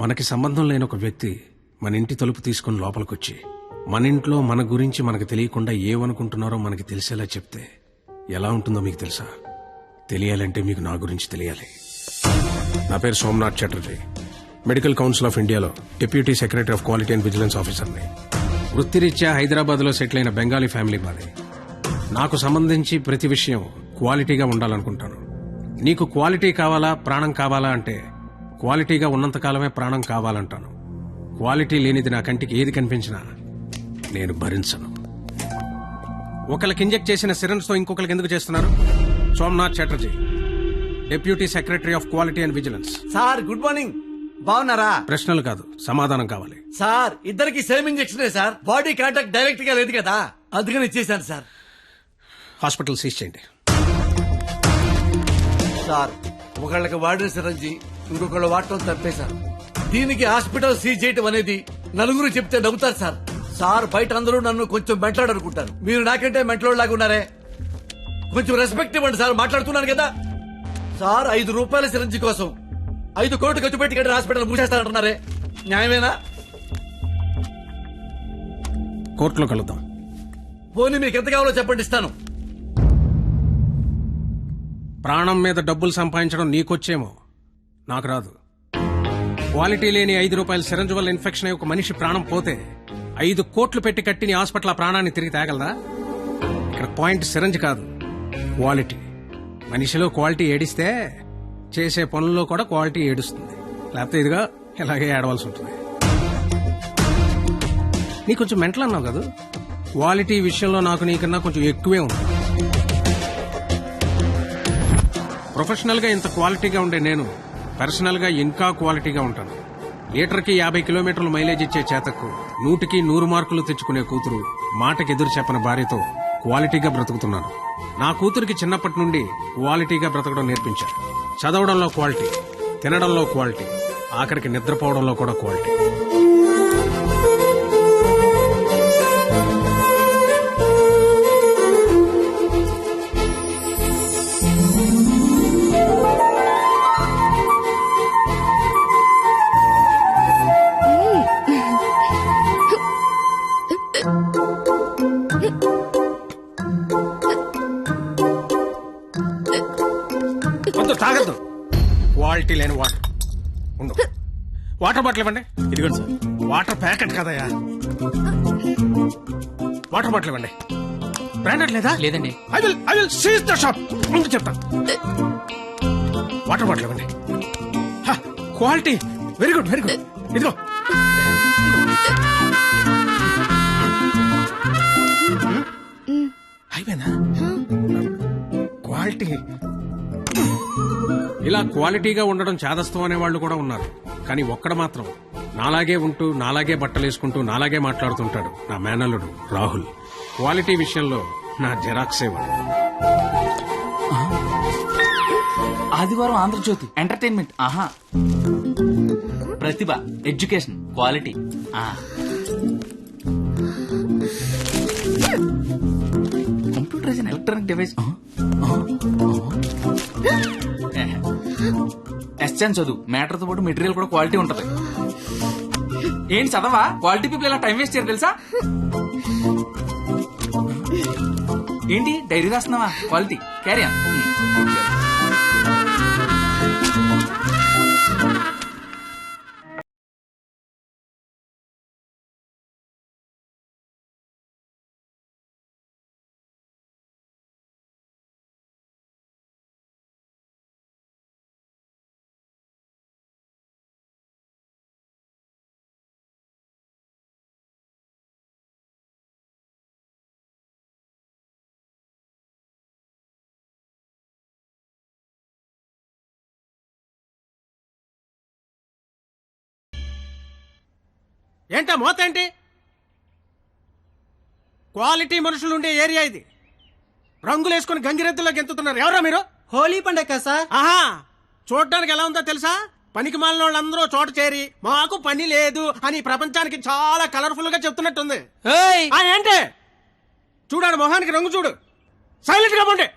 మనకి సంబంధం లేని ఒక వ్యక్తి మన ఇంటి తలుపు తీసుకుని లోపలికొచ్చి మన ఇంట్లో మన గురించి మనకు తెలియకుండా ఏమనుకుంటున్నారో మనకి తెలిసేలా చెప్తే ఎలా ఉంటుందో మీకు తెలుసా? తెలియాలంటే మీకు నా గురించి తెలియాలి. నా పేరు Somnath Chatterjee. Medical council of ఇండియాలో deputy secretary of quality and vigilance ఆఫీసర్ని. వృత్తిరీత్యా హైదరాబాద్లో సెటిల్ అయిన బెంగాలీ ఫ్యామిలీ మాది. నాకు సంబంధించి ప్రతి విషయం క్వాలిటీగా ఉండాలనుకుంటాను. నీకు క్వాలిటీ కావాలా, ప్రాణం కావాలా అంటే క్వాలిటీగా ఉన్నంతకాలమే ప్రాణం కావాలంటాను. క్వాలిటీ లేనిది నా కంటికి ఏది కనిపించినా నేను భరించను. ఒకరికి ఇంజెక్ట్ చేసిన సిరంజ్తో ఇంకొకరికి ఎందుకు చేస్తున్నారు? Somnath Chatterjee, deputy secretary of quality and vigilance. Sir good morning. బాగున్నారా? ప్రశ్నలు కాదు, సమాధానం కావాలి. సార్ ఇద్దరికి same injection sir. Body contact direct గా లేదు కదా, అందుకని ఇచ్చేసాను సార్. హాస్పిటల్ సీజ్ చేయండి. సార్ ఒకళ్ళకి వాడిన సిరంజి ఇంకొకళ్ళు వాడటం తప్పేశారు. దీనికి హాస్పిటల్ సీజ్ చేయటం అనేది నలుగురు చెప్తే నవ్వుతారు సార్. సార్ బయట అందరూ నన్ను కొంచెం మెంట్లాడు అనుకుంటారు. మీరు నాకంటే మెంట్లోడ్ లాగా ఉన్నారే, కొంచెం రెస్పెక్ట్ ఇవ్వండి సార్. మాట్లాడుతున్నాను కదా సార్. 5 రూపాయల సిరంజి కోసం 5 కోట్లు ఖర్చు పెట్టి కట్టిన హాస్పిటల్ మూసేస్తారంటున్నారే, న్యాయమేనా? కోర్టులో కలుద్దాం. పోనీ మీకు ఎంత కావాలో చెప్పండి, ఇస్తాను. ప్రాణం మీద డబ్బులు సంపాదించడం నీకొచ్చేమో, నాకు రాదు. క్వాలిటీ లేని 5 రూపాయల సిరంజ్ వల్ల ఇన్ఫెక్షన్ అయి ఒక మనిషి ప్రాణం పోతే 5 కోట్లు పెట్టి కట్టిన హాస్పిటల్ ఆ ప్రాణాన్ని తిరిగి తేగలదా? ఇక్కడ పాయింట్ సిరంజ్ కాదు, క్వాలిటీ. మనిషిలో క్వాలిటీ ఏడిస్తే చేసే పనుల్లో కూడా క్వాలిటీ ఏడుస్తుంది. లేకపోతే ఇదిగా ఇలాగే ఏడవలసి ఉంటుంది. నీ కొంచెం మెంటల్ అన్నావు కదా, క్వాలిటీ విషయంలో నాకు నీకన్నా కొంచెం ఎక్కువే ఉంది. ప్రొఫెషనల్ గా ఇంత క్వాలిటీగా ఉండే నేను పర్సనల్ గా ఇంకా క్వాలిటీగా ఉంటాను. లీటర్కి 50 కిలోమీటర్లు మైలేజ్ ఇచ్చే చేతకు 100కి 100 మార్కులు తెచ్చుకునే కూతురు, మాటకి ఎదురు చెప్పని భార్యతో క్వాలిటీగా బ్రతుకుతున్నాను. నా కూతురికి చిన్నప్పటి నుండి క్వాలిటీగా బ్రతకడం నేర్పించారు. చదవడంలో క్వాలిటీ, తినడంలో క్వాలిటీ, ఆఖరికి నిద్రపోవడంలో కూడా క్వాలిటీ. తాగద్దు, క్వాలిటీ లేని వాటర్ ఉండు. వాటర్ బాటిల్ ఇవ్వండి. ఇదిగోండి సార్. వాటర్ ప్యాకెట్ కదయా, వాటర్ బాటిల్ ఇవ్వండి. బ్రాండెడ్ లేదా? లేదండి. I will seize the shop. ముందు చెప్తా. వాటర్ బాటిల్ ఇవ్వండి. Quality very good, very good. ఇదిగో అయిపోయిందా? క్వాలిటీ. ఇలా క్వాలిటీగా ఉండడం చాదస్తం అనే వాళ్ళు కూడా ఉన్నారు. కానీ ఒక్కడ మాత్రం నాలాగే ఉంటూ, నాలాగే బట్టలేసుకుంటూ, నాలాగే మాట్లాడుతుంటాడు. నా మేనల్లుడు రాహుల్. క్వాలిటీ విషయంలో నా జెరాక్సే వాడు. ఆదివారం ఆంధ్రజ్యోతి ఎంటర్టైన్మెంట్, ఆహా, ప్రతిభ, education, quality. Computer is an electronic device. ఎస్ఎన్ చదువు, మ్యాటర్ తో పాటు మెటీరియల్ కూడా క్వాలిటీ ఉంటది. ఏంటి చదవా? క్వాలిటీ పీపుల్ ఇలా టైం వేస్ట్ చేయరు తెలుసా? ఏంటి డైరీ రాస్తున్నావా? Quality carry on. ఏంటా మోత ఏంటి? క్వాలిటీ మనుషులు ఉండే ఏరియా ఇది. రంగులు వేసుకుని గంగిరెద్దులో గెంతుతున్నారు. ఎవరా మీరు? హోలీ పండగ సార్. ఆహా, చూడడానికి ఎలా ఉందో తెలుసా? పనికి మాలిన వాళ్ళందరూ చోట చేరి మాకు పని లేదు అని ప్రపంచానికి చాలా కలర్ఫుల్ గా చెప్తున్నట్టుంది. ఏంటి చూడాడు, మొహానికి రంగు చూడు. సైలెంట్ గా ఉండే.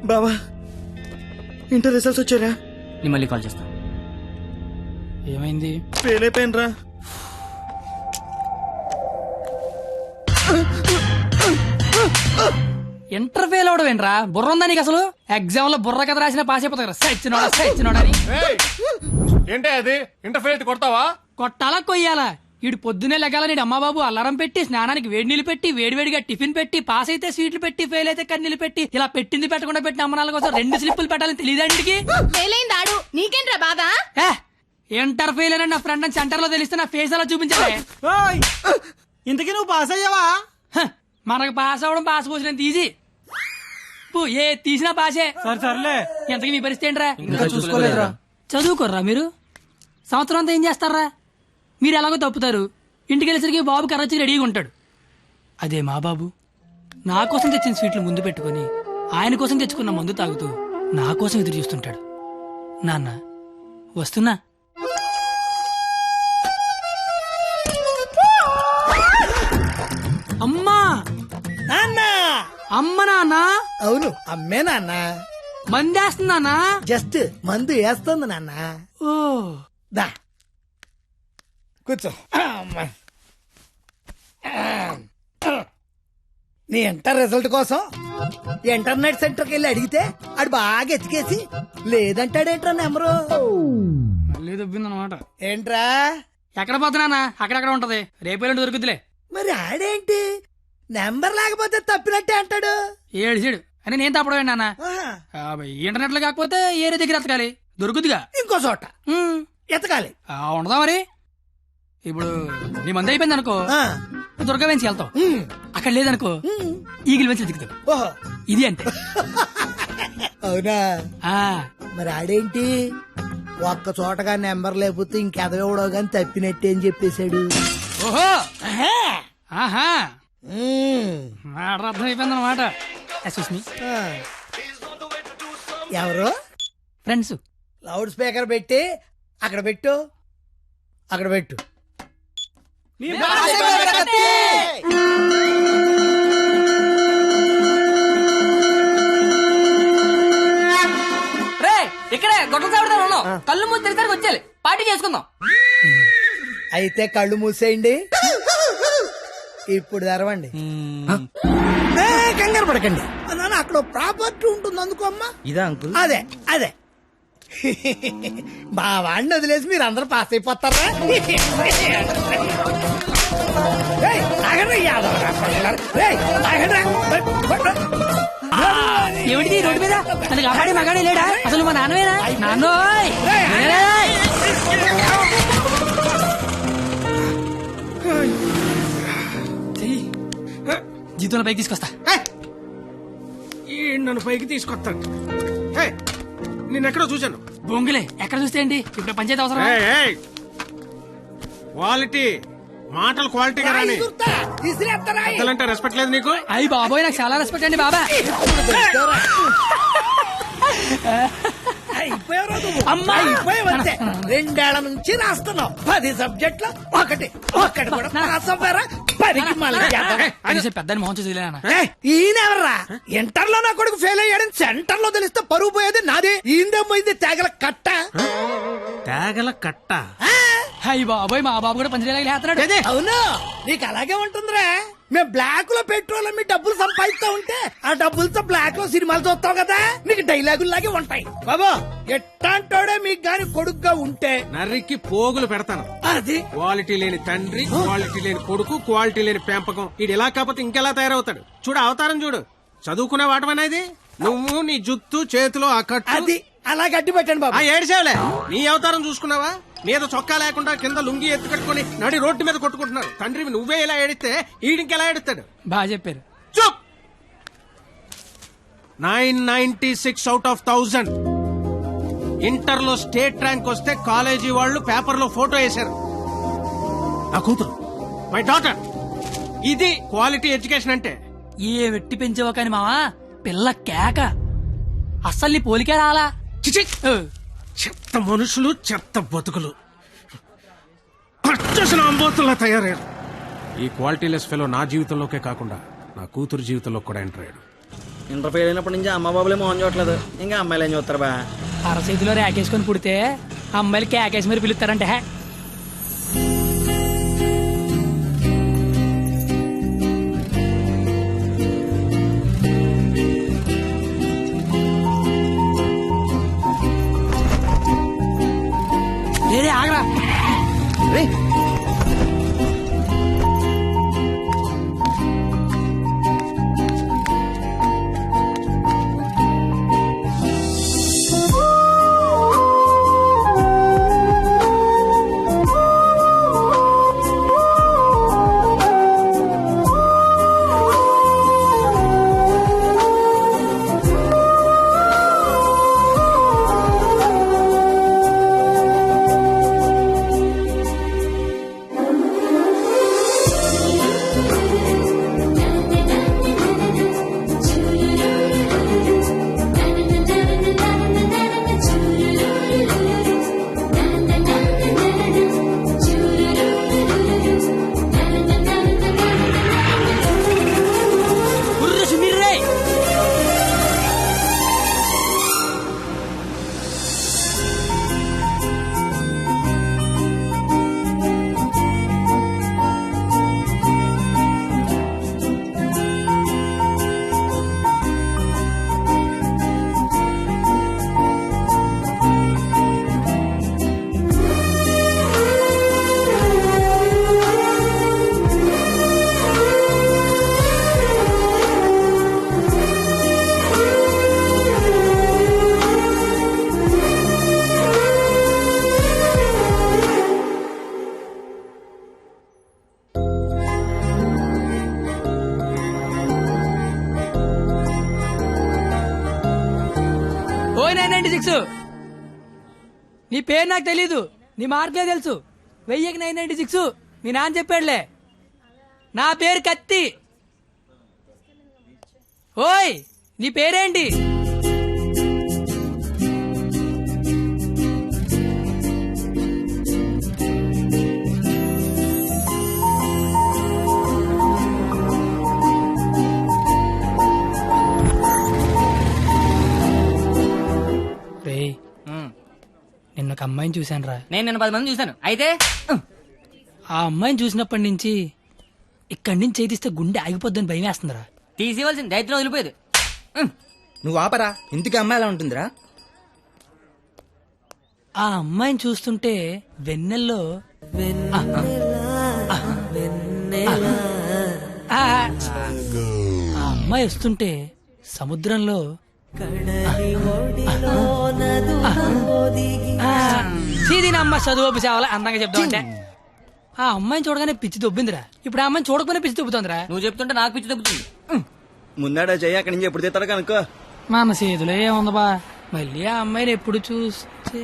బావా ఇంటర్ రిజల్ట్స్ వచ్చారా? నేను మళ్ళీ కాల్ చేస్తా. ఏమైంది? ఫెయిల్ అయిపోయినరా. ఇంటర్ ఫెయిల్ అవడం ఏంట్రా? బుర్ర ఉందా నీకు అసలు? ఎగ్జామ్ లో బుర్ర కథ రాసిన పాస్ అయిపోతా కదా. సచ్చినోడా అని ఏంటే అది ఇంటర్ఫేర్ కొడతావా? కొట్టాలా కొయ్యాలా? ఈడు పొద్దునే లెగాల నీడు అమ్మబాబు అలారం పెట్టి స్నానానికి వేడి నీళ్ళు పెట్టి వేడివేడిగా టిఫిన్ పెట్టి పాస్ అయితే స్వీట్లు పెట్టి ఫెయిల్ అయితే కన్నీళ్ళు పెట్టి ఇలా పెట్టింది పెట్టకుండా పెట్టిన అమ్మనాల కోసం 2 స్లిప్పులు పెట్టాలని తెలియదండికి. ఫెయిలైందాడు నీకేంట్రా బాధ? ఇంటర్ ఫెయిల్ అని నా ఫ్రెండ్ అని సెంటర్ లో తెలిస్తే నా ఫేస్ అలా చూపించాలి. ఇంతకీ నువ్వు పాస్ అయ్యావా? మనకు పాస్ అవడం పాస్ పోసినంత ఈజీ. ఏ తీసినా పాసే. సర్లే. ఎంతకీ మీ పరిస్థితి ఏంట్రా? చూసుకోలేదురా. చదువుకోర్రా మీరు? సంవత్సరం అంతా ఏం చేస్తారా? మీరు ఎలాగో తప్పుతారు, ఇంటికి వెళ్ళేసరికి బాబు కర్రచ్చి రెడీగా ఉంటాడు. అదే మా బాబు నా కోసం తెచ్చిన స్వీట్లు ముందు పెట్టుకుని ఆయన కోసం తెచ్చుకున్న మందు తాగుతూ నా కోసం ఎదురు చూస్తుంటాడు. నాన్న వస్తున్నా. అమ్మా నాన్న. అమ్మ నాన్న. అవును అమ్మే నాన్న. మందేస్తున్నానా? జస్ట్ మందు వేస్తుంది నాన్న. ఓ దా కూర్చో. అమ్మా. నీ ఇంటర్ రిజల్ట్ కోసం ఇంటర్నెట్ సెంటర్కి వెళ్ళి అడిగితే ఆడు బాగా ఎతికేసి లేదంటాడేంట్రా నెంబరు. మళ్ళీ దొబ్బిందనమాట. ఏంట్రా? ఎక్కడ పోతున్నానా? అక్కడక్కడ ఉంటది, రేపు దొరుకుతులే. మరి ఆడేంటి నెంబర్ లేకపోతే తప్పినట్టే అంటాడు. ఏడు అని నేను తప్పడం నాన్న. ఆహా. ఇంటర్నెట్ లో కాకపోతే ఏరే దగ్గర ఎతకాలి, దొరుకుతుగా. ఇంకో చోట ఉమ్, ఎతకాలి. ఉండదా మరి? ఇప్పుడు నీ మంది అయిపోయింది అనుకో, ఆ. దుర్గా వెంచి వెళ్తావు. ఉమ్. అక్కడ లేదనుకో ఈగిల్ వెంచి దిగుతావు. ఓహో. ఇది అంటే అవునా? ఆ మరి ఆడేంటి ఒక్క చోటగా నెంబర్ లేకపోతే ఇంకెదవడో గాని తప్పినట్టే అని చెప్పేశాడు. ఓహో ఆహా. ఆహా ఉమ్. మాట అర్థం అయిపోయింది అనమాట. సుస్మి ఆ. ఎవరు? ఫ్రెండ్స్. లౌడ్ స్పీకర్ పెట్టి అక్కడ పెట్టు, అక్కడ పెట్టు. రే ఇక్కడే గొడవ చావడతా ఉన్నాం. కళ్ళు మూసి తెరిసరికి వచ్చేయాలి, పార్టీ చేసుకుందాం. అయితే కళ్ళు మూసేయండి, ఇప్పుడు తెరవండి. కంగారు పడకండి నాన్న, అక్కడ ప్రాపర్టీ ఉంటుంది అందుకో అమ్మా. ఇదా అంకుల్? అదే అదే. మా వాడిని వదిలేసి మీరు అందరూ పాస్ అయిపోతారా? ఏయ్, ఆగండి, యాదవరా పిల్లలు. ఏయ్, ఆగండి. ఏమిటి రోడ్డు మీద అది కాపాడి మగాడే లేడా? అసలు మా నాన్నవేనా? నాన్నోయ్ జీతంలో పైకి తీసుకొస్తా. నన్ను పైకి తీసుకొస్తాను. నేనెక్కడో చూశాను. బొంగులే ఎక్కడ చూస్తే ఏంటి? ఇప్పుడు పంచాయతీ అవసరం. క్వాలిటీ మాటలు క్వాలిటీగా రాని. పెద్దలంటే రెస్పెక్ట్ లేదు నీకు? అయ్యి బాబోయ్, నాకు చాలా రెస్పెక్ట్ అండి బాబా. అయిపోయావంతే. 2 ఏళ్ల నుంచి రాస్తున్నావు 10 సబ్జెక్టులు, ఒకటి కూడా పాస్ అవ్వరా? 10కి మళ్ళీ పెద్దని మోహన్ చూసి ఈయనెవర్రా? ఇంటర్ లో నా కొడుకు ఫెయిల్ అయ్యాడని సెంటర్ లో తెలిస్తే పరువు పోయేది నాది. ఈందేం పోయింది తేగల కట్ట. తేగల కట్ట? అయ్యి బాబోయ్, మా బాబు కూడా పంచలేలాగా లేస్తున్నాడు. అవును, నీకు అలాగే ఉంటుందిరా. మేము బ్లాక్ లో పెట్రోల్ మీ డబ్బులు సంపాదిస్తా ఉంటే ఆ డబ్బులతో బ్లాక్ లో సినిమాలు చూస్తావు కదా, నీకు డైలాగులు లాగే ఉంటాయి. బాబా ఎట్టాంటోడే మీకు గాని కొడుకుగా ఉంటే నర్రికి పోగులు పెడతాను. అది క్వాలిటీ లేని తండ్రి, క్వాలిటీ లేని కొడుకు, క్వాలిటీ లేని పెంపకం. ఇది ఎలా కాకపోతే ఇంకెలా తయారవుతాడు? చూడు అవతారం చూడు. చదువుకునే వాటమేనా ఇది? నువ్వు నీ జుత్తు చేతిలో ఆ కట్టు, అది అలా గట్టి పెట్టండి బాబా. ఏడిసేవలే. నీ అవతారం చూసుకున్నావా? మీద చొక్కా లేకుండా కింద లుంగి ఎత్తు కట్టుకుని నడి రోడ్డు మీద కొట్టుకుంటున్నాడు. తండ్రివి నువ్వే ఇలా ఏడిస్తే ఈడింకెలా ఏడుస్తాడు? బాగా చెప్పారు. చూప్. 996 out of 1000. ఇంటర్ లో స్టేట్ ర్యాంక్ వస్తే కాలేజీ వాళ్ళు పేపర్ లో ఫోటో వేశారు. నా కూతురు, మై డాటర్. ఇది క్వాలిటీ ఎడ్యుకేషన్ అంటే. ఏ వెట్టి పెంచావో కాని మావా, పిల్ల కేక. అస్సలు నీ పోలికే రాలా. చిచి, చెత్త మనుషులు, చెత్త బతుకులు, పచ్చసిన అంబోతుల్లా తయారయ్యారు. ఈ క్వాలిటీలెస్ ఫెలో నా జీవితంలోకే కాకుండా నా కూతురు జీవితంలో కూడా ఎంటర్ అయ్యాడు. ఇంటర్ ఫెయిల్ అయినప్పటి నుంచి అమ్మ బాబులే మోహన్ చూడట్లేదు, ఇంకా అమ్మాయిలు ఏం చూస్తారు బా. అరచేతిలో ర్యాకేసుకొని పుడితే అమ్మాయిలకి యాకేసి మరి పిలుస్తారంటే హే. రే ఆగరా. ఓయ్ 996, నీ పేరు నాకు తెలీదు, నీ మార్కులే తెలుసు. 1000కి 996 మీ నాన్న చెప్పాడులే. నా పేరు కత్తి. ఓయ్ నీ పేరేంటి? నిన్న ఒక అమ్మాయిని చూశాను రా. నేను నిన్న 10 మంది చూశాను. అయితే ఆ అమ్మాయిని చూసినప్పటి నుంచి ఇక్కడి నుంచి చేతిస్తే గుండె ఆగిపోద్దని భయం వేస్తుందిరా. తీసేవలసిన దైత్యం వదిలిపోయేది. నువ్వు ఆపరా, ఇంటికి అమ్మాయి ఎలా ఉంటుందిరా? ఆ అమ్మాయిని చూస్తుంటే వెన్నెల్లో ఆ అమ్మాయి వస్తుంటే సముద్రంలో సీదీనమ్మ చదువు సేవలు అందంగా చెప్తా ఉంటే ఆ అమ్మాయిని చూడగానే పిచ్చి దొబ్బిందిరా. ఇప్పుడు ఆ అమ్మాయిని చూడకపోయినా పిచ్చి దొబ్బుతుందిరా. నువ్వు చెప్తుంటే నాకు పిచ్చి తగ్గుతుంది. ముందాడా చెయ్యి, అక్కడి నుంచి ఎప్పుడు తీస్తాడు కనుక్కో. మన చేతిలో ఏముంది బా, మళ్ళీ ఆ అమ్మాయిని ఎప్పుడు చూస్తే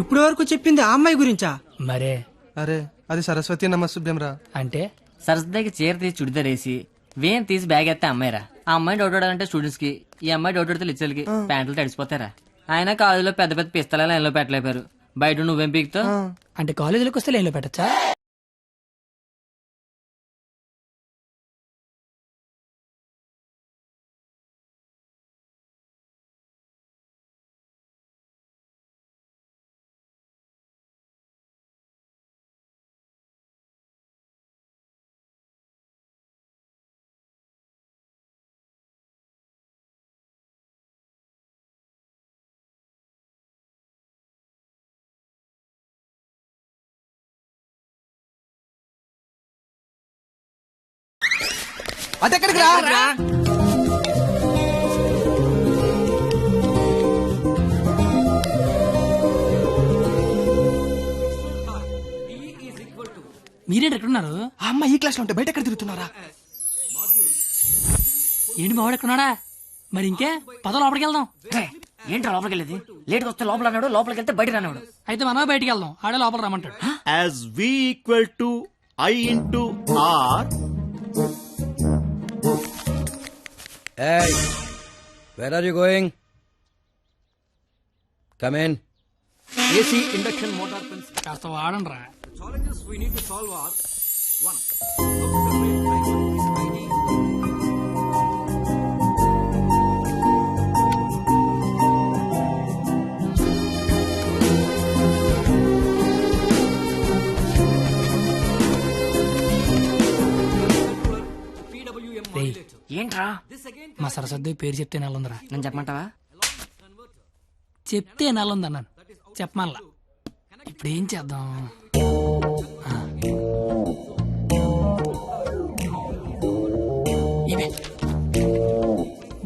ఇప్పుడు వరకు చెప్పింది ఆ అమ్మాయి గురించా? మరే అరే అది సరస్వతి నమస్సుభ్యం రా. అంటే సరస్వతికి చీర తీసి చుడిదార్ వేసి వేన్ తీసి బ్యాగ్ ఎత్తే అమ్మాయిరా. ఆ అమ్మాయి డౌట్ అంటే స్టూడెంట్స్ కి, ఈ అమ్మాయి డౌట్ అడితే లిచ్చర్లకి ప్యాంట్లు తడిసిపోతారా. ఆయన కాలేజీలో పెద్ద పెద్ద పిస్తల లైన్లో పెట్టలేపారు. బయట నువ్వేం పీకుతావు? అంటే కాలేజీలోకి వస్తే లైన్లో పెట్టచ్చా? అదెక్కడికి రా? మీరేంటి ఎక్కడున్నారు? ఆ అమ్మాయి ఈ క్లాస్ లో ఉంటే బయట ఎక్కడ తిరుగుతున్నారా? ఏంటి మావాడు ఎక్కడున్నాడా? మరి ఇంకే పద లోపలికి వెళ్దాం. ఏంట్రా లోపలికి వెళ్ళేది? లేట్ వస్తే లోపల అన్నాడు, లోపలికి వెళ్తే బయట రానివాడు. అయితే మనమే బయటికి వెళ్దాం, ఆడే లోపల రమ్మంటాడు. As V equal to I into R. Hey, where are you going? Come in. AC induction motor principle. కాస్త వాడండి రా. Challenges we need to solve are 1. రేయ్, ఏంట్రా? మా సరస్వతి పేరు చెప్తే నెలందిరా. నన్ను చెప్పమంటావా? చెప్తే నెలంది అన్నాను, చెప్పమల్లా. ఇప్పుడు ఏం చేద్దాం? ఇవే.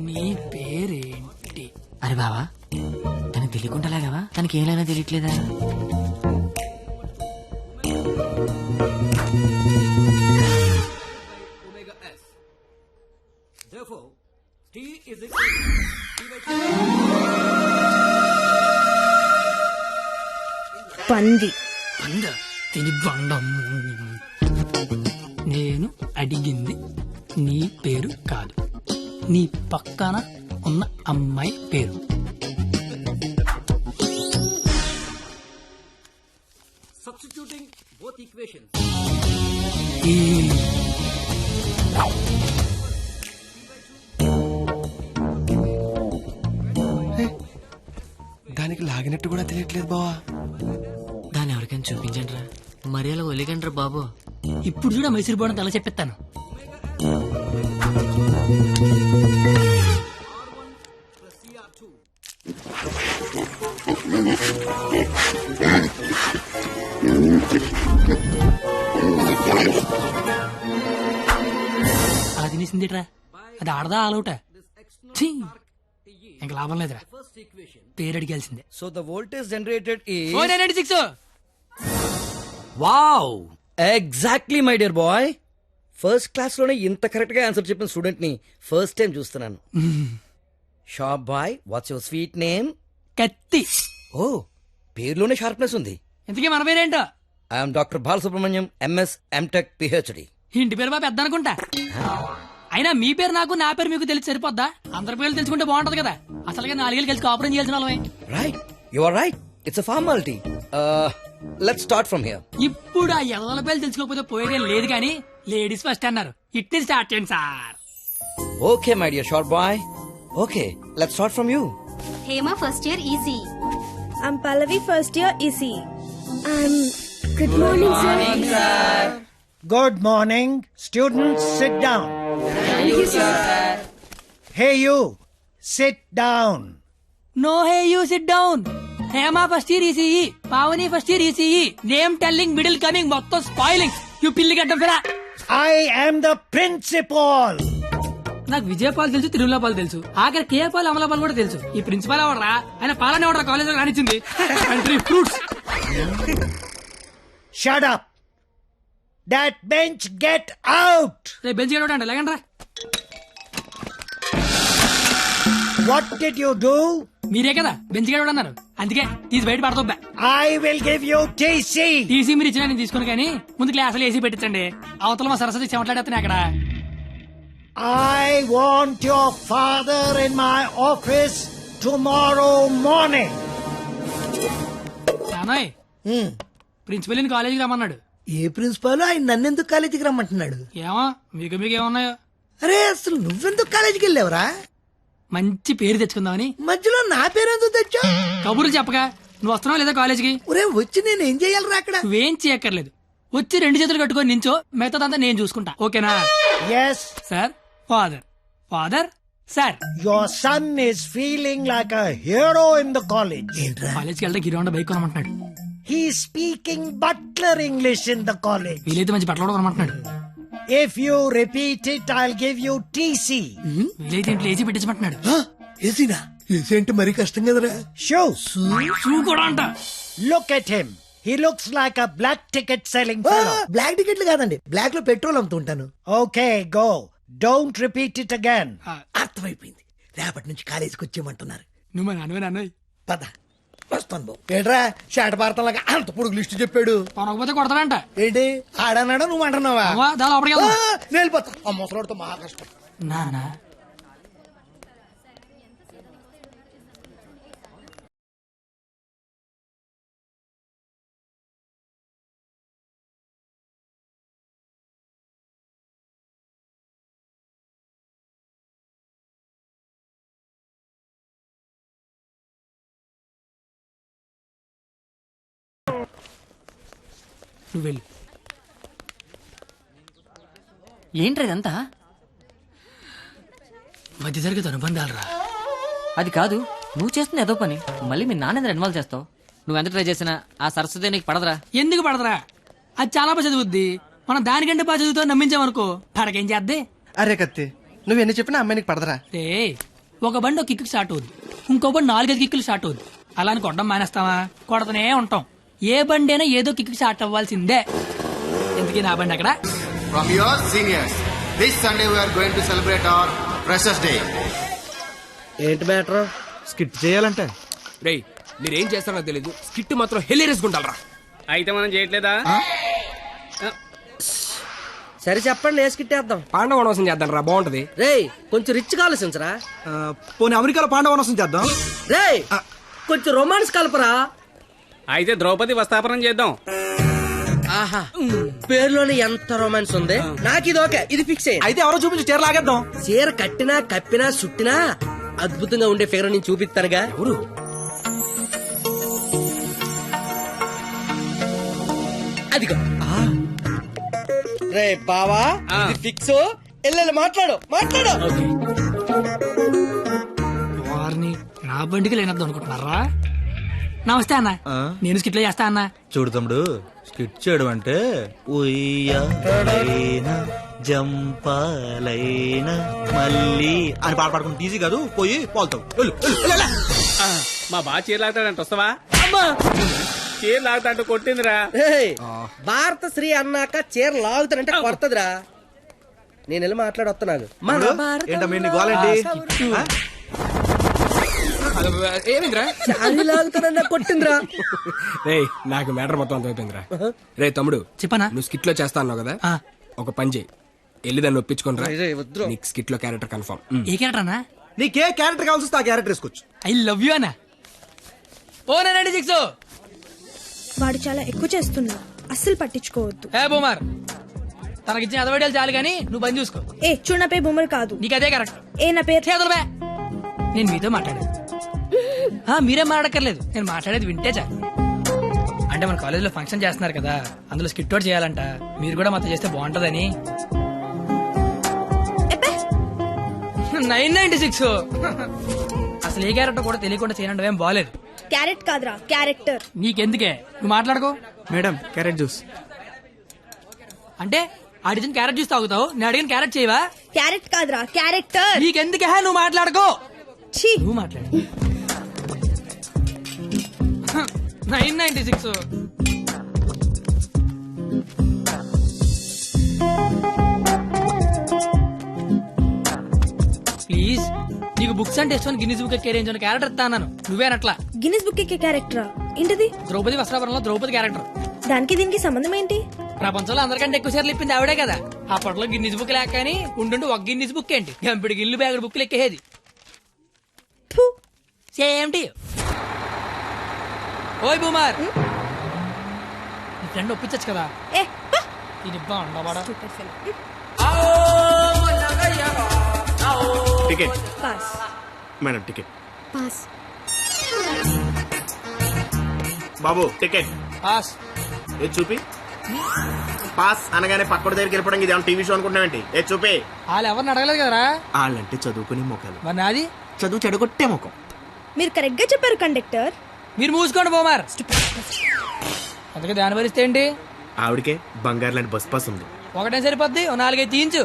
నీ పేరేంటి? అరే బావా, తనకి తెలియకుండా లాగావా? తనకి ఏమైనా తెలియట్లేదా? Therefore, T is equal to పంది. అంద తిని బండం. నేను అడిగింది నీ పేరు కాదు, నీ పక్కన ఉన్న అమ్మాయి పేరు. substituting both equations. ఈ దానికి లాగినట్టు కూడా తెలియట్లేదు బావా. దాన్ని ఎవరికైనా చూపించండి రా, మరి అలా ఒలిగండి రా బాబు. ఇప్పుడు చూడ మైసూర్ బోర్డు అలా చెప్పిస్తాను. అలా తినేసిందిట్రా, అది ఆడదా ఆలౌటా? ఇంకా లాభం లేదురా, పేరు అడిగాల్సిందే. So the voltage generated is 496. wow, exactly my dear boy. First class లోనే ఇంత కరెక్ట్ గా ఆన్సర్ చెప్పిన స్టూడెంట్ ని ఫస్ట్ టైం చూస్తున్నాను. Shop boy, what's your sweet name? కత్తి. ఓ, పేరులోనే షార్ప్నెస్ ఉంది. ఇంతకీ మన పేరేంటో? I'm doctor Balasubrahmanyam, MS, M Tech, PhD. ఇంటి పేరు బాబు పెద్ద అనుకుంటా. అయినా మీ పేరు నాకు, నా పేరు మీకు తెలిసి సరిపోద్దా? అందరి పేర్లు తెలుసుకుంటే బాగుంటది కదా. అసలుగా 4 ఏళ్ళు కలిసి కాపురం చేయాల్సిన వాళ్ళమే. Right, you are right, it's a formality. Let's start from here. ఇప్పుడు ఆ ఎదల పేర్లు తెలుసుకోకపోతే పోయేదేం లేదు కానీ లేడీస్ ఫస్ట్ అన్నారు, ఇట్ని స్టార్ట్ చేయండి sir. Okay my dear short boy, okay let's start from you. Hema first year EC. I'm Pallavi, first year EC. Good morning, sir. Good morning. Students, sit down. Thank you, sir. Hey you, sit down. No hey you sit down. Hema first year ECE, Pavani first year ECE. Name telling, middle coming, మొత్తం spoiling. You పిల్లి గడ్డం ఫిరా. I am the principal. నాకు విజయపాల్ తెలుసు, తిరుమలపాల్ తెలుసు, ఆఖరి కేపాల్, అమలాపాల్ కూడా తెలుసు. ఈ ప్రిన్సిపాల్ ఎవడరా? ఆయన పాలనే ఎవడరా కాలేజ్ లో రానిచ్చింది? Country fruits. Shut up. That bench, get out. రేపు బెంచ్ గడవడండి, లేకండి రా. What did you do? మీరే కదా బెంచ్ గడవడన్నారు, అందుకే తీసి బయట పడతా. I will give you TC. TC మీరు ఇచ్చినా నేను తీసుకుని, కానీ ముందు క్లాసులు ఏసీ పెట్టించండి. అవతల మా సరస్వతి చెమట్లాడేస్తున్నాయి అక్కడ. I want your father in my office tomorrow morning. నానోయ్, ప్రిన్సిపల్ కాలేజీకి రమ్మన్నాడు. ఏ ప్రిన్సిపాల్ ఆయన నన్నెందుకు కాలేజీకి రమ్మంటున్నాడు? ఏమో మీకు ఏమన్నాయో. అరే అసలు నువ్వెందుకు కాలేజీకి వెళ్ళావురా? మంచి పేరు తెచ్చుకుందామని. మధ్యలో నా పేరెందుకు తెచ్చా? కబుర్లు చెప్పగా నువ్వు వస్తున్నావు లేదా కాలేజీకి? ఒరే వచ్చి నేను ఏం చేయాలరా అక్కడ? నువ్వేం చేయక్కర్లేదు, వచ్చి 2 చేతులు కట్టుకొని నించో, మిగతాదంతా నేను చూసుకుంటా, ఓకేనా? Yes. Sir, father, father, sir. Your son is feeling like a hero in the college. కాలేజ్కి వెళ్తే గిరివండ bike కొనమంటున్నాడు. He's speaking butler English in the college. వీలైతే మంచి బట్టలు కూడా కొనమంటున్నాడు. If you repeat it, I'll give you TC. వీలైతే ఇంట్లో AC పెట్టించమంటున్నాడు. ఏసీనా? AC అంటే మరీ కష్టం కదరా. Shoes. షూ కూడా అంట. Look at him. He looks like a black ticket selling black టికెట్లు కాదండి, బ్లాక్ లో పెట్రోల్ అమ్ముతుంటాను. Okay go don't repeat it again. అర్థమైపోయింది, రేపటి నుంచి కాలేజీకి వచ్చేయమంటున్నారు. నువ్వు మా నాన్నవే నాన్న పద వస్తాను బాబు. ఏంట్రా షాట భారతంలాగా అంత పొడుగు లిస్టు చెప్పాడు. కొనకపోతే కొడతాడంట. ఏంటి ఆడన్నాడా నువ్వు అంటున్నావా? దాని లోపలికి వెళ్దాం. నేను వెళ్ళిపోతా. ఆ ముసలాడితో మహా కష్టం. నాన్న నువ్వు వెళ్ళు. ఏంట్రా ఇదంతా? మధ్య తరగతి అనుబంధాలు రా. అది కాదు, నువ్వు చేస్తున్న ఏదో పని మళ్ళీ మీ నాన్న ఇన్వాల్వ్ చేస్తావు. నువ్వు ఎంత ట్రై చేసినా ఆ సరస్వతి నీకు పడదురా. ఎందుకు పడదరా? అది చాలా బాగా చదువుద్ది. మనం దానికంటే బాగా చదువుతో నమ్మించామనుకో పడకేం చేద్దే. అరే కత్తి నువ్వు ఎన్ని చెప్పినా అమ్మాయికి పడదరా. రే ఒక బండి ఒక కిక్కు స్టార్ట్ అవుద్ది, ఇంకో బండి 4-5 కిక్కులు స్టార్ట్ అవుద్ది. అలా అని కొట్టడం మానేస్తావా? కొడతనే ఉంటాం. ఏ బండి అయినా ఏదో కిక్కు స్టార్ట్ అవ్వాల్సిందే. ఎందుకే నా బండి అక్కడ? From your seniors, this Sunday we are going to celebrate our Freshers Day. ఏంటి మ్యాటర్? స్కిట్ చేయాలంటే రేయ్ మీరేం చేస్తారో తెలీదు, స్కిట్ మాత్రం హిలేరియస్ గుండాలరా. అయితే మనం చేయట్లేదా? సరే చెప్పండి, ఏ స్కిట్ వేద్దాం? పాండవ వనవాసం చేద్దాం రా, బాగుంటది. రేయ్ కొంచెం రిచ్ గా ఆలోచించరా. పోనీ అమెరికాలో పాండవనసం చేద్దాం. రేయ్ కొంచెం రొమాన్స్ కలపరా. అయితే ద్రౌపది వస్తాపనం చేద్దాం. ఆహా పేరులోనే ఎంత రొమాన్స్ ఉంది. నాకు ఇది ఓకే, ఇది ఫిక్స్ అయ్యి. అయితే ఎవరో చూపించి చీర లాగేద్దాం. చీర కట్టినా కప్పినా చుట్టినా అద్భుతంగా ఉండే ఫిగర్ నేను చూపిస్తానుగా. ఎవరు? అదిగో రే బావా, ఇది ఫిక్స్. ఎల్లెల్లి మాట్లాడు మాట్లాడు. వారిని నా బండికి లేనద్దు అనుకుంటున్నారా? నమస్తే అన్న, నేను స్కిట్లో చేస్తా అన్న. చూడు తమ్ముడు, స్కిట్ చేయడం అంటే ఉయ్యాలైనా జంపాలైనా మళ్ళీ అని పాట పాడుకుని ఈజీ కాదు, పోయి పోల్తావు. మా బాగా చీర లాగుతాడంట, వస్తావా? చీర లాగుతాంటూ కొట్టిందిరా. ఏయ్, భారత శ్రీ అన్నాక చీర లాగుతానంటే కొడతదిరా. నేను వెళ్ళి మాట్లాడొస్తున్నాను. ఏంటమ్మా నీ గోలేంటి? ఏమిందిరా? చాలి లాగుతానన్నా కొట్టిందిరా. రే నాకు మ్యాటర్ మొత్తం అంత అయిపోయిందిరా. రే తమ్ముడు చెప్పనా? నువ్వు స్కిట్ లో చేస్తా అన్నావు కదా, ఒక పని చేయి, వెళ్ళి దాన్ని ఒప్పించుకొని రా. నీకు స్కిట్ లో క్యారెక్టర్ కన్ఫర్మ్. ఏ క్యారెక్టర్ అన్నా? నీకే క్యారెక్టర్ కావాల్సి వస్తే ఆ క్యారెక్టర్ వేసుకోవచ్చు. ఐ లవ్ యూ అన్న. ఓ 96 వాడు చాలా ఎక్కువ చేస్తున్నా, అస్సలు పట్టించుకోవద్దు. ఏ బూమర్, తనకిచ్చిన అదవడాలు చాలు గానీ నువ్వు పని చూసుకో. ఏ చూడు, నా పేరు బొమ్మరు కాదు. నీకు అదే కరెక్ట్. ఏ నా పేరు చేతులబే. నేను మీతో మాట్లాడేది మీరేం మాట్లాడక్కర్లేదు, నేను మాట్లాడేది వింటే చాలు. అంటే మన కాలేజీలో ఫంక్షన్ చేస్తున్నారు కదా, అందులో స్కిట్ అవుట్ చేయాలంట. మీరు కూడా మాతో చేస్తే బాగుంటదని. 996 అసలు ఏ క్యారెక్టర్ కూడా తెలియకుండా చేయనంటే ఏం బాలేదు. క్యారెట్ కాదురా, క్యారెక్టర్. నీకెందుకే, నువ్వు మాట్లాడుకో. మేడం క్యారెట్ జ్యూస్ అంటే అడిగిన క్యారెట్ జ్యూస్ తాగుతావు, నేను అడిగిన క్యారెట్ చేయవా? క్యారెట్ కాదురా, క్యారెక్టర్. నీకెందుకే, నువ్వు మాట్లాడుకో. ఛీ, నువ్వు మాట్లాడు. 996 ప్లీజ్. నీకు బుక్స్ అంటే ఇష్టం, గిన్నీస్ బుక్ ఎక్కే రేంజ్ క్యారెక్టర్ ఇస్తాను. నువ్వేనట్లా గిన్నిస్ బుక్ ఎక్కే క్యారెక్టరా? ఏంటిది? ద్రౌపది వస్త్రాభరణంలో ద్రౌపది క్యారెక్టర్. దానికి దీనికి సంబంధం ఏంటి? ప్రపంచంలో అందరికంటే ఎక్కువ సార్లు ఇప్పింది ఆవిడే కదా. అప్పట్లో గిన్నీస్ బుక్ లేక కానీ ఉండుండి ఒక గిన్నీస్ బుక్ ఏంటి, గంపిడి గిల్లు బ్యాగుడు బుక్లు ఎక్కేది. ఫు, సేమ్ టు యు. ఓయ్ బూమర్, నీ ఫ్రెండ్ ఒప్పించచ్చు కదా. ఏ పా. ఇది బాగుండవాడా? Ticket pass. Madam ticket. Pass. బాబు టికెట్. పాస్. ఏ చూపి. పాస్ అనగానే పక్కడి దగ్గరికి వెళ్ళిపోవడం ఇది ఏమన్నా టీవీ షో అనుకుంటున్నావేంటి? ఏ చూపి. వాళ్ళు ఎవరిని అడగలేదు కదరా. వాళ్ళంటే చదువుకునే మొక్కలు, మరి నాది చదువు చెడగొట్టే ముఖం. మీరు కరెక్ట్ గా చెప్పారు కండక్టర్. మీరు మూసుకోండి బోమార్. అందుకే దాని భరిస్తే ఏంటి? ఆవిడకే బంగారు లాంటి బస్ పాస్ ఉంది. ఒకటే సరిపోద్ది, ఓ 4-5 తీయించు.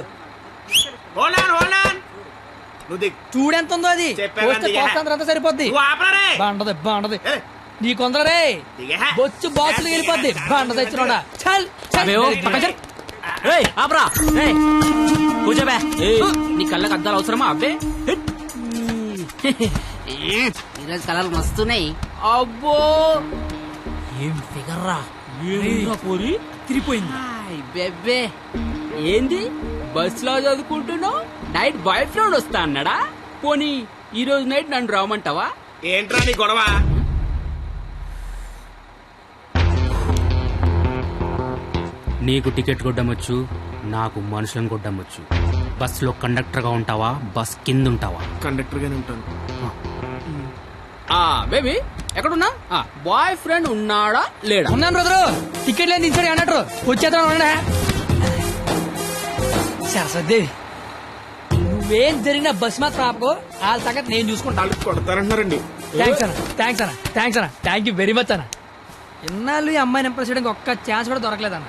నువ్వు దిగు. చూడెంత ఉందో అది. చెప్పాను పోస్తే అందుకే. పోస్తంతా అంతా సరిపోద్ది. నువ్వు ఆపరా రే. బాగుంటది బాగుంటది. నీ కొందరే దిగే. బొచ్చు బాక్సులు వెళ్ళిపోద్ది బండ తెచ్చినోడా చల్ చల్ ఆపరా కూర్చోబే నీ కళ్ళకి అద్దాలు అవసరమా అబ్బే ఈరోజు కలర్లు మస్తున్నాయి. అబ్బో ఏం ఫిగర్ రా పోరి తిరిపోయింది. బెబ్బే ఏంది బస్ లో చదువుకుంటున్నావు నైట్ బాయ్ ఫ్రెండ్ వస్తా అన్నాడా పోనీ ఈ రోజు నైట్ నన్ను రామంటావా ఏంట్రా నీ గొడవ? నీకు టికెట్ కొట్టమొచ్చు నాకు మనుషులను కొట్టమొచ్చు బస్ లో కండక్టర్ గా ఉంటావా బస్ కింద ఉంటావా కండక్టర్ గానే ఉంటాను. బేబీ ఎక్కడున్నా బాయ్ ఫ్రెండ్ ఉన్నాడా లేడా ఉన్నాను బ్రదరు టికెట్ లేని దించాడు అన్నట్టు వచ్చేద్దాం. సరస్వదేవి నువ్వేం జరిగిన బస్ మాత్రం ఆపకో వాళ్ళ సంగతి నేను చూసుకుంటా. వాళ్ళు కొడతారంటున్నారండి. థ్యాంక్స్ అన్న థ్యాంక్స్ అన్న థ్యాంక్స్ అన్న థ్యాంక్ యూ వెరీ మచ్ అన్న. ఇన్నాళ్ళు ఈ అమ్మాయిని ఇంప్రెస్ చేయడానికి ఒక్క ఛాన్స్ కూడా దొరకలేదన్న.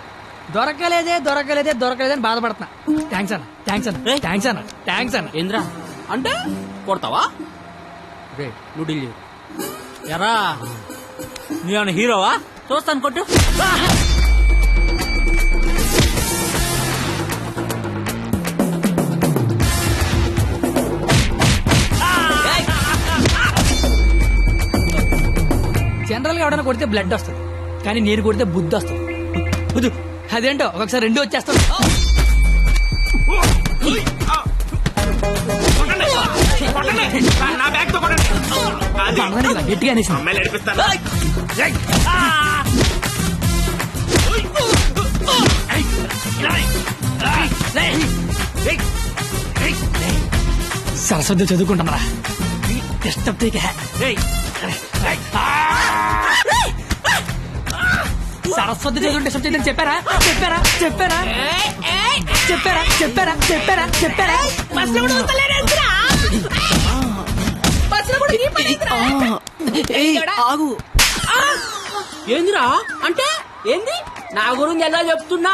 దొరకలేదని బాధపడుతున్నా. థ్యాంక్స్ అన్న థ్యాంక్స్ అన్న థ్యాంక్స్ అన్న థ్యాంక్స్ అన్న. ఏంద్రా అంటే కొడతావా రే నువ్వు డీల్ చేయు. ఎరా నీ హీరోవా చూస్తాను కొట్టు. జనరల్ గా ఎవడైనా కొడితే బ్లడ్ వస్తుంది కానీ నేను కొడితే బుద్ధి వస్తుంది. అదేంటో ఒకసారి రెండు వచ్చేస్తాను. నా బ్యాగ్ తో కొట్టండి. గట్టిగా అనేసి అమ్మాయిలు నడిపిస్తాను. సరస్వతి చదువుకుంటున్నారా డిస్టర్బ్ సరస్వతి చదువు డిస్టర్బ్ చేయదని చెప్పారా చెప్పారా చెప్పారా చెప్పారా చెప్పారా చెప్పారా చెప్పారా ఆగు ఏందిరా అంటే ఏంది నా గురించి ఎలా చెప్తున్నా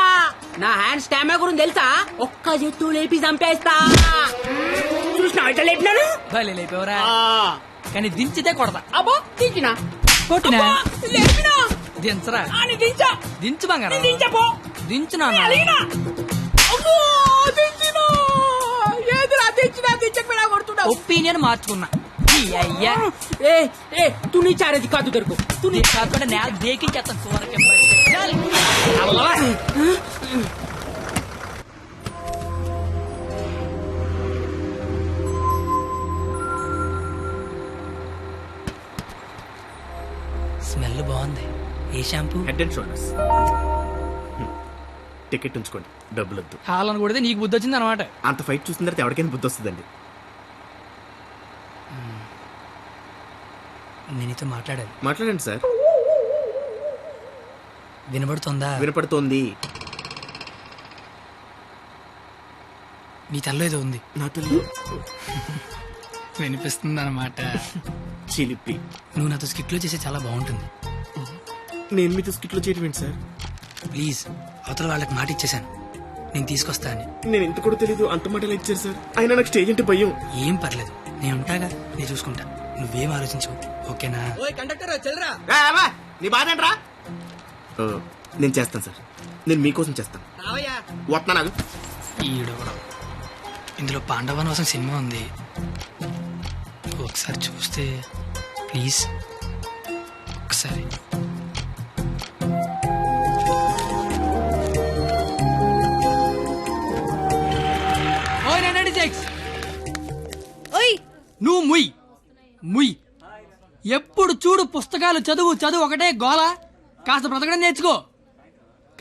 నా హ్యాండ్ స్టామా గురించి తెలుసా ఒక్క చెట్టు లేపి చంపేస్తా చూసినా ఎట్లా లేపినాను భలే లేపేవరా కానీ దించితే కొడతా. అబ్బో దించినా కొట్టినా లేపినా దించరా దించా దించు బంగారం దించపో దించునా ఏదిరా దించినా దించకపోయినా కొడుతున్నా ఒపీనియన్ మార్చుకున్నా. అయ్యా తు నీ చారేది కాదు దొరుకు తు నీ కాకుండా నేల దేకించేస్తాను చూడకే. స్మెల్ బాగుంది. ఏ shampoo? Head and shoulders. Ticket ఉంచుకోండి డబ్బులు వద్దు. హాలను కొడితే నీకు బుద్ధి వచ్చింది అనమాట. అంత ఫైట్ చూసిన తర్వాత ఎవరికైనా బుద్ధి వస్తుందండి. నేను నీతో మాట్లాడాలి. మాట్లాడండి సార్. వినబడుతుందా? వినపడుతోంది. నీ తల్లో ఏదో ఉంది. నా తల్లి వినిపిస్తుంది అనమాట. చిలిపి. నువ్వు నాతో స్కిట్లో చేసే చాలా బాగుంటుంది. నేను మీతో స్కిట్లో చేయటం ఏంటి సార్? ప్లీజ్ అవతల వాళ్ళకి మాట ఇచ్చేసాను నేను తీసుకొస్తా అని. నేను ఇంత కూడా తెలీదు అంత మాట ఎలా ఇచ్చారు సార్? అయినా నాకు స్టేజ్ అంటే భయం. ఏం పర్లేదు నేను ఉంటాగా నేను చూసుకుంటా. నువ్వేం ఆలోచించవు ఓకేనా? నీ బాధ ఏంట్రా? నేను చేస్తాను సార్. నేను మీకోసం చేస్తాను. వస్తున్నా నాకు. ఈడవడం ఇందులో పాండవనవాసం సినిమా ఉంది ఒకసారి చూస్తే ప్లీజ్ ఒకసారి. నువ్వు ముయ్ ముయ్ ఎప్పుడు చూడు పుస్తకాలు చదువు చదువు ఒకటే గోల. కాస్త బ్రతకడం నేర్చుకో.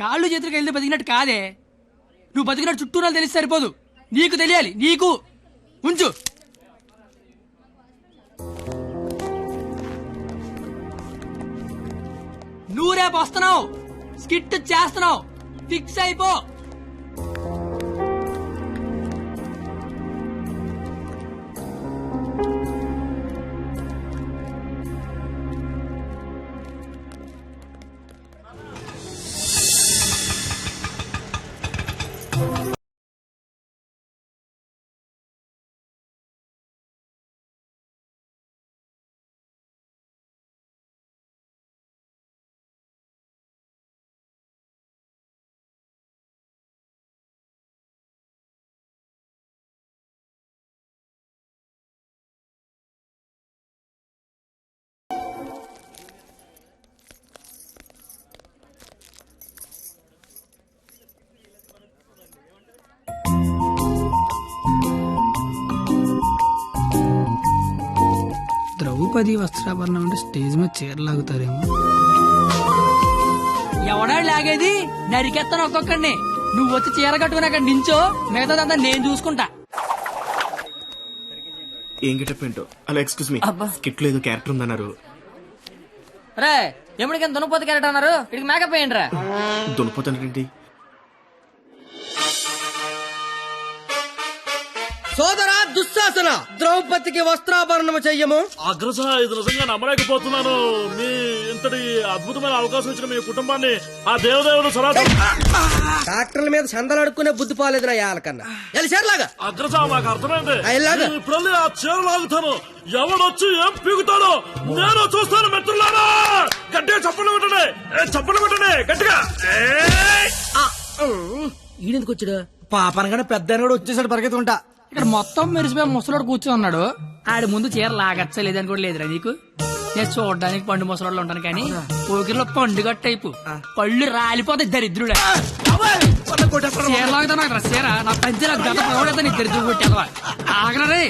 కాళ్ళు చేతులకు వెళ్తే బతికినట్టు కాదే. నువ్వు బతికినట్టు చుట్టూరా తెలిసి సరిపోదు. నీకు తెలియాలి. నీకు ఉంచు. నువ్వు రేపు వస్తున్నావు స్కిట్ చేస్తున్నావు ఫిక్స్ అయిపో. ద్రౌపది వస్త్రాభరణం అంటే స్టేజ్ మీద చీరలాగుతారేమో. ఎవడా లాగేది? నరికెత్తాను ఒక్కొక్కడిని. నువ్వు వచ్చి చీర కట్టుకుని అక్కడ నించో, మిగతాదంతా నేను చూసుకుంటా. ఏం గెటప్ ఏంటో. అలా ఎక్స్క్యూజ్ మీ, స్కిట్ లో ఏదో క్యారెక్టర్ ఉందన్నారు. రే ఎప్పటికైనా దున్నపోతు క్యారెక్టర్ అన్నారు, ఇక్కడికి మేకప్ వేయండి రా. దునిపోతానండి. సోదరా దుశ్శాసన, ద్రౌపదికి వస్త్రాభరణము చెయ్యము. అగ్రస, ఇది నిజంగా నమ్మలేకపోతున్నాను. మీ ఇంతటి అద్భుతమైన అవకాశం ఇచ్చిన మీ కుటుంబాన్ని ఆ దేవదేవుడు సరాసరి డాక్టర్ల మీద చందలు అడుక్కునే బుద్ధి పోలేదు నా యాలకన్నా. ఎలిసేర్లాగా అగ్రస, మాకు అర్థమైంది. ఇలాగా? నేను ఇప్పుడు ఆ చీర లాగుతాను. ఎవడొచ్చి ఏం పీగుతాడో నేను చూస్తాను. మిత్రులారా, గట్టిగా చప్పట్లు కొట్టండి, చప్పట్లు కొట్టండి గట్టిగా. ఈడెందుకు వచ్చాడు? పాపనగానే పెద్ద కూడా వచ్చేసాడు పరిగెత్తుకుంటా. ఇక్కడ మొత్తం మెరిసిపోయి ముసలోడు కూర్చొని ఉన్నాడు. ఆడి ముందు చీర లాగచ్చ లేదని కూడా లేదురా నీకు. నేను చూడడానికి పండు ముసలోళ్ళు ఉంటాను కానీ పోకిరిలో పండుగ టైపు పళ్ళు రాలిపోతాయి దరిద్రుడే. చీర లాగుతా నాకు చీర నా పంచి నాకు గత పడతా నీకు దరిద్రుడు కొట్టేవా ఆగరే.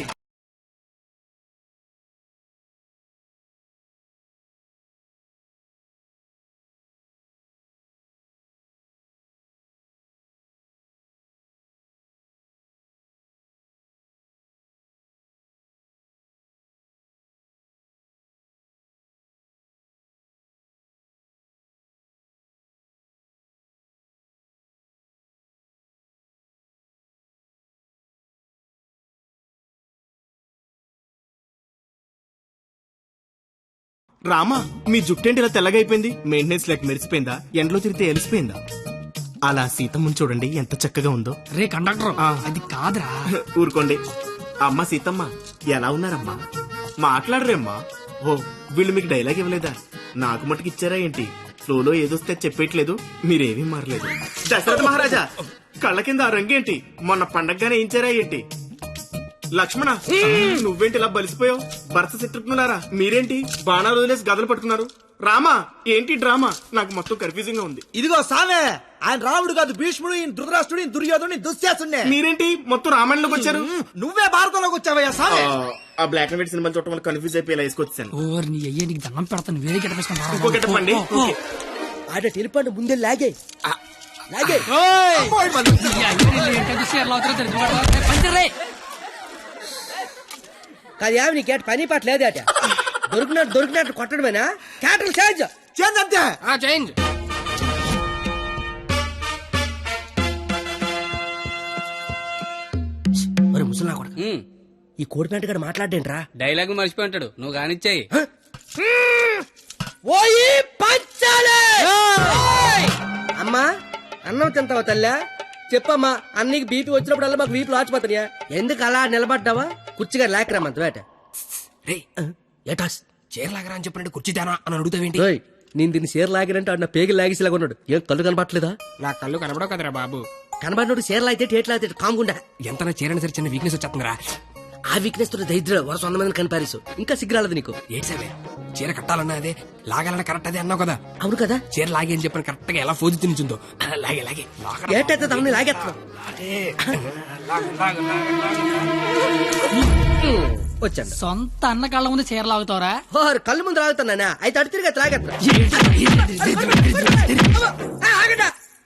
రామా, మీ జుట్టేంటి ఇలా తెల్లగైపోయింది? మెయింటెనెన్స్ లేక మెరిసిపోయిందా? ఎండలో తిరిగితే ఎలిసిపోయిందా? అలా సీతమ్మని చూడండి ఎంత చక్కగా ఉందో. రే కండక్టర్, అది కాదురా. ఊరుకోండి. అమ్మ సీతమ్మ, ఎలా ఉన్నారమ్మా? మాట్లాడరేమ్మా. ఓ, వీళ్ళు మీకు డైలాగ్ ఇవ్వలేదా? నాకు మటుకు ఇచ్చారా ఏంటి? ఫ్లోలో ఏదొస్తే చెప్పేయట్లేదు, మీరేమీ మారలేదు. దశరథ మహారాజా, కళ్ళ కింద ఆ రంగేంటి? మొన్న పండగగానే ఏంచారా ఏంటి? లక్ష్మణ, నువ్వేంటి ఇలా బలిసిపోయావు? భర్త శత్రుఘ్నులారా, మీరేంటి బాణాలు వదిలేసి గదలు పట్టుకున్నారు? రామా, ఏంటి డ్రామా? నాకు మొత్తం కన్ఫ్యూజింగ్ గా ఉంది. ఇదిగో సామే, ఆయన రాముడు కాదు, భీష్ముడు, ఈయన ధృతరాష్ట్రుడు, ఈయన దుర్యోధనుడు, దుశ్శాసుడే. మీరేంటి మొత్తం రామాయణంలోకి వచ్చారు? నువ్వే భారతంలోకి వచ్చావయ్యా సామే. ఆ బ్లాక్ అండ్ వైట్ సినిమా చూడటం వల్ల కన్ఫ్యూజ్ అయిపోయి ఇలా వేసుకొచ్చాను. ఓర్ నీ అయ్యే నీకు దండం పెడతాను. వేరే ఇంకో గిట్టపేసుకుంటా. గెటప్ అండి. ఓకే. ఆడ టెలిపండి ముందే లాగే లాగే. కాదు యావి, నీ కేట పని పాట లేదే అట. దొరికినట్టు కొట్టడమేనా? క్యాటర్ చేంజ్ చేంజ్ అంతే. చేంజ్. మరి ముసలా కొడక, ఈ కోడిపెంట గడ మాట్లాడేంట్రా? డైలాగ్ మర్చిపోయి ఉంటాడు, నువ్వు కానిచ్చాయి. ఓయి పంచాలే. అమ్మా, అన్నం తింటావా తల్లా? చెప్పమ్మా, అన్నీకి బీపీ వచ్చినప్పుడల్లా మాకు వీపులు ఆచిపోతాయా? ఎందుకు అలా నిలబడ్డావా? కుర్చీగా లేకరామంత వేట. ఏటాస్ చీర లాగరా అని చెప్పినట్టు కుర్చీ తేనా అని అడుగుతావేంటి? నేను దీన్ని చీర లాగినంటే అన్న పేగి లాగేసేలాగా ఉన్నాడు. ఏం కళ్ళు కనబట్టలేదా? నా కళ్ళు కనబడవు కదరా బాబు. కనబడినోడు చీర లాగితే టేట్ లాగితే కాముకుండా. ఎంత నా చీరని సరే చిన్న వీక్నెస్ వచ్చేస్తుందిరా. ఆ వీక్నెస్ తో దరిద్ర వరుస 100 మందిని కనిపారేసు. ఇంకా సిగ్గురాలదు నీకు. ఏంటి సరే, చీర కట్టాలన్నా అదే, లాగాలన్నా కరెక్ట్ అదే అన్నావు కదా. అవును కదా. చీర లాగే అని చెప్పిన కరెక్ట్ గా ఎలా ఫోజు తినిచుందో లాగే లాగే. ఏటైతే దాన్ని లాగేస్తున్నావు. వచ్చాను. సొంత అన్న కళ్ళ ముందు చీర లాగుతావరా? కళ్ళు ముందు లాగుతున్నానా? అయితే అటు తిరిగి లాగేస్తున్నా.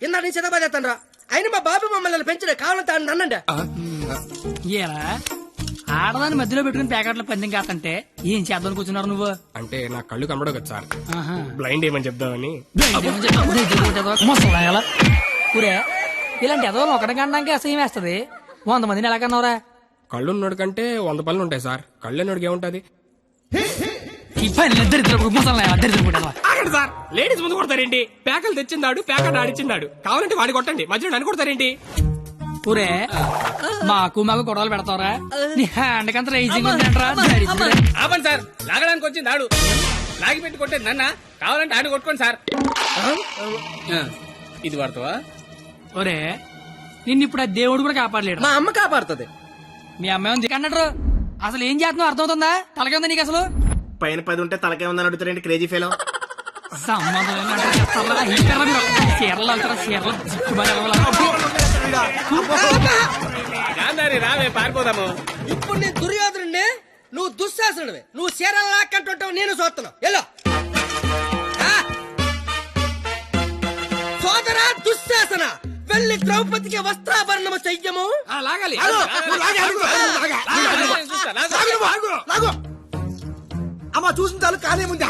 ఇందా నేను చిన్నబాదేస్తాను రా. అయినా మా బాబు మమ్మల్ని పెంచడే, కావాలంటే అన్నండి. ఏరా ఆడదాన్ని మధ్యలో పెట్టుకుని ప్యాకెట్లో పందెం కాకంటే ఏం చేద్దాం కూర్చున్నారు నువ్వు? అంటే నా కళ్ళు కనబడవు కదా సార్, ఆహా. బ్లైండ్ ఏమని చెప్దామని. ఊరే ఇలాంటి ఎదో ఒకటి కనడానికి అసహ్యం వేస్తది. 100 మందిని ఎలా కన్నావురా? కళ్ళు ఉన్నోడు కంటే 100 పనులు ఉంటాయి సార్. కళ్ళు ఉన్నోడికి ఏముంటది? ఈ పని ఆగండి సార్, లేడీస్ ముందు కొడతారేంటి? ప్యాకలు తెచ్చిందాడు, ప్యాకెట్ ఆడిచ్చిందాడు. కావాలంటే వాడి కొట్టండి, మధ్యలో నన్ను కొడతారేంటి? ఊరే మాకు గొడవలు పెడతావరా? నీ హ్యాండ్ కంత రైజింగ్ ఆపండి సార్, లాగడానికి వచ్చింది ఆడు. లాగి పెట్టి కొట్టేది నన్న, కావాలంటే ఆడు కొట్టుకోండి సార్. ఇది వాడతావా? ఒరే నిన్ను ఇప్పుడు ఆ దేవుడు కూడా కాపాడలేడు. మా అమ్మ కాపాడుతుంది. మీ అమ్మాయి అన్నట్టు అసలు ఏం చేస్తున్నావు అర్థమవుతుందా? తలకే ఉందా నీకు అసలు? పైన 10 ఉంటే తలకే ఉందని అడుగుతారేంటి క్రేజీ ఫెలో? రావే పారిపోదాము. ఇప్పుడు నేను దుర్యోధనుడిని, నువ్వు దుశ్శాసనుడివి. నువ్వు చీరలు లాక్కంటుంటావు, నేను చూస్తున్నావు. ఎల్లో సోదరా దుశ్శాసన, వెళ్ళి ద్రౌపదికి వస్త్రాభరణము చెయ్యము. అమ్మా చూసిన చాలు కానే ముందు.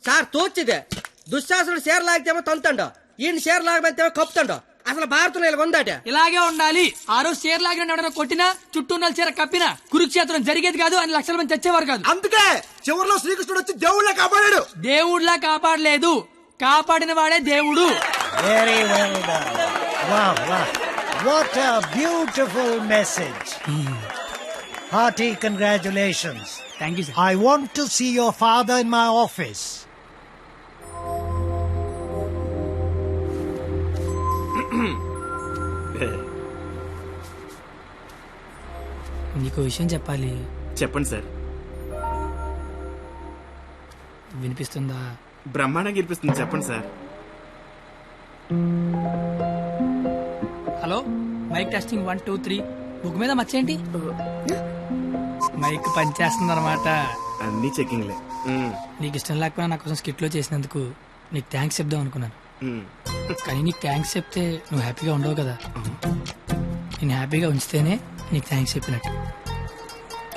సార్ తోచిదే, దుశ్శాసనుడు చీర లాగితేమో తంతండో, ఈయన చీర లాగమంతేమో కప్పుతాండో. అసలు భారతంలో ఇలా ఉందాట. ఇలాగే ఉండాలి. ఆ రోజు చీర లాగిన ఎవడైనా కొట్టినా, చుట్టూ ఉన్న చీర కప్పినా కురుక్షేత్రం జరిగేది కాదు, అని లక్షల మంది చచ్చేవారు కాదు. అందుకే చివరిలో శ్రీకృష్ణుడు వచ్చి దేవుళ్ళ కాపాడాడు. దేవుడిలా కాపాడలేదు, కాపాడిన వాడే దేవుడు. Very well done. Wow, wow. What a beautiful message. Hearty congratulations. Thank you, sir. I want to see your father in my office. నీకు విషయం చెప్పాలి. చెప్పండి సార్. వినిపిస్తుందా? బ్రహ్మాండంగా వినిపిస్తుంది, చెప్పండి sir. Hello, mic testing 1 2 3. Book మీద మర్చేంటి? మైక్ పనిచేస్తుంది అనమాట. అన్ని చెకింగ్లే. నీకు ఇష్టం లేకపోయినా నా కోసం స్కిట్ లో చేసినందుకు నీకు థ్యాంక్స్ చెప్దాం అనుకున్నాను. కానీ నీకు థ్యాంక్స్ చెప్తే నువ్వు హ్యాపీగా ఉండవు కదా. నేను హ్యాపీగా ఉంచితేనే నీకు థ్యాంక్స్ చెప్పినట్టు.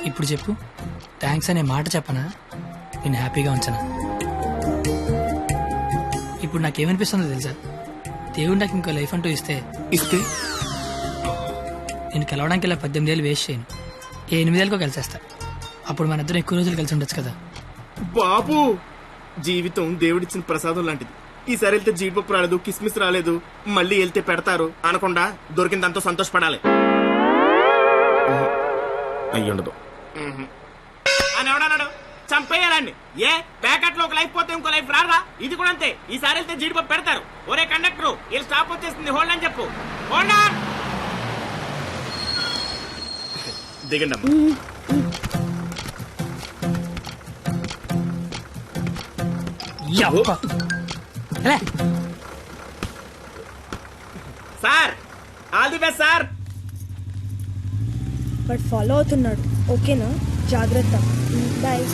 ఇప్పుడు చెప్పు, థ్యాంక్స్ అనే మాట చెప్పనా, నేను హ్యాపీగా ఉంచనా? ఇప్పుడు నాకేమనిపిస్తుందో తెలుసా? దేవుడు నాకు ఇంకో లైఫ్ అంటూ ఇస్తే నేను కలవడానికి ఇలా 18 ఏళ్ళు వేస్ట్ చేయను, 8 ఏళ్ళకో కలిసేస్తా. అప్పుడు మన ఇద్దరు ఎక్కువ రోజులు కలిసి ఉండొచ్చు కదా. బాబు, జీవితం దేవుడిచ్చిన ప్రసాదం లాంటిది. ఈసారి వెళ్తే జీడిపప్పు రాలేదు, కిస్మిస్ రాలేదు, మళ్ళీ వెళ్తే పెడతారు అనకుండా దొరికిందంతో సంతోషపడాలి. అయ్యుండదు అని ఎవడన్నాడు? చంపేయాలండి. ఏ ప్యాకెట్ లో ఒక లైఫ్ పోతే ఇంకో లైఫ్ రారా? ఇది కూడా అంతే. ఈసారి వెళ్తే జీడిపప్పు పెడతారు. ఒరే కండక్టర్, వీళ్ళు స్టాప్ వచ్చేస్తుంది, హోల్డ్ అని చెప్పు. Hold on. దిగండి అమ్మా. Sir, all the best sir. But follow అవుతున్నాడు. ఓకేనా? జాగ్రత్త. బాయ్.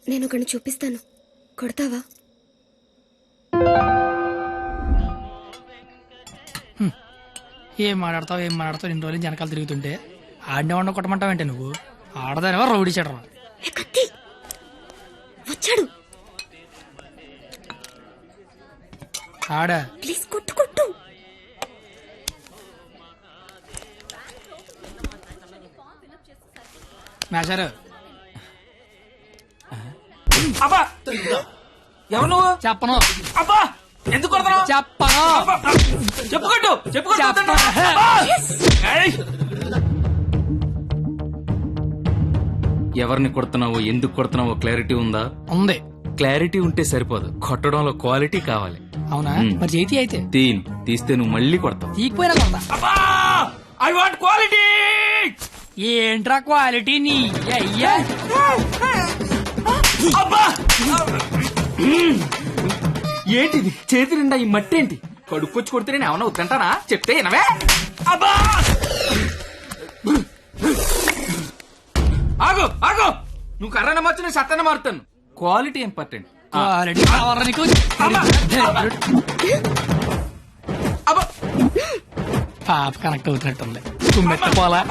నేను ఒకటి చూపిస్తాను, కొడతావా? ఏం మాట్లాడతావు ఇన్ని రోజులు వెనకాల తిరుగుతుంటే ఆడినే ఉండ కొట్టమంటావేంటే నువ్వు? ఆడదానివా రౌడీ చెడరా? వచ్చాడు. ఆడా ప్లీజ్ కొట్టు కొట్టు. మేషారు. అబ్బా, ఎవరు నువ్వు? చెప్పను. అబ్బా, ఎందుకు కొడతావు? చెప్పను. చెప్పుకోట్టు. ఎవరిని కొడుతున్నావో, ఎందుకు కొడుతున్నావో క్లారిటీ ఉందా? ఉంది. క్లారిటీ ఉంటే సరిపోదు, కొట్టడంలో క్వాలిటీ కావాలి. అవునా? మరి చేతి అయితే తీస్తే నువ్వు మళ్ళీ కొడతావు. తీకపోయినా కొడతా. I want quality. ఏంట్రా క్వాలిటీ? నీ అయ్యా ఏంటిది? చేతి నిండా ఈ మట్టి ఏంటి? కడుక్కొచ్చి కొడితే నేను ఏమన్నా వద్దంటానా? చెప్తే వినవే. అబ్బా, ఆగు ఆగు. నువ్వు కర్రన మార్చు, నేను సత్తన మారుతాను. Quality important. క్వాలిటీ కావాలా నీకు? పాప కనెక్ట్ అవుతున్నట్టుంది. కుమ్మెత్తపోలా.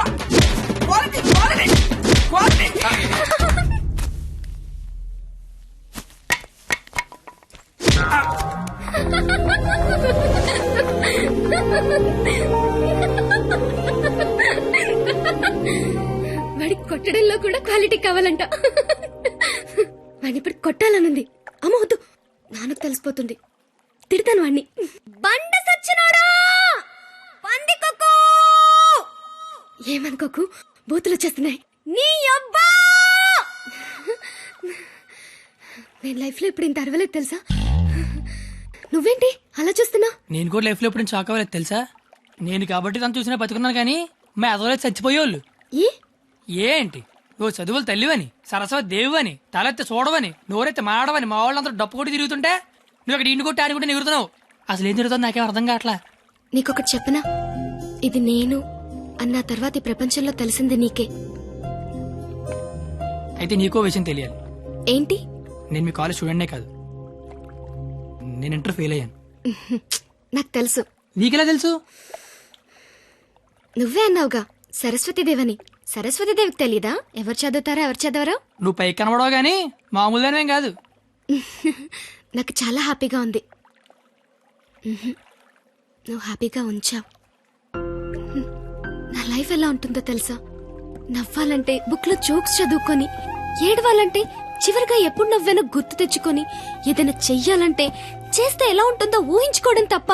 కొట్టడంలో కూడా క్వాలిటీ కావాలంట. వాడిని ఇప్పుడు కొట్టాలనుంది. అమ్మ వద్దు, నాన్నకు తెలిసిపోతుంది. తిడతాను వాణ్ణి. బండ సచ్చినోడా, పందికొక్కు. ఏమనుకోకు, బూతులు వచ్చేస్తున్నాయి. నీ అబ్బా, నేను లైఫ్ లో ఇప్పుడు ఇంత అరవలేదు తెలుసా. నువ్వేంటి అలా చూస్తున్నా? నేను కూడా లైఫ్ లో ఎప్పుడు షాక్ అవ్వలేదు తెలుసా. నేను కాబట్టి తను చూసినా బతుకున్నాను కానీ మా అదవలేదు చచ్చిపోయేవాళ్ళు. ఏంటి నువ్వు చదువులు తల్లివని, సరస్వతి దేవివని, తలెత్తి చూడవని, నోరెత్తి మాడవని మా వాళ్ళందరూ డప్పు కొట్టి తిరుగుతుంటే నువ్వు అక్కడ ఇంటి కొట్టి ఆడుకుంటే ఎగురుతున్నావు. అసలు ఏం జరుగుతుంది నాకేం అర్థం కావట్లా. నీకొకటి చెప్పనా, ఇది నేను అన్న తర్వాత ఈ ప్రపంచంలో తెలిసింది నీకే. అయితే నీకో విషయం తెలియాలి. ఏంటి? నేను మీ కాలేజ్ స్టూడెంట్నే కాదు, నేను ఇంటర్ ఫెయిల్ అయ్యాను. నాకు తెలుసు. నీకెలా తెలుసు? నువ్వే అన్నావుగా సరస్వతీదేవని. సరస్వతీదేవికి తెలీదా ఎవరు చదువుతారా ఎవరు చదవరా? నువ్వు పైకి కనబడవు గానీ మామూలుగానేం కాదు. నాకు చాలా హ్యాపీగా ఉంది. నువ్వు హ్యాపీగా ఉంచావు. నా లైఫ్ ఎలా ఉంటుందో తెలుసా? నవ్వాలంటే బుక్ లో జోక్స్ చదువుకొని, ఏడవాలంటే చివరిగా ఎప్పుడు నవ్వానో గుర్తు తెచ్చుకొని, ఏదైనా చెయ్యాలంటే చేస్తే ఎలా ఉంటుందో ఊహించుకోవడం తప్ప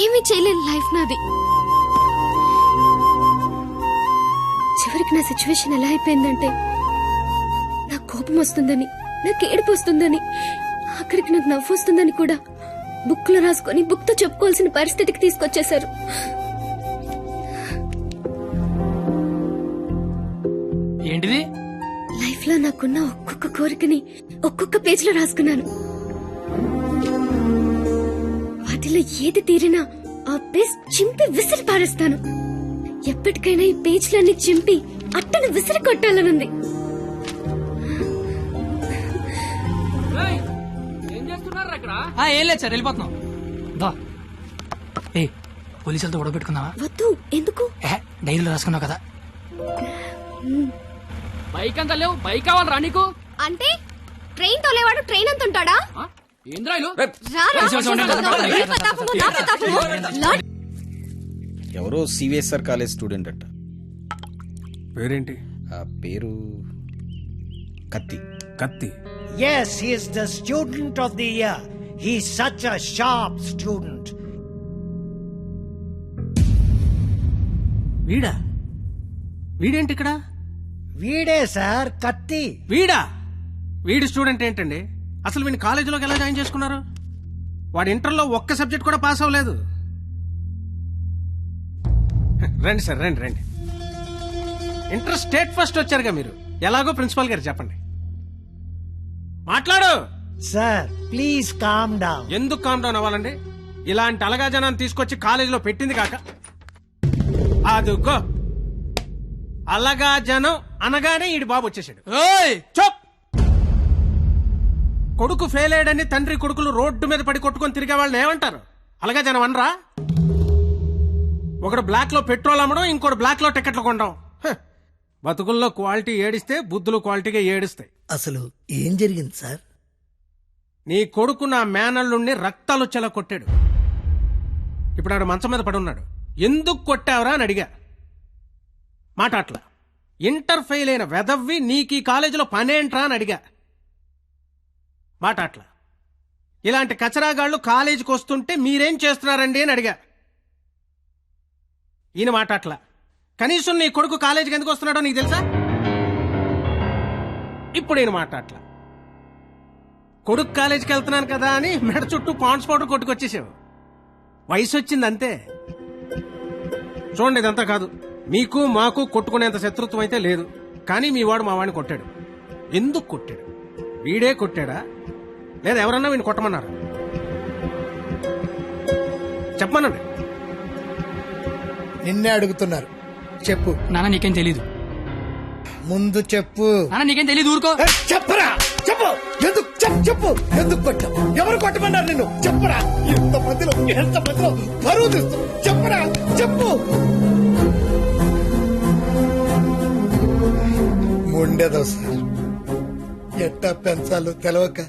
ఏమీ చేయలేని లైఫ్ నాది. చివరికి నా సిచ్యువేషన్ ఎలా అయిపోయిందంటే, నాకు కోపం వస్తుందని, నాకు ఏడుపు వస్తుందని, ఆఖరికి నాకు నవ్వు వస్తుందని కూడా బుక్ లో రాసుకొని బుక్ తో చెప్పుకోవాల్సిన పరిస్థితికి తీసుకొచ్చేశారు. ఏంటిది? లైఫ్ లో నాకున్న ఒక్కొక్క కోరికని ఒక్కొక్క పేజ్ లో రాసుకున్నాను. వాటిలో ఏది తీరినా ఆ పేజ్ చింపి విసిరి పారేస్తాను. ఎప్పటికైనా ఈ పేజ్లన్నీ చింపి అట్టను విసిరి కొట్టాలనుంది. ఏం లేదు సార్, వెళ్ళిపోతున్నాం. ఏ పోలీసులతో గొడవ పెట్టుకున్నావా? వద్దు. ఎందుకు? డైరీలో రాసుకున్నావు కదా. బైక్ అంతా లేవు, బైక్ కావాలరా నీకు? అంటే ట్రైన్ తోలేవాడు ట్రైన్ అంత ఉంటాడా? ఏంద్రాయిలు ఎవరో సివిఎస్ఆర్ కాలేజ్ స్టూడెంట్ అట్ట. పేరేంటి? ఆ పేరు కత్తి. కత్తి? Yes, he is the student of the year. He's such a sharp student. వీడా? వీడేంటి ఇక్కడ? వీడే సార్ కత్తి. వీడా? వీడి స్టూడెంట్ ఏంటండి? అసలు వీడిని కాలేజీలోకి ఎలా జాయిన్ చేసుకున్నారు? వాడు ఇంటర్లో ఒక్క సబ్జెక్ట్ కూడా పాస్ అవ్వలేదు. రండి సార్, రండి రండి. ఇంటర్ స్టేట్ ఫస్ట్ వచ్చారుగా మీరు. ఎలాగో ప్రిన్సిపాల్ గారు చెప్పండి. మాట్లాడు సార్. Please calm down. ఎందుకు కామ్ డౌన్ అవ్వాలండి? ఇలాంటి అలగా జనాన్ని తీసుకొచ్చి కాలేజీలో పెట్టింది కాక అదుగో అలగా జనం అనగానే ఈడి బాబు వచ్చేసాడు. చోప్! కొడుకు ఫెయిల్ అయ్యాడని తండ్రి కొడుకులు రోడ్డు మీద పడి కొట్టుకొని తిరిగే వాళ్ళని ఏమంటారు? అలగా జనం అనరా? ఒకడు బ్లాక్ లో పెట్రోల్ అమ్మడం, ఇంకోటి బ్లాక్ లో టికెట్లు కొనడం. బతుకుల్లో క్వాలిటీ ఏడిస్తే బుద్ధులు క్వాలిటీగా ఏడుస్తాయి. అసలు ఏం జరిగింది సార్? నీ కొడుకు నా మేనల్లుణ్ణి రక్తాలు వచ్చేలా కొట్టాడు. ఇప్పుడు ఆడు మంచం మీద పడున్నాడు. ఎందుకు కొట్టావురా అని అడిగా. మాట్లాడలా. ఇంటర్ ఫెయిల్ అయిన వెదవ్వి నీకు ఈ కాలేజీలో పనేంట్రా అని అడిగా. మాట్లాడలా. ఇలాంటి కచరాగాళ్లు కాలేజీకి వస్తుంటే మీరేం చేస్తున్నారండి అని అడిగా. ఈయన మాట్లాడలా. కనీసం నీ కొడుకు కాలేజీకి ఎందుకు వస్తున్నాడో నీకు తెలుసా? ఇప్పుడు ఈయన మాట్లాడలా. కొడుకు కాలేజీకి వెళ్తున్నాను కదా అని మెడ చుట్టూ పాండ్స్ పౌడర్ కొట్టుకొచ్చేసావు. వయసు వచ్చింది అంతే. చూడండి, ఇదంతా కాదు. మీకు మాకు కొట్టుకునేంత శత్రుత్వం అయితే లేదు. కానీ మీ వాడు మా వాడిని కొట్టాడు. ఎందుకు కొట్టాడు? వీడే కొట్టాడా లేదా ఎవరన్నా వీడిని కొట్టమన్నారు? చెప్పమనండి. నిన్నే అడుగుతున్నారు, చెప్పు. నాన్న నీకేం తెలీదు. ముందు చెప్పు. నాన్న నీకేం తెలీదు, ఊరుకో. చెప్పరా, చెప్పు. ఎందుకు చెప్పు. ఎందుకు కొట్టావు? ఎవరు కొట్టమన్నారు నిన్ను? చెప్పరా. ఎంత మందిలో పరువు తీస్తావు. చెప్పరా, చెప్పు. ఉండేదో సార్, ఎట్టా పెంచాలో తెలవక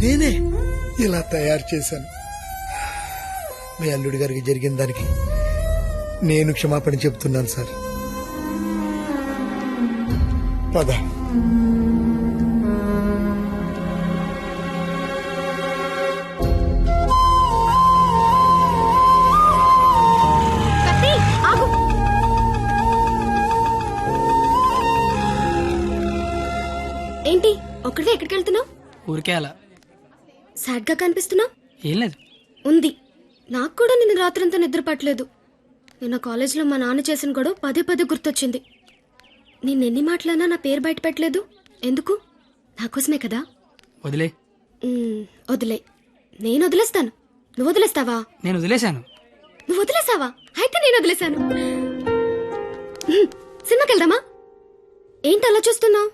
నేనే ఇలా తయారు చేశాను. మీ అల్లుడి గారికి జరిగిన దానికి నేను క్షమాపణ చెప్తున్నాను సార్. పద. కత్తి, ఆగు. ఏంటి ఒక్కడే ఎక్కడికి వెళ్తున్నావు? ఊరికే అలా. సాడ్ గా కనిపిస్తున్నావు. ఏం లేదు. ఉంది. నాకు కూడా నిన్న రాత్రంతా నిద్ర పట్టలేదు. నిన్న కాలేజీలో మా నాన్న చేసిన గొడవ పదే పదే గుర్తొచ్చింది. నిన్నెన్ని మాటలన్నా నా పేరు బయట పెట్టలేదు. ఎందుకు? నా కోసమే కదా. వదిలే. వదిలే. నేను వదిలేస్తాను. నువ్వు వదిలేస్తావా? నేను వదిలేశాను. నువ్వు వదిలేసావా? అయితే నేను వదిలేశాను. సినిమాకి వెళ్దామా? ఏంటి అలా చూస్తున్నావు?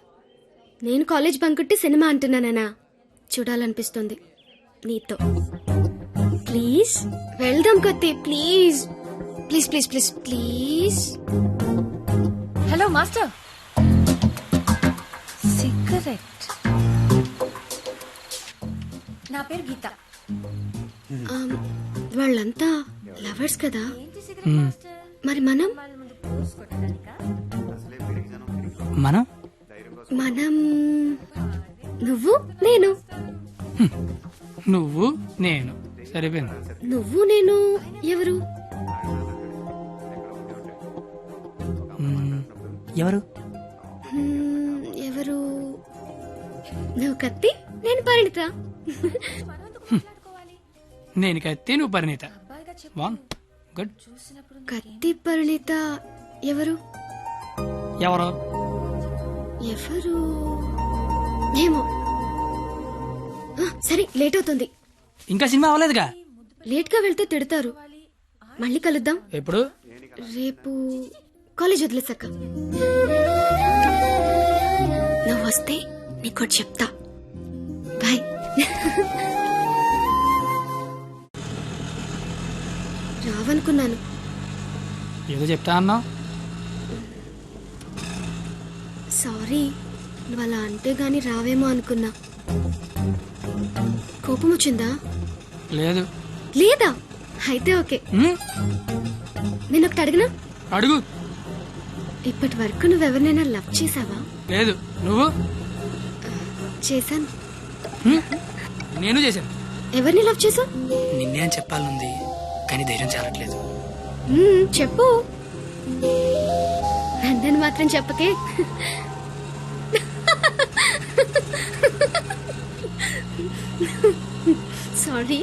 నేను కాలేజ్ బంకొట్టి సినిమా అంటున్నానా? చూడాలనిపిస్తుంది నీతో. ప్లీజ్ వెళ్దాం కత్తి. Please please please please please. Hello master. Cigarette. నా పేరు గీత. వాళ్ళంతా లవర్స్ కదా, మరి మనం మనం మనం నువ్వు నేను. నువ్వు నేను సరిపోయింది. నువ్వు నేను ఎవరు? ఎవరు? ఎవరు? నువ్వు కత్తి, నేను పరిణిత. నేను కత్తి, నువ్వు పరిణీత. గుడ్. కత్తి పరిణిత ఎవరు? ఎవరు? ఎవరు ఏమో. సరే, లేట్ అవుతుంది. ఇంకా సినిమా అవ్వలేదుగా. లేట్ గా వెళ్తే తిడతారు. మళ్ళీ కలుద్దాం. ఎప్పుడు? రేపు కాలేజ్ వదిలేసాక. నువ్వు వస్తే నీకు చెప్తా. బాయ్. రావనుకున్నాను. ఏదో చెప్తా అన్నా. సారీ, నువ్వు అలా అంటే గాని రావేమో అనుకున్నా. కోపం వచ్చిందా? లేదు. లేదా? అయితే ఓకే. నేను ఒకటి అడిగినా? అడుగు. ఇప్పటి వరకు నువ్వెవరినైనా లవ్ చేసావా? లేదు. నువ్వు? చేశాను. నేను చేశాను. ఎవరిని లవ్ చేసావు? నిన్నే అని చెప్పాలనుంది, కానీ ధైర్యం చాలట్లేదు. చెప్పు. నన్ను మాత్రం చెప్పకే. సారీ.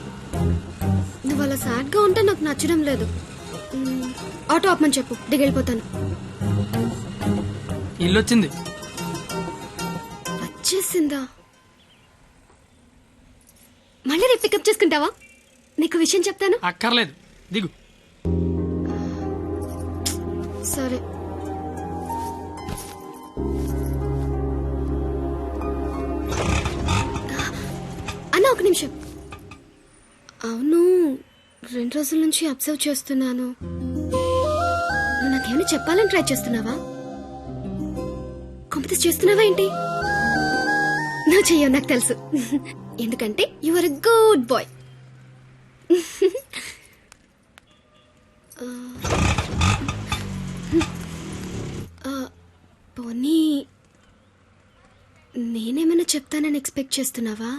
నువ్వు అలా సాడ్ గా ఉంటే నాకు నచ్చడం లేదు. ఆటో ఆపమని చెప్పు, దిగెళ్ళిపోతాను. ఇల్లు వచ్చింది. వచ్చేసిందా? మళ్ళీ రేపు పికప్ చేసుకుంటావా? నీకు విషయం చెప్తాను. అక్కర్లేదు, దిగు. సరే. అన్న, ఒక నిమిషం. అవును, 2 రోజుల నుంచి అబ్జర్వ్ చేస్తున్నాను. నువ్వు నాకేమైనా చెప్పాలని ట్రై చేస్తున్నావా? కాంపిటీస్ చేస్తున్నావా ఏంటి? నువ్వు చెయ్యవు, నాకు తెలుసు. ఎందుకంటే you are a good boy. పోనీ నేనేమైనా చెప్తానని ఎక్స్పెక్ట్ చేస్తున్నావా?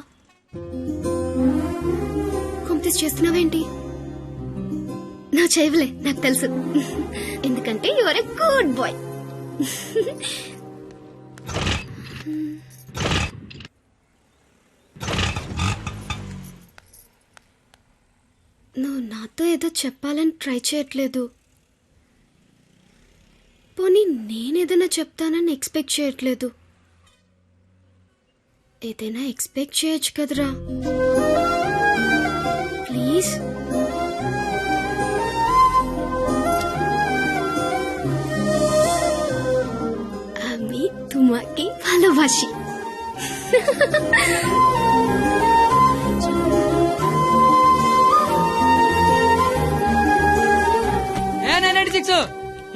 కాంపిటీస్ చేస్తున్నావేంటి? నువ్వు చేయవులే, నాకు తెలుసు. ఎందుకంటే you are a good boy. నువ్వు నాతో ఏదో చెప్పాలని ట్రై చేయట్లేదు. పోనీ నేనేదైనా చెప్తానని ఎక్స్పెక్ట్ చేయట్లేదు. ఏదైనా ఎక్స్పెక్ట్ చేయొచ్చు కదరా. ప్లీజ్. আমি তোমাকে ভালোবাসি.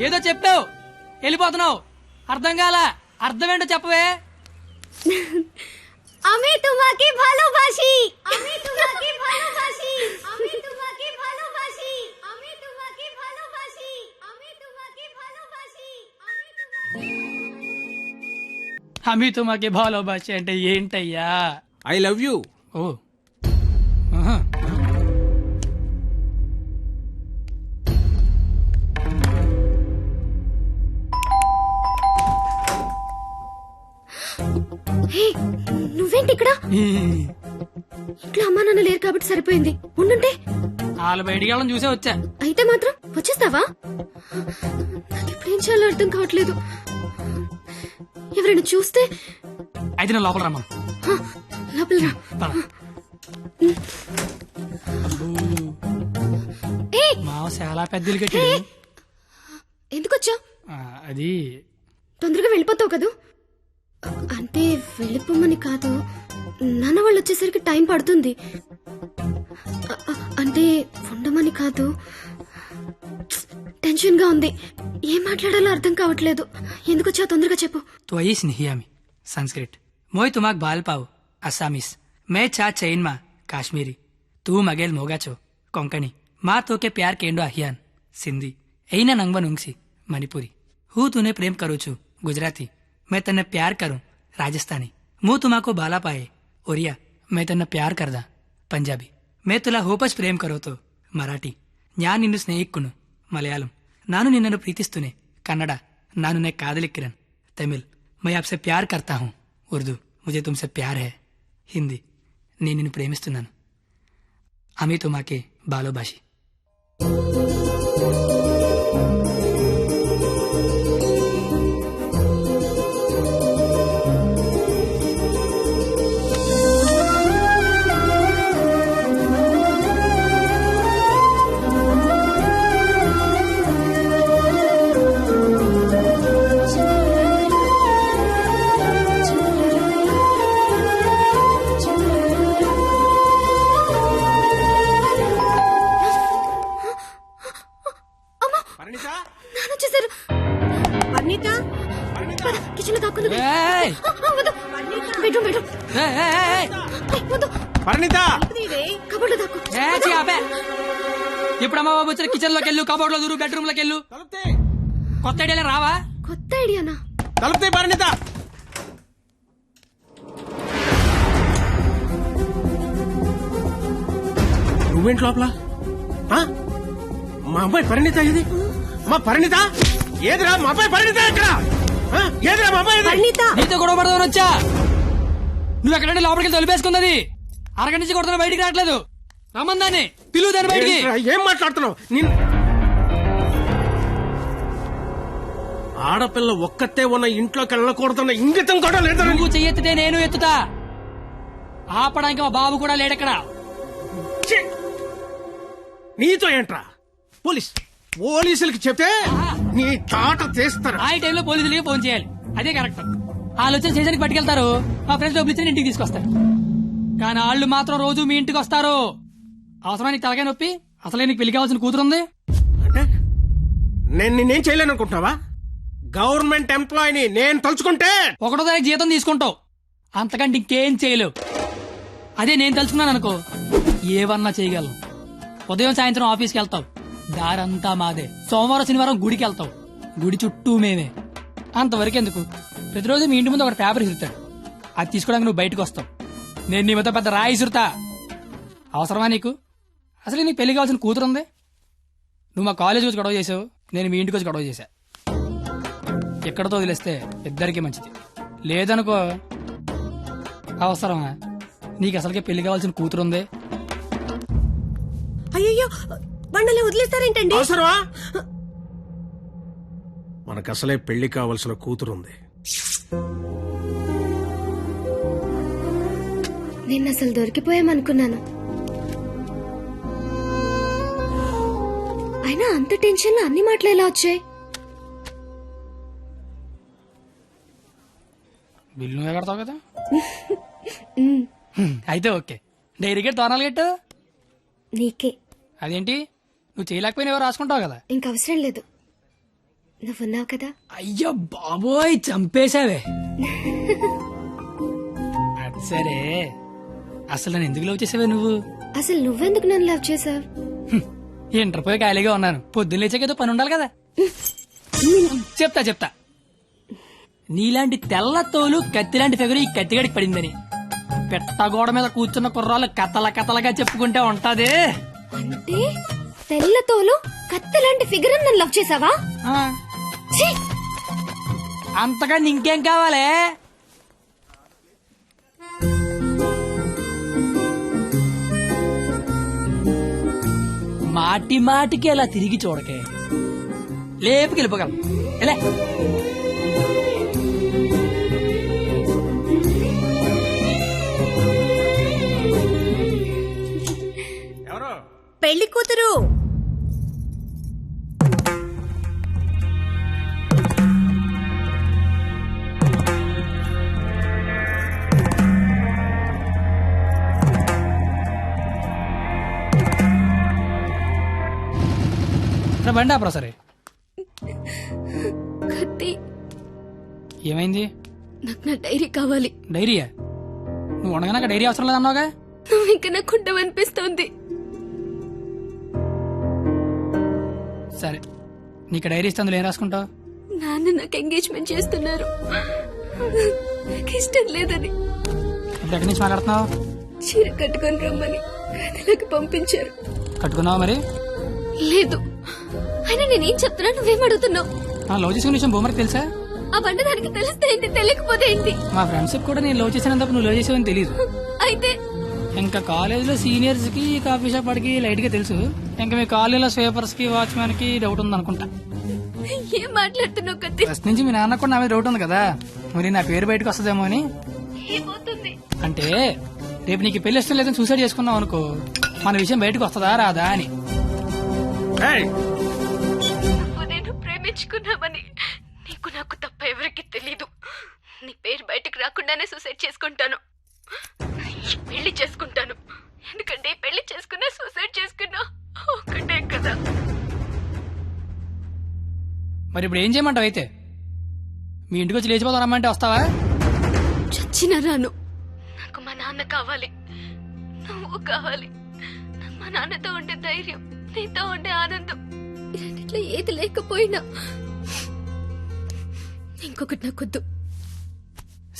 ఏదో చెప్పావు, వెళ్ళిపోతున్నావు. అర్థం కాలా? అర్థం ఏంటో చెప్పవే. আমি তোমাকে ভালোবাসি. আমি তোমাকে ভালোবাসি. আমি তোমাকে ভালোবাসি. আমি তোমাকে ভালোবাসি. আমি তোমাকে ভালোবাসি. আমি তোমাকে హమీ తుమాకి భాలోబాషి అంటే ఏంటయ్యా? I love you. ఓ ఆహా. హే, నువ్వేంటి ఇక్కడ? ఇంట్లో అమ్మా నాన్న లేరు కాబట్టి సరిపోయింది. ఉండుంటే వాళ్ళు బయటికి వెళ్ళడం చూసే వచ్చా. అయితే మాత్రం వచ్చేస్తావా? నాకు ఇప్పుడేం చేయాలో అర్థం కావట్లేదు. ఎవరైనా చూస్తే? అయితే నేను లోపల రమ్మను. లోపల రా. పద. ఏయ్, మావ చాలా పెద్దలు కట్టాడు. ఎందుకు వచ్చావు? అది తొందరగా వెళ్ళిపోతావు కదూ? అంటే వెళ్ళిపోమని కాదు, నాన్న వాళ్ళు వచ్చేసరికి టైం పడుతుంది. అంటే ఉండమని కాదు, టెన్షన్ గా ఉంది. ఏం మాట్లాడాలో అర్థం కావట్లేదు. ఎందుకు వచ్చావు తొందరగా చెప్పు. तो आई स्नेहियामी संस्कृत मोय तुमाक बाल पाव असामीस मैं चा चैन मा काश्मीरी तू मगेल मोगाचो कोंकणी माँ तो के प्यार केंडो अहियान सिंधी ऐना नंगवन उंगसी मणिपुरी हूँ तूने प्रेम करू छू गुजराती मैं तन्ने प्यार करूं राजस्थानी मुँह तुमाको बाला पाए ओरिया मैं तन्ने प्यार करदा पंजाबी मैं तुला होपच प्रेम करो तो मराठी न्यान निन्नु स्नेहिक्कुनु मलयालम नानु निन्ननु प्रीतिस्तुने कन्नड नानु ने कादलिक्किरन तमिल मैं आपसे प्यार करता हूँ उर्दू मुझे तुमसे प्यार है हिंदी నేను నిన్ను ప్రేమిస్తున్నాను అమీ తుమాకే బాలోబాషి కిచెన్ దాక్కుని బెడ్రూమ్ బెడ్రూమ్ పరిణిత కబోర్డ్ దాక్కు. ఇప్పుడు అమ్మ బాబు వచ్చిన కిచెన్ లోకి వెళ్ళు, కబోర్డ్ లో దూరు, బెడ్రూమ్ లోకి వెళ్ళు. కొత్త ఐడియా రావా? కొత్త ఐడియానా? తలుపుతే పరిణిత. నువ్వేంటి లోపల? మా అమ్మాయి పరిణిత ఇది? మా పరిణిత ఏదిరా? మా అమ్మాయి పరిణిత ఎక్కడ? ఏదిరా మా అమ్మాయి? నీతో గొడవ పడదామని వచ్చా. నువ్వు ఎక్కడంటే లోపలికి తొలిపేసుకున్నది. అరగంట నుంచి కొడుతున్నా, బయటికి రావట్లేదు. రమ్మందాన్ని పిలువు దాన్ని బయటికి. ఏం మాట్లాడుతున్నావు? ఆడపిల్ల ఒక్కతే ఉన్న ఇంట్లోకి వెళ్ళకూడదన్న ఇంగితం కూడా లేదు. నువ్వు చెయ్యెత్తితే నేను ఎత్తుతా. ఆపడానికి మా బాబు కూడా లేడెక్కడ. నీతో ఏంట్రా? పోలీసులకి చెప్తే నీ తాట తీస్తారు. ఆ టైంలో పోలీసులకి ఫోన్ చేయాలి, అదే కరెక్ట్. వాళ్ళు వచ్చి స్టేషన్కి పట్టుకెళ్తారు, మా ఫ్రెండ్స్ డబ్బులు ఇచ్చి ఇంటికి తీసుకొస్తారు. కానీ వాళ్ళు మాత్రం రోజు మీ ఇంటికి వస్తారు. అవసరమా నీకు తలకాయ నొప్పి? అసలే నీకు పెళ్లి కావాల్సిన కూతురుంది. అంటే నేను నిన్నేం చేయలేను అనుకుంటున్నావా? గవర్నమెంట్ ఎంప్లాయీని నేను తలుచుకుంటే 1వ తారీఖు జీతం తీసుకుంటావు, అంతకంటే ఇంకేం చేయలేవు. అదే నేను తలుచుకున్నాను అనుకో, ఏవన్నా చేయగలను. ఉదయం సాయంత్రం ఆఫీస్కి వెళ్తావు, దారంతా మాదే. సోమవారం శనివారం గుడికి వెళ్తావు, గుడి చుట్టూ మేమే. అంతవరకు ఎందుకు, ప్రతిరోజు మీ ఇంటి ముందు ఒక పేపర్ ఇసురుతాడు, అది తీసుకోవడానికి నువ్వు బయటకు వస్తావు. నేను నీ మొత్తం పెద్ద రాయి ఇసురుతా. అవసరమా నీకు? అసలు నీకు పెళ్లి కావాల్సిన కూతురుంది. నువ్వు మా కాలేజీ వచ్చి గొడవ చేసావు, నేను మీ ఇంటికి వచ్చి గొడవ చేశా. ఎక్కడితో వదిలేస్తే ఇద్దరికీ మంచిది. లేదనుకో, అవసరమా? నీకు అసలుకే పెళ్లి కావాల్సిన కూతురుంది. అయ్యో బండలే వదిలేస్తారేంటండి? అవసరమా? మనకు అసలే పెళ్లి కావలసిన కూతురుంది. నేను అసలు దొరికిపోయామనుకున్నాను. అయినా అంత టెన్షన్ లో అన్ని మాటలు ఎలా వచ్చాయి? బిల్లు నువ్వే కడతావు కదా. అయితే ఓకే. డైరీకి తోనాలు కట్టు. నీకే. అదేంటి, నువ్వు చేయలేకపోయినా ఎవరు రాసుకుంటావు కదా. ఇంక అవసరం లేదు, నువ్వున్నావు కదా. అయ్యో బాబోయ్, చంపేశావే. అది సరే, అసలు నన్ను ఎందుకు లవ్ చేసావే నువ్వు? అసలు నువ్వెందుకు నన్ను లవ్ చేసావు? ఇంటర్ పోయి ఖాళీగా ఉన్నాను, పొద్దున్న లేచాకేదో పని ఉండాలి కదా. చెప్తా. నీలాంటి తెల్ల తోలు కత్తిలాంటి ఫిగర్ ఈ కత్తిగడికి పడిందని పెట్టగోడ మీద కూర్చున్న కుర్రాళ్ళు కథలుగా చెప్పుకుంటే ఉంటది. అంటే తెల్లతోలు కత్తిలాంటి ఫిగర్ నన్ను లవ్ చేసావా? ఛీ! అంతగా ఇంకేం కావాలే? మాటి మాటికి అలా తిరిగి చూడకే, లేపుకి వెళ్ళిపోగలం. ఎలా పెళ్లి కూతురు బండి ఆపరా. సరే కత్తి, ఏమైంది? నాకు నా డైరీ కావాలి. డైరీయా? నువ్వు ఉండగా డైరీ అవసరం లేదన్నావుగా. నువ్వు ఇంకా నాకు ఉండవనిపిస్తోంది. సరే, నీకు డైరీ ఇస్తే అందులో ఏం రాసుకుంటావు? నాన్న నాకు ఎంగేజ్మెంట్ చేస్తున్నారు, నాకు ఇష్టం లేదని. ఇప్పుడు ఎక్కడి నుంచి మాట్లాడుతున్నావు? చీర కట్టుకొని రమ్మని గదిలోకి పంపించారు. కట్టుకున్నావా మరి? లేదు. అయినా నేనేం చెప్తున్నా, నువ్వేం అడుగుతున్నావు? లవ్ చేసుకునే విషయం బొమ్మకి తెలుసా? ఆ బండ దానికి తెలిస్తే ఏంటి, తెలియకపోతే ఏంటి? మా ఫ్రెండ్స్ కూడా నేను లవ్ చేసినందుకు నువ్వు లవ్ చేసావని తెలియదు. అయితే ఇంకా కాలేజ్ లో సీనియర్స్ కి కాఫీ షాప్ వాడికి లైట్ గా తెలుసు. ఇంకా మీ కాలేజీలో స్వీపర్స్ కి వాచ్మెన్ కి డౌట్ ఉంది అనుకుంటా. ఏం మాట్లాడుతున్నావు కత్తి? ఫస్ట్ నుంచి మీ నాన్న కూడా నా మీద డౌట్ ఉంది కదా, మరి నా పేరు బయటకు వస్తుందేమో అని. ఏమవుతుంది అంటే రేపు నీకు పెళ్లి ఇష్టం లేదని సూసైడ్ చేసుకున్నావు అనుకో, మన విషయం బయటకు వస్తుందా రాదా అని. నేను ప్రేమించుకున్నామని నీకు నాకు తప్ప ఎవరికి తెలీదు. నీ పేరు బయటకు రాకుండానే సూసైడ్ చేసుకుంటాను, పెళ్లి చేసుకుంటాను. ఎందుకంటే పెళ్లి చేసుకున్నా సూసైడ్ చేసుకున్నా ఒకటే కదా. మరి ఇప్పుడు ఏం చేయమంటావు? అయితే మీ ఇంటికి వచ్చి లేచిపోతాం రమ్మంటే వస్తావా? చచ్చినా రాను. నాకు మా నాన్న కావాలి, నువ్వు కావాలి. నాకు మా నాన్నతో ఉండే ధైర్యం, నీతో ఉండే ఆనందం, ఇట్లా ఏది లేకపోయినా ఇంకొకటి నాకొద్దు.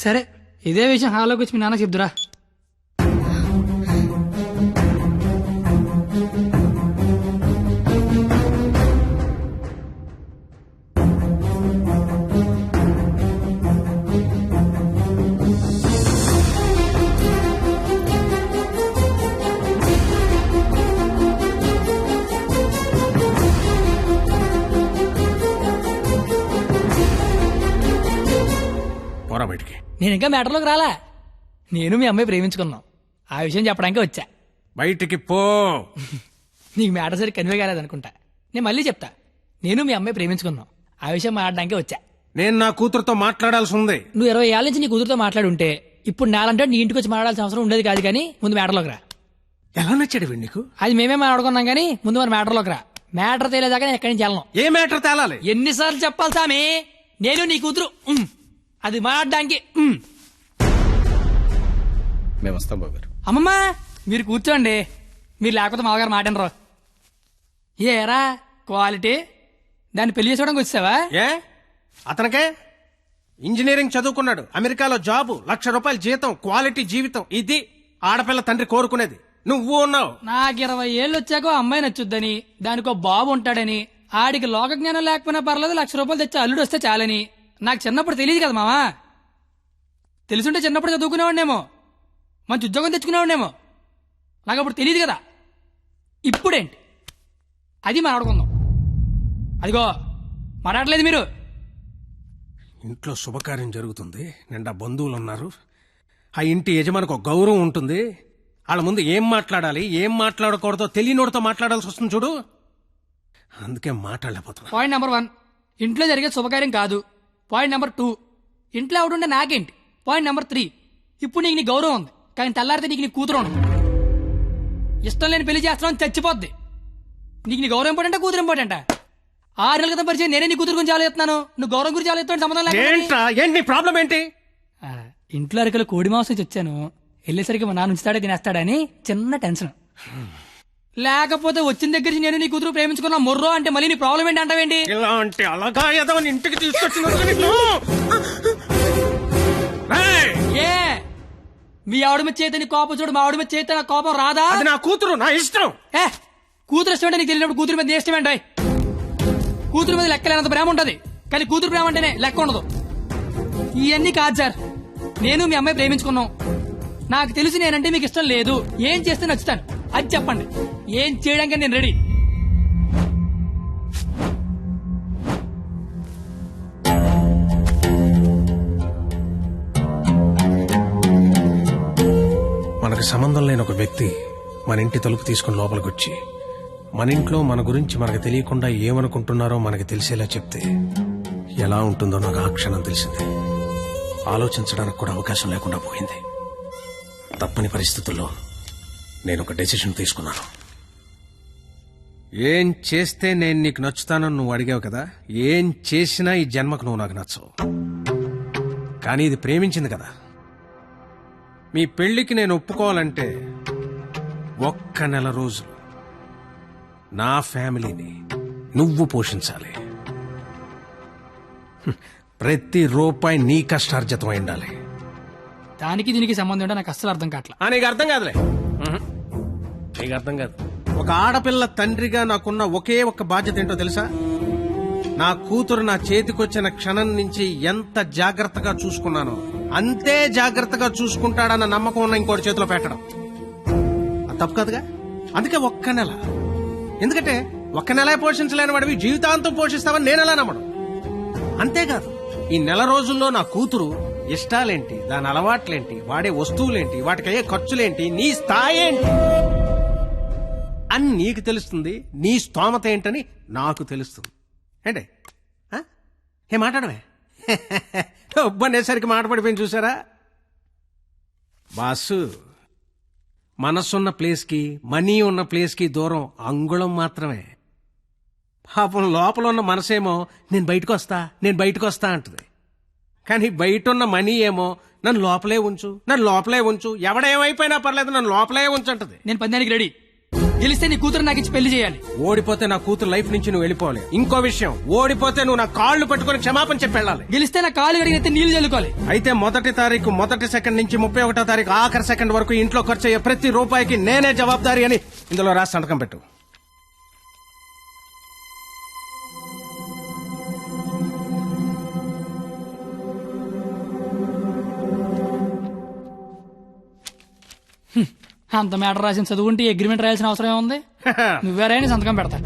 సరే, ఇదే విషయం హాల్లోకి వచ్చి మీ నాన్న చెప్దురా. బయటికి. నేను ఇంకా మ్యాటర్లోకి రాలా. నేను మీ అమ్మాయి ప్రేమించుకున్నాం, ఆ విషయం చెప్పడానికి వచ్చా. బయటికి పో. నీకు మ్యాటర్ సరి కన్వే కాలేదనుకుంటా. నేను మళ్ళీ చెప్తా, నేను మీ అమ్మాయి ప్రేమించుకున్నాం, ఆ విషయం మాట్లాడడానికి వచ్చా. నేను నా కూతురుతో మాట్లాడాల్సి ఉంది. నువ్వు 20 ఏళ్ళ నుంచి నీ కూతురుతో మాట్లాడి ఉంటే ఇప్పుడు నాలంటే నీ ఇంటికి వచ్చి మాట్లాడాల్సిన అవసరం ఉండేది కాదు. కానీ ముందు మ్యాటర్లోకి రా. ఎలా నచ్చాడు వీడు నీకు? అది మేమే మాట్లాడుకున్నాం, కానీ ముందు మన మ్యాటర్లోకి రా. మ్యాటర్ తేలేదాకా నేను ఎక్కడి నుంచి వెళ్ళను. ఏ మ్యాటర్ తేలాలి? ఎన్నిసార్లు చెప్పాలి సామి? నేను నీ కూతురు అది మాట్లాడడానికి. మేము వస్తాం బాబు గారు. అమ్మమ్మ మీరు కూర్చోండి, మీరు లేకపోతే మామగారు మాటనరు. ఏరా క్వాలిటీ, దాన్ని పెళ్లి చేసుకోవడానికి వచ్చావా? ఏ అతనికే ఇంజనీరింగ్ చదువుకున్నాడు, అమెరికాలో జాబు, ₹1,00,000 జీతం, క్వాలిటీ జీవితం. ఇది ఆడపిల్ల తండ్రి కోరుకునేది. నువ్వు ఉన్నావు. నాకు 20 ఏళ్ళు వచ్చాకో అమ్మాయి నచ్చుద్దని, దానికో బాబు ఉంటాడని, ఆడికి లోక జ్ఞానం లేకపోయినా పర్లేదు ₹1,00,000 తెచ్చి అల్లుడు వస్తే చాలని నాకు చిన్నప్పుడు తెలియదు కదా మావా. తెలుసుంటే చిన్నప్పుడు చదువుకునేవాడినేమో, మంచి ఉద్యోగం తెచ్చుకునేవాడినేమో. నాకు అప్పుడు తెలియదు కదా. ఇప్పుడేంటి అది మాట్లాడుకుందాం. అదిగో మాట్లాడలేదు మీరు. ఇంట్లో శుభకార్యం జరుగుతుంది, నిండా బంధువులు ఉన్నారు. ఆ ఇంటి యజమానికి ఒక గౌరవం ఉంటుంది. వాళ్ళ ముందు ఏం మాట్లాడాలి ఏం మాట్లాడకూడదో తెలియనోడితో మాట్లాడాల్సి వస్తుంది చూడు. అందుకే మాట్లాడలేకపోతున్నా. పాయింట్ నెంబర్ 1, ఇంట్లో జరిగే శుభకార్యం కాదు. పాయింట్ నెంబర్ 2, ఇంట్లో ఎవడుంటే నాకేంటి. పాయింట్ నెంబర్ 3, ఇప్పుడు నీకు నీ గౌరవం ఉంది, కానీ తెల్లారితే నీకు నీ కూతురు ఉంది. ఇష్టం లేని పెళ్లి చేస్తున్నావు, చచ్చిపోద్ది. నీకు నీ గౌరవం ఇంపార్టెంటా కూతురు ఇంపార్టెంటా? 6 నెలల క్రితం పరిచయం నేనే నీ కూతురు గురించి ఆలోచిస్తున్నాను, నువ్వు గౌరవం గురించి ఆలోచిస్తాను. సంబంధం ఏంటి ప్రాబ్లం ఏంటి? ఇంట్లో అరకలు కోడి మాంసం వచ్చాను, వెళ్ళేసరికి మా నాన్న ఉంచుతాడే తినేస్తాడని చిన్న టెన్షన్. లేకపోతే వచ్చిన దగ్గర నుంచి నేను నీ కూతురు ప్రేమించుకున్నా మొర్రో అంటే మళ్ళీ నీ ప్రాబ్లం ఏంటి అంటావేంటి? ఇలాంటి అలాగా ఏదో ఇంటికి తీసుకొచ్చిన మీ ఆవిడ మీద చేత నీ కోపం చూడు, మా ఆవిడ మీద చేత నా కోపం రాదా? అది నా కూతురు, నా ఇష్టం. కూతురు ఇష్టం అంటే నీకు తెలియనప్పుడు కూతురు మీద నీ ఇష్టం ఏంటి? కూతురు మీద లెక్కలేనంత ప్రేమ ఉంటది, కానీ కూతురు ప్రేమ అంటేనే లెక్క ఉండదు. ఇవన్నీ కాదు సార్, నేను మీ అమ్మాయి ప్రేమించుకున్నాం. నాకు తెలిసి నేనంటే మీకు ఇష్టం లేదు. ఏం చేస్తే నచ్చుతాను అది చెప్పండి. ఏం చేయడానికి నేను రెడీ. మనకు సంబంధం లేని ఒక వ్యక్తి మన ఇంటి తలుపు తీసుకుని లోపలికి వచ్చి మన ఇంట్లో మన గురించి మనకు తెలియకుండా ఏమనుకుంటున్నారో మనకు తెలిసేలా చెప్తే ఎలా ఉంటుందో నాకు ఆ క్షణం తెలిసింది. ఆలోచించడానికి కూడా అవకాశం లేకుండా పోయింది. తప్పని పరిస్థితుల్లో నేను ఒక డెసిషన్ తీసుకున్నాను. ఏం చేస్తే నేను నీకు నచ్చుతానని నువ్వు అడిగావు కదా, ఏం చేసినా ఈ జన్మకు నువ్వు నాకు నచ్చవు. కానీ ఇది ప్రేమించింది కదా. మీ పెళ్లికి నేను ఒప్పుకోవాలంటే 1 నెల రోజులు నా ఫ్యామిలీని నువ్వు పోషించాలి. ప్రతి రూపాయి నీ కష్టార్జితం అయి ఉండాలి. దానికి దీనికి సంబంధం ఏంటో నాకు అస్సలు అర్థం కావట్లా. నీకు అర్థం కాదులే, నీకు అర్థం కాదు. ఒక ఆడపిల్ల తండ్రిగా నాకున్న ఒకే ఒక్క బాధ్యత ఏంటో తెలుసా? నా కూతురు నా చేతికొచ్చిన క్షణం నుంచి ఎంత జాగ్రత్తగా చూసుకున్నానో అంతే జాగ్రత్తగా చూసుకుంటాడన్న నమ్మకం ఉన్న ఇంకోటి చేతిలో పెట్టడం. అది తప్పు కాదుగా. అందుకే 1 నెల. ఎందుకంటే 1 నెల పోషించలేని వాడివి జీవితాంతం పోషిస్తావని నేనెలా నమ్మడం. అంతేకాదు, ఈ నెల రోజుల్లో నా కూతురు ఇష్టాలేంటి, దాని అలవాట్లేంటి, వాడే వస్తువులేంటి, వాటికయ్యే ఖర్చులేంటి, నీ స్థాయి ఏంటి అని నీకు తెలుస్తుంది. నీ స్తోమత ఏంటని నాకు తెలుస్తుంది. ఏంటి ఏ మాట్లాడమే ఒబ్బనేసరికి మాటపడిపోయింది చూసారా? బాసు, మనసున్న ప్లేస్కి మనీ ఉన్న ప్లేస్కి దూరం అంగుళం మాత్రమే. పాపం లోపల ఉన్న మనసేమో నేను బయటకు వస్తా అంటది. కానీ బయట ఉన్న మనీ ఏమో నన్ను లోపలే ఉంచు, ఎవడేమైపోయినా పర్లేదు నన్ను లోపలే ఉంచంటది. నేను పందానికి రెడీ. గెలిస్తే నీ కూతురు నాకు ఇచ్చి పెళ్లి చేయాలి. ఓడిపోతే నా కూతురు లైఫ్ నుంచి నువ్వు వెళ్ళిపోవాలి. ఇంకో విషయం, ఓడిపోతే నువ్వు నా కాళ్ళు పట్టుకుని క్షమాపణ చెప్పి వెళ్ళాలి. గెలిస్తే నా కాళ్ళు కడిగితే నీళ్లు చల్లుకోవాలి. అయితే 1వ తారీఖు 1వ సెకండ్ నుంచి 31వ తారీఖు ఆఖరి సెకండ్ వరకు ఇంట్లో ఖర్చు అయ్యే ప్రతి రూపాయికి నేనే జవాబారి అని ఇందులో రాసి సంతకం పెట్టు. అంత మ్యాటర్ రాసిన చదువుంటే అగ్రిమెంట్ రాయాల్సిన అవసరం ఏముంది? నువ్వేరైనా సంతకం పెడతా.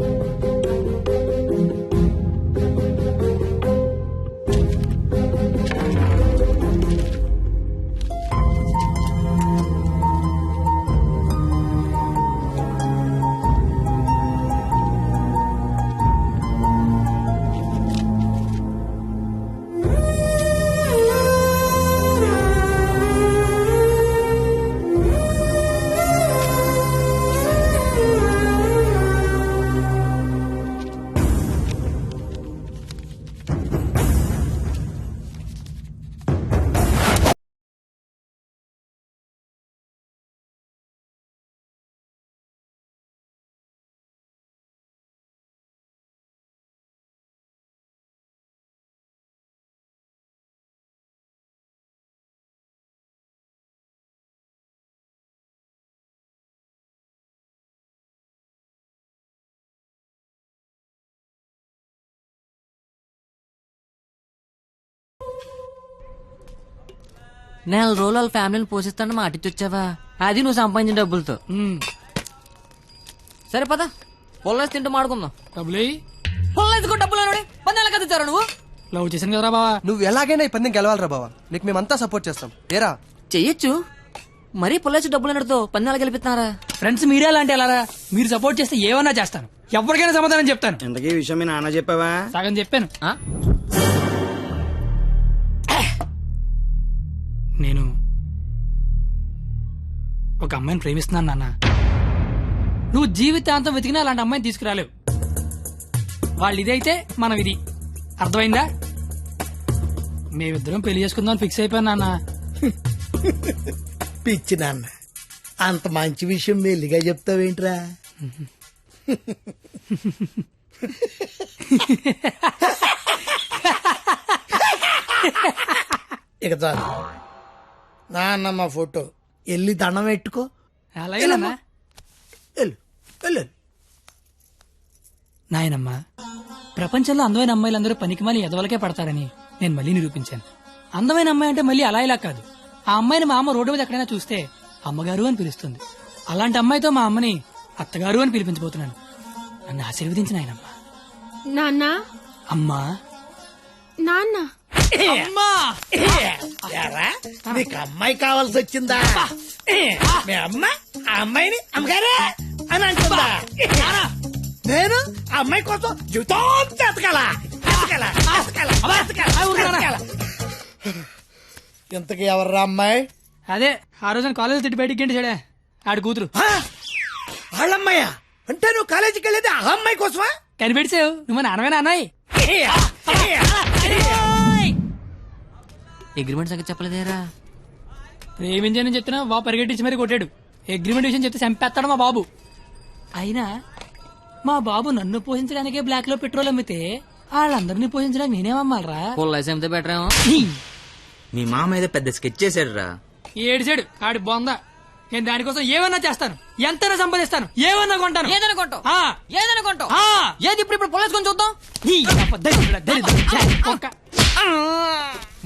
నెల రోజులు వాళ్ళ ఫ్యామిలీని పోషిస్తాను మాట ఇచ్చొచ్చావా? అది నువ్వు సంపాదించిన డబ్బులతో. సరే పద, పొల్లేసి తింటూ మాడుకుందాం. పొల్లేసుకు డబ్బులు పందాల కదా ఇచ్చారా నువ్వు? లవ్ చేశాను కదరా బావా. నువ్వు ఎలాగైనా ఈ పందెం గెలవాలరా బావా. నీకు మేమంతా సపోర్ట్ చేస్తాం. ఏరా చెయ్యొచ్చు, మరీ పొల్లేసి డబ్బులు అన్నతో పందాలు గెలిపిస్తున్నారా? ఫ్రెండ్స్ మీరే అలాంటి ఎలారా? మీరు సపోర్ట్ చేస్తే ఏమన్నా చేస్తాను, ఎవరికైనా సమాధానం చెప్తాను. ఇంతకీ ఈ విషయం మీ నాన్న చెప్పావా? సగం చెప్పాను. నేను ఒక అమ్మాయిని ప్రేమిస్తున్నాను నాన్న. నువ్వు జీవితాంతం వెతికినా అలాంటి అమ్మాయిని తీసుకురాలేవు. వాళ్ళు ఇదైతే మనం ఇది. అర్థమైందా? మేమిద్దరం పెళ్లి చేసుకుందాం ఫిక్స్ అయిపోయాను నాన్న. పిచ్చి నాన్న, అంత మంచి విషయం మెల్లిగా చెప్తావేంట్రా? ఇక చాలు. నాన్నమ్మ ఫోటో వెళ్ళి దండం పెట్టుకో. అలాగేనమ్మా. వెళ్ళు వెళ్ళు. నాయనమ్మా, ప్రపంచంలో అందమైన అమ్మాయిలందరూ పనికిమాలి ఎదవలకే పడతారని నేను మళ్ళీ నిరూపించాను. అందమైన అమ్మాయి అంటే మళ్ళీ అలా ఇలా కాదు. ఆ అమ్మాయిని మా అమ్మ రోడ్డు మీద ఎక్కడైనా చూస్తే అమ్మగారు అని పిలుస్తుంది. అలాంటి అమ్మాయితో మా అమ్మని అత్తగారు అని పిలిపించబోతున్నాను. నన్ను ఆశీర్వదించిన ఆయనమ్మా. నాన్న అమ్మా. నాన్న అమ్మా ఏరా, నీకు అమ్మాయి కావాల్సి వచ్చిందా? మీ అమ్మ ఆ అమ్మాయిని అమ్మగారే అని అంటుందా? నేను ఆ అమ్మాయి కోసం జీవితం ఎతకాలా? ఇంతకీ ఎవర్రా అమ్మాయి? అదే ఆ రోజున కాలేజ్ తిట్టి బయటికి గంట చెడే ఆడి కూతురు. వాళ్ళమ్మాయా? అంటే నువ్వు కాలేజీకి వెళ్ళేది ఆ అమ్మాయి కోసమా? కనిపెడిసావు నువ్వు నాన్నమే నాన్నయ్య. అగ్రిమెంట్ సంగతి చెప్పలేదేరా? ప్రేమించానని చెప్తున్నా బాబు పరిగెట్టించి మరీ కొట్టాడు. అగ్రిమెంట్ విషయం చెప్తే చంపేస్తాడు మా బాబు. అయినా మా బాబు నన్ను పోషించడానికే బ్లాక్ లో పెట్రోల్ అమ్మితే వాళ్ళందరినీ పోషించడానికి నేనేమమ్మాలరా? పొల్లైతే బెటర్ ఏమో. మీ మామ ఏదో పెద్ద స్కెచ్ చేశాడు రా. ఏడిచాడు ఆడి బొంద. నేను దానికోసం ఏమన్నా చేస్తాను, ఎంతైనా సంపాదిస్తాను, ఏమన్నా కొంటాను. ఏదైనా కొంటావు? ఆ. ఏదైనా కొంటావు? ఆ. ఏది ఇప్పుడు పొలేసుకొని చూద్దాం.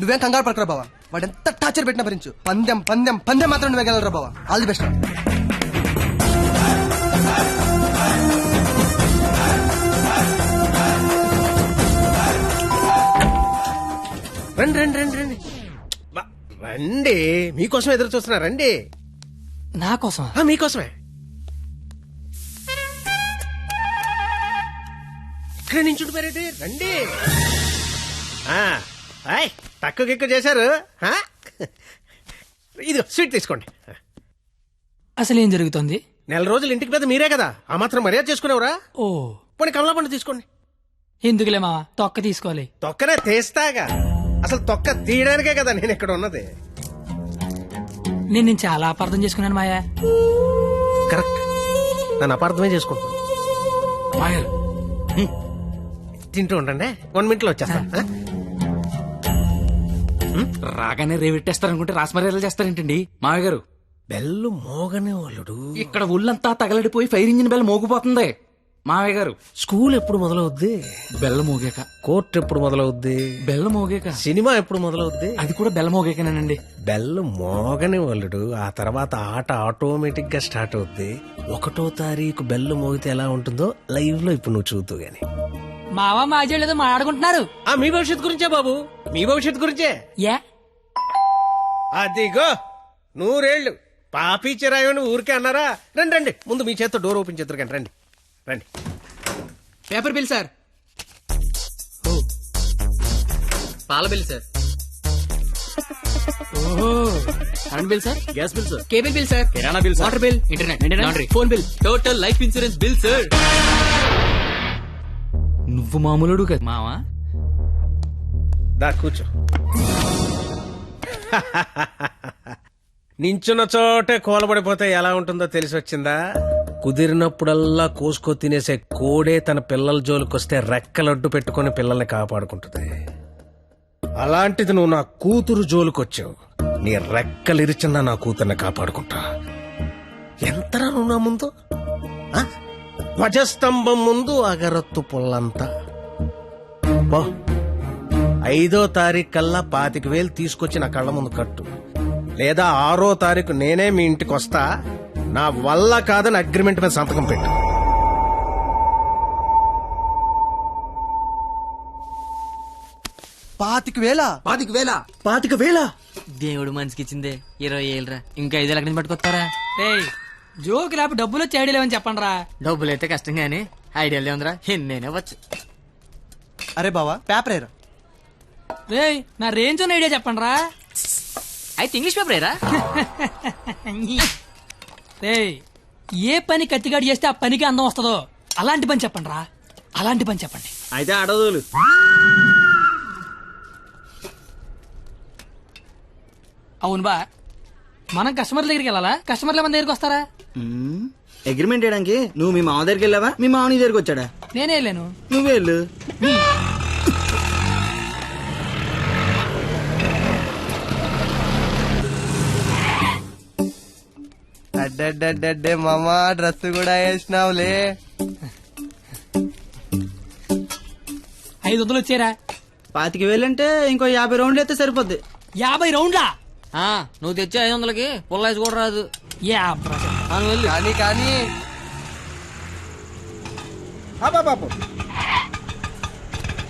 నువ్వేం కంగారు పడకరా బావా. వాడు ఎంత టార్చర్ పెట్టినా భరించు. పందెం పందెం పందెం మాత్రం నువ్వే గెలరా బావా. All the best. రండి రండి రండి రండి రండి. మీకోసం ఎదురు చూస్తున్నా. రండి. నా కోసం? మీకోసమే. ఇక్కడ నుంచి ఉండిపోయారేంటి? రండి. తక్కువ గిక్కు చేశారు. ఇది స్వీట్ తీసుకోండి. అసలు ఏం జరుగుతుంది? నెల రోజులు ఇంటికి పెద్ద మీరే కదా, ఆ మాత్రం మర్యాద చేసుకునేవరా? ఓ పోనీ కమలా పండు తీసుకోండి. ఎందుకులే మావా, తొక్క తీసుకోవాలి. తొక్కనే తీస్తాగా. అసలు తొక్క తీయడానికే కదా నేను ఇక్కడ ఉన్నది. నేను చాలా అపార్థం చేసుకున్నాను మాయా. కరెక్ట్, నన్ను అపార్థమే చేసుకుంటున్నాను. తింటూ ఉండండి, 1 minute లో వచ్చేస్తాను. రాగానే రేవెట్టేస్తారనుకుంటే రాసమర్యాదలు చేస్తారేంటండి మామయ్య గారు? బెల్లు మోగనే వాళ్ళుడు. ఇక్కడ ఒళ్ళంతా తగలడిపోయి ఫైర్ ఇంజిన్ బెల్ మోగిపోతుంది మామయ్య గారు. స్కూల్ ఎప్పుడు మొదలవుద్ది? బెల్ల మోగాక. కోర్టు ఎప్పుడు మొదలవుద్ది? బెల్ల మోగాక. సినిమా ఎప్పుడు మొదలవుద్ది? అది కూడా బెల్ల మోగాకనేనండి. బెల్లు మోగని వాళ్ళుడు, ఆ తర్వాత ఆట ఆటోమేటిక్ గా స్టార్ట్ అవుద్ది. 1వ తారీఖు బెల్లు మోగితే ఎలా ఉంటుందో లైవ్ లో ఇప్పుడు నువ్వు చూద్దు గాని. మావా మాజీ లేదో మాట్లాడుకుంటున్నారు. మీ భవిష్యత్తు గురించే బాబు, మీ భవిష్యత్తు గురించే. అదిగో 100 ఏళ్ళు పాపి చిరాయని ఊరికే అన్నారా? రండి రండి, ముందు మీ చేత్తో డోర్ ఓపెన్ చేద్దరు కానీ. రండి రండి. Paper bill sir. పాల bill sir. Current bill sir. Gas bill sir. Cable bill sir. కిరాణా bill sir. Water bill. Internet laundry. Phone bill. Total life insurance bill sir. నువ్వు మామూలుడు కదా మావా. దా కూర్చో. నించున్న చోటే కోలబడిపోతే ఎలా ఉంటుందో తెలిసి వచ్చిందా? కుదిరినప్పుడల్లా కోసుకో తినేసే కోడే తన పిల్లల జోలికొస్తే రెక్కలడ్డు పెట్టుకుని పిల్లల్ని కాపాడుకుంటుంది. అలాంటిది నువ్వు నా కూతురు జోలికొచ్చావు. నీ రెక్కలిరిచినా నా కూతుర్ని కాపాడుకుంటా. ఎంతరా నువ్వు నా ముందు? ధ్వజస్తంభం ముందు అగరత్తు పుల్లంతా. 5వ తారీఖు కల్లా 25,000 తీసుకొచ్చి నా కళ్ళ ముందు కట్టు, లేదా 6వ తారీఖు నేనే మీ ఇంటికి వస్తా. నా వల్ల కాదని అగ్రిమెంట్ మీద సంతకం పెట్టు. పాతిక వేల దేవుడు మనిషికి ఇచ్చిందే 20 ఏళ్ళరా. ఇంకా 5 ఎక్కడి నుంచి పట్టుకొస్తారా? జోక్ లేకపోతే డబ్బులు వచ్చి ఐడియా లేవని చెప్పండి రా. డబ్బులు అయితే కష్టం గానీ ఐడియాలే ఉందిరా. నేనే వచ్చు. అరే బావా పేపర్ ఏరా. రేయ్ నా రేంజ్ ఉన్న ఐడియా చెప్పండి రా. అయితే ఇంగ్లీష్ పేపర్ ఏరా. రేయ్ ఏ పని కత్తిగాడి చేస్తే ఆ పనికి అందం వస్తుందో అలాంటి పని చెప్పండి రా. అలాంటి పని చెప్పండి. అయితే అడదులు. అవును బా, మనం కస్టమర్ల దగ్గరికి వెళ్ళాలా, కస్టమర్ల మన దగ్గరికి వస్తారా? అగ్రిమెంట్ చేయడానికి నువ్వు మీ మామ దగ్గరికి వెళ్ళావా, మీ మామ నీ దగ్గరికి వచ్చాడా? నేనే వెళ్ళాను. నువ్వే వెళ్ళు. అడ్డే మామా డ్రెస్ కూడా వేసినావులే. 500 వచ్చారా? 25,000 అంటే ఇంకో 50 రౌండ్లు అయితే సరిపోద్ది. 50 రౌండ్లా? నువ్వు తెచ్చే 500కి పుల్లైస్ కూడా రాదు. కానీ కానీ బాబు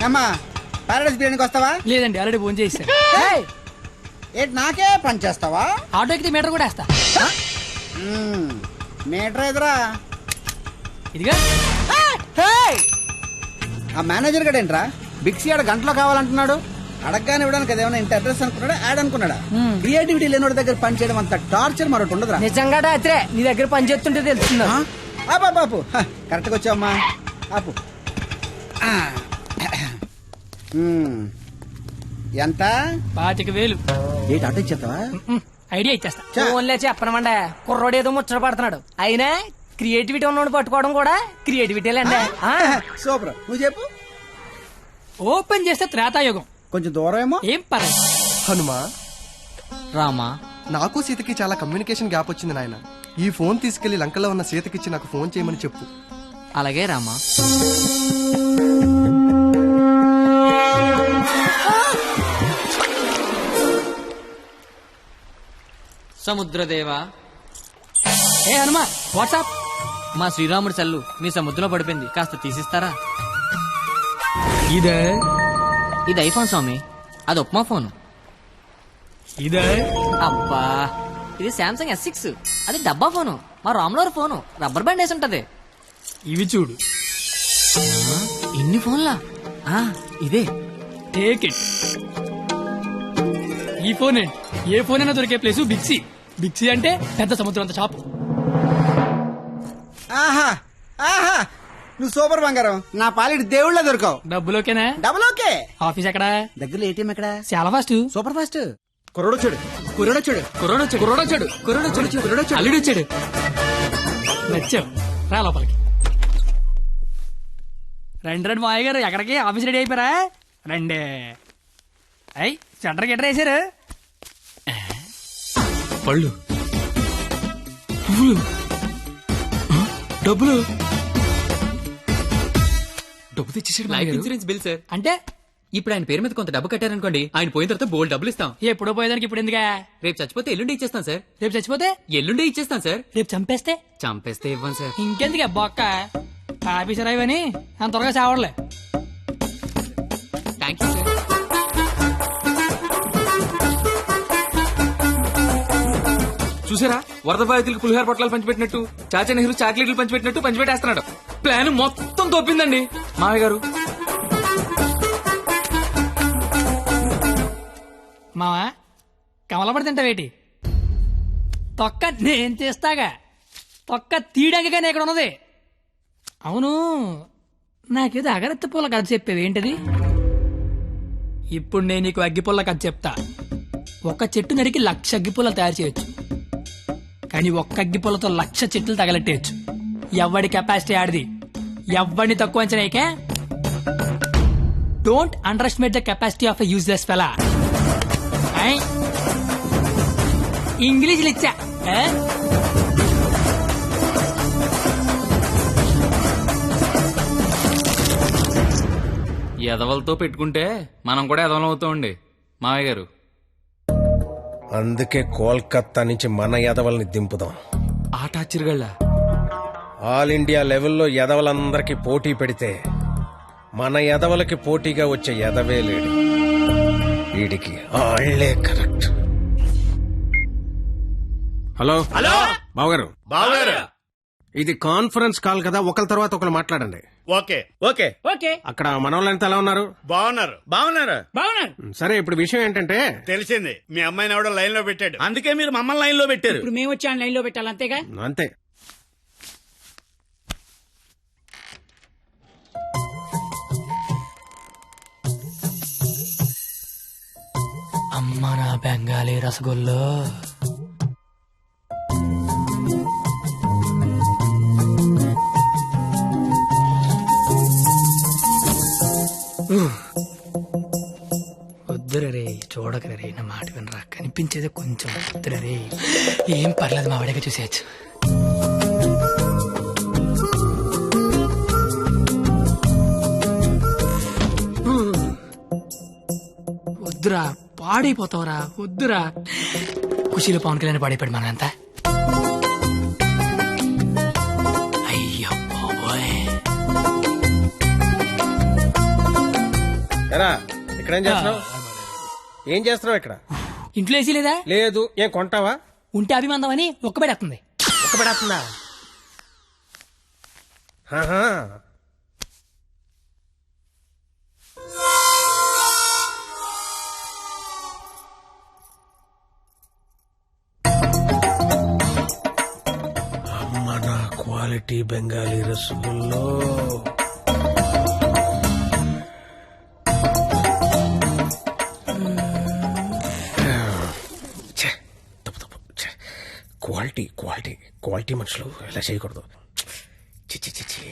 అమ్మా పారాడైస్ బిర్యానీకి వస్తావా? లేదండి, ఆల్రెడీ ఫోన్ చేశాను. ఏంటి నాకే పని చేస్తావా? ఆటో ఎక్కితే మీటర్ కూడా వేస్తా. మీటర్ ఎదురా ఇదిగా. ఆ మేనేజర్ గడు ఏంట్రా బిక్సీ ఆడ గంటలో కావాలంటున్నాడు. అడగగానే ఇవ్వడానికి అదేమన్నా ఇంత అడ్రస్ అనుకున్నాడా, యాడ్ అనుకున్నాడా? క్రియేటివిటీ లేనివాడి దగ్గర పని చేయడం అంత టార్చర్ మరొకటి ఉండదురా. నిజంగా రాత్రే నీ దగ్గర పని చేస్తుంటే తెలుస్తుందా? బాపు కరెక్ట్గా వచ్చావమ్మా. ఆపు. ఎంత? 25,000. ఏంటి ఆటో ఇచ్చేస్తావా? ఐడియా ఇచ్చేస్తా. ఫోన్లే చెప్పనమండ, కుర్రోడు ఏదో ముచ్చట పడుతున్నాడు. అయినా క్రియేటివిటీ ఉన్నోడు పట్టుకోవడం కూడా క్రియేటివిటీలండి. సూపర్, నువ్వు చెప్పు. ఓపెన్ చేస్తే త్రేతాయుగం. కొంచెం దూరం ఏమో. ఏం పర్లేదు. హనుమా రామా, నాకు సీతకి చాలా కమ్యూనికేషన్ గ్యాప్ వచ్చింది నాయన. ఈ ఫోన్ తీసుకెళ్లి లంకలో ఉన్న సీతకిచ్చి నాకు ఫోన్ చేయమని చెప్పు. అలాగే రామా. సముద్రదేవా. ఏ హనుమా, వాట్సాప్. మా శ్రీరాముడి సెల్లు మీ సముద్రంలో పడిపోయింది, కాస్త తీసిస్తారా? ఇదే ఇది ఐఫోన్ స్వామి, అది ఉప్మా ఫోన్. ఇదే అబ్బా, ఇది శాంసంగ్ S6, అది డబ్బా ఫోను. మా రాములవారి ఫోను రబ్బర్ బ్యాండ్ వేసి ఉంటది. ఇవి చూడు. ఇన్ని ఫోన్లా? ఇదే. Take it. ఈ ఫోన్ ఏంటి? ఏ ఫోన్ అయినా దొరికే ప్లేసు బిక్సీ. బిక్సీ అంటే పెద్ద సముద్రం అంత షాప్. ఆహా ఆహా, నువ్వు సూపర్ బంగారం. నా పాలిటి దేవుళ్ళ దొరకవు. డబ్బులోకేనా? Double okay. ఆఫీస్ ఎక్కడ? దగ్గరలో ఏటీఎం ఎక్కడ? చాలా ఫాస్ట్. Super fast. కుర్రోడొచ్చాడు. అల్లుడు వచ్చాడు. నచ్చావు, రా లోపలికి. రండి మాయ గారు, ఎక్కడికి? ఆఫీస్ రెడీ అయిపోయారా? రండి. అయ్యి సెంటర్ గిట్టర్ వేసారు. పళ్ళు, పువ్వులు, డబ్బులు. డబ్బు తెచ్చేసాడు. Life insurance bill sir. అంటే ఇప్పుడు ఆయన పేరు మీద కొంత డబ్బు కట్టారనుకోండి, ఆయన పోయిన తర్వాత బోల్డ్ డబ్బులు ఇస్తాం. ఎప్పుడో పోయేదానికి ఇప్పుడు ఎందుకా? రేపు చచ్చిపోతే ఎల్లుండి ఇచ్చేస్తాం సార్. రేపు చచ్చిపోతే ఎల్లుండి ఇచ్చేస్తాం సార్. రేపు చంపేస్తే? చంపేస్తే ఇవ్వం సార్. ఇంకెందుకే బొక్క? ఆఫీసర్ అయ్యని అంత త్వరగా చావడలే. Thank you sir. చూసారా, వరద బాధితులకు పులిహార పొట్లాలు పంచిపెట్టినట్టు చాచా నెహ్రూ చాక్లెట్లు పంచిపెట్టినట్టు పంచిపెట్టేస్తున్నాడు. ప్లాన్ మొత్తం తోపిందండి మామయ్య గారు. మావా, కమలపడి తింటావేటి? తొక్క నేను చేస్తాగా. తొక్క తీయడానికే ఇక్కడ ఉన్నది. అవును, నాకేదో అగరత్తి పూల కథ చెప్పేవి ఏంటది? ఇప్పుడు నేను నీకు అగ్గిపుల్ల కథ చెప్తా. ఒక చెట్టు నరికి 1,00,000 అగ్గిపుల్లలు తయారు చేయొచ్చు, కానీ ఒక్క అగ్గిపుల్లతో 1,00,000 చెట్లు తగలెట్టేయచ్చు. ఎవడి కెపాసిటీ ఆడిది. ఎవడిని తక్కువ అంచనాయికే. Don't underestimate the capacity of a useless fellow. ఇంగ్లీష్లు ఇచ్చా. ఎదవలతో పెట్టుకుంటే మనం కూడా ఎదవలం అవుతామండి మామయ్య గారు. అందుకే కోల్కత్తా నుంచి మన ఎదవల్ని దింపుదాం. ఆట చిరుగళ్ళ ఆల్ ఇండియా లెవెల్లో ఎదవలందరికీ పోటీ పెడితే మన ఎదవలకి పోటీగా వచ్చే ఎదవే లేడు. వీడికి ఆళ్లే కరెక్ట్. హలో హలో బావగారు. బావగారు, ఇది కాన్ఫరెన్స్ కాల్ కదా, ఒకరి తర్వాత ఒకరు మాట్లాడండి. Okay okay okay. అక్కడ మనోళ్ళంతా ఎలా ఉన్నారు? బాగున్నారు బాగున్నారు బాగున్నాను. సరే, ఇప్పుడు విషయం ఏంటంటే తెలిసింది. మీ అమ్మాయిని ఎవడో లైన్ లో పెట్టాడు, అందుకే మీరు మమ్మల్ని లైన్ లో పెట్టారు. ఇప్పుడు మేము వచ్చి లైన్ లో పెట్టాలి, అంతేగా? అంతే. అమ్మ నా బెంగాలీ రసగుల్లో. వద్దురే, చూడకరే, నా మాట వినరా. కనిపించేది కొంచెం. వద్దురే, ఏం పర్లేదు, మా వాడిగా చూసేయచ్చు. వద్దురా పాడైపోతావురా వద్దురా. ఖుషీలో పవన్ కళ్యాణ్ పాడైపోయాడు మనంతా. అయ్యో బాబోయ్. ఎరా ఇక్కడేం చేస్తున్నావు? ఏం చేస్తున్నావు ఇక్కడ? ఇంట్లో వేసి లేదా? లేదు. ఏం కొంటావా? ఉంటే అభిమందం అని ఒక్కబెడేస్తుంది. ఒక్కబెడేస్తుందా? అమ్మ నా క్వాలిటీ బెంగాలీ రసగుల్లో. క్వాలిటీ క్వాలిటీ క్వాలిటీ మనుషులు ఇలా చేయకూడదు. చిచ్చి చిచ్చి.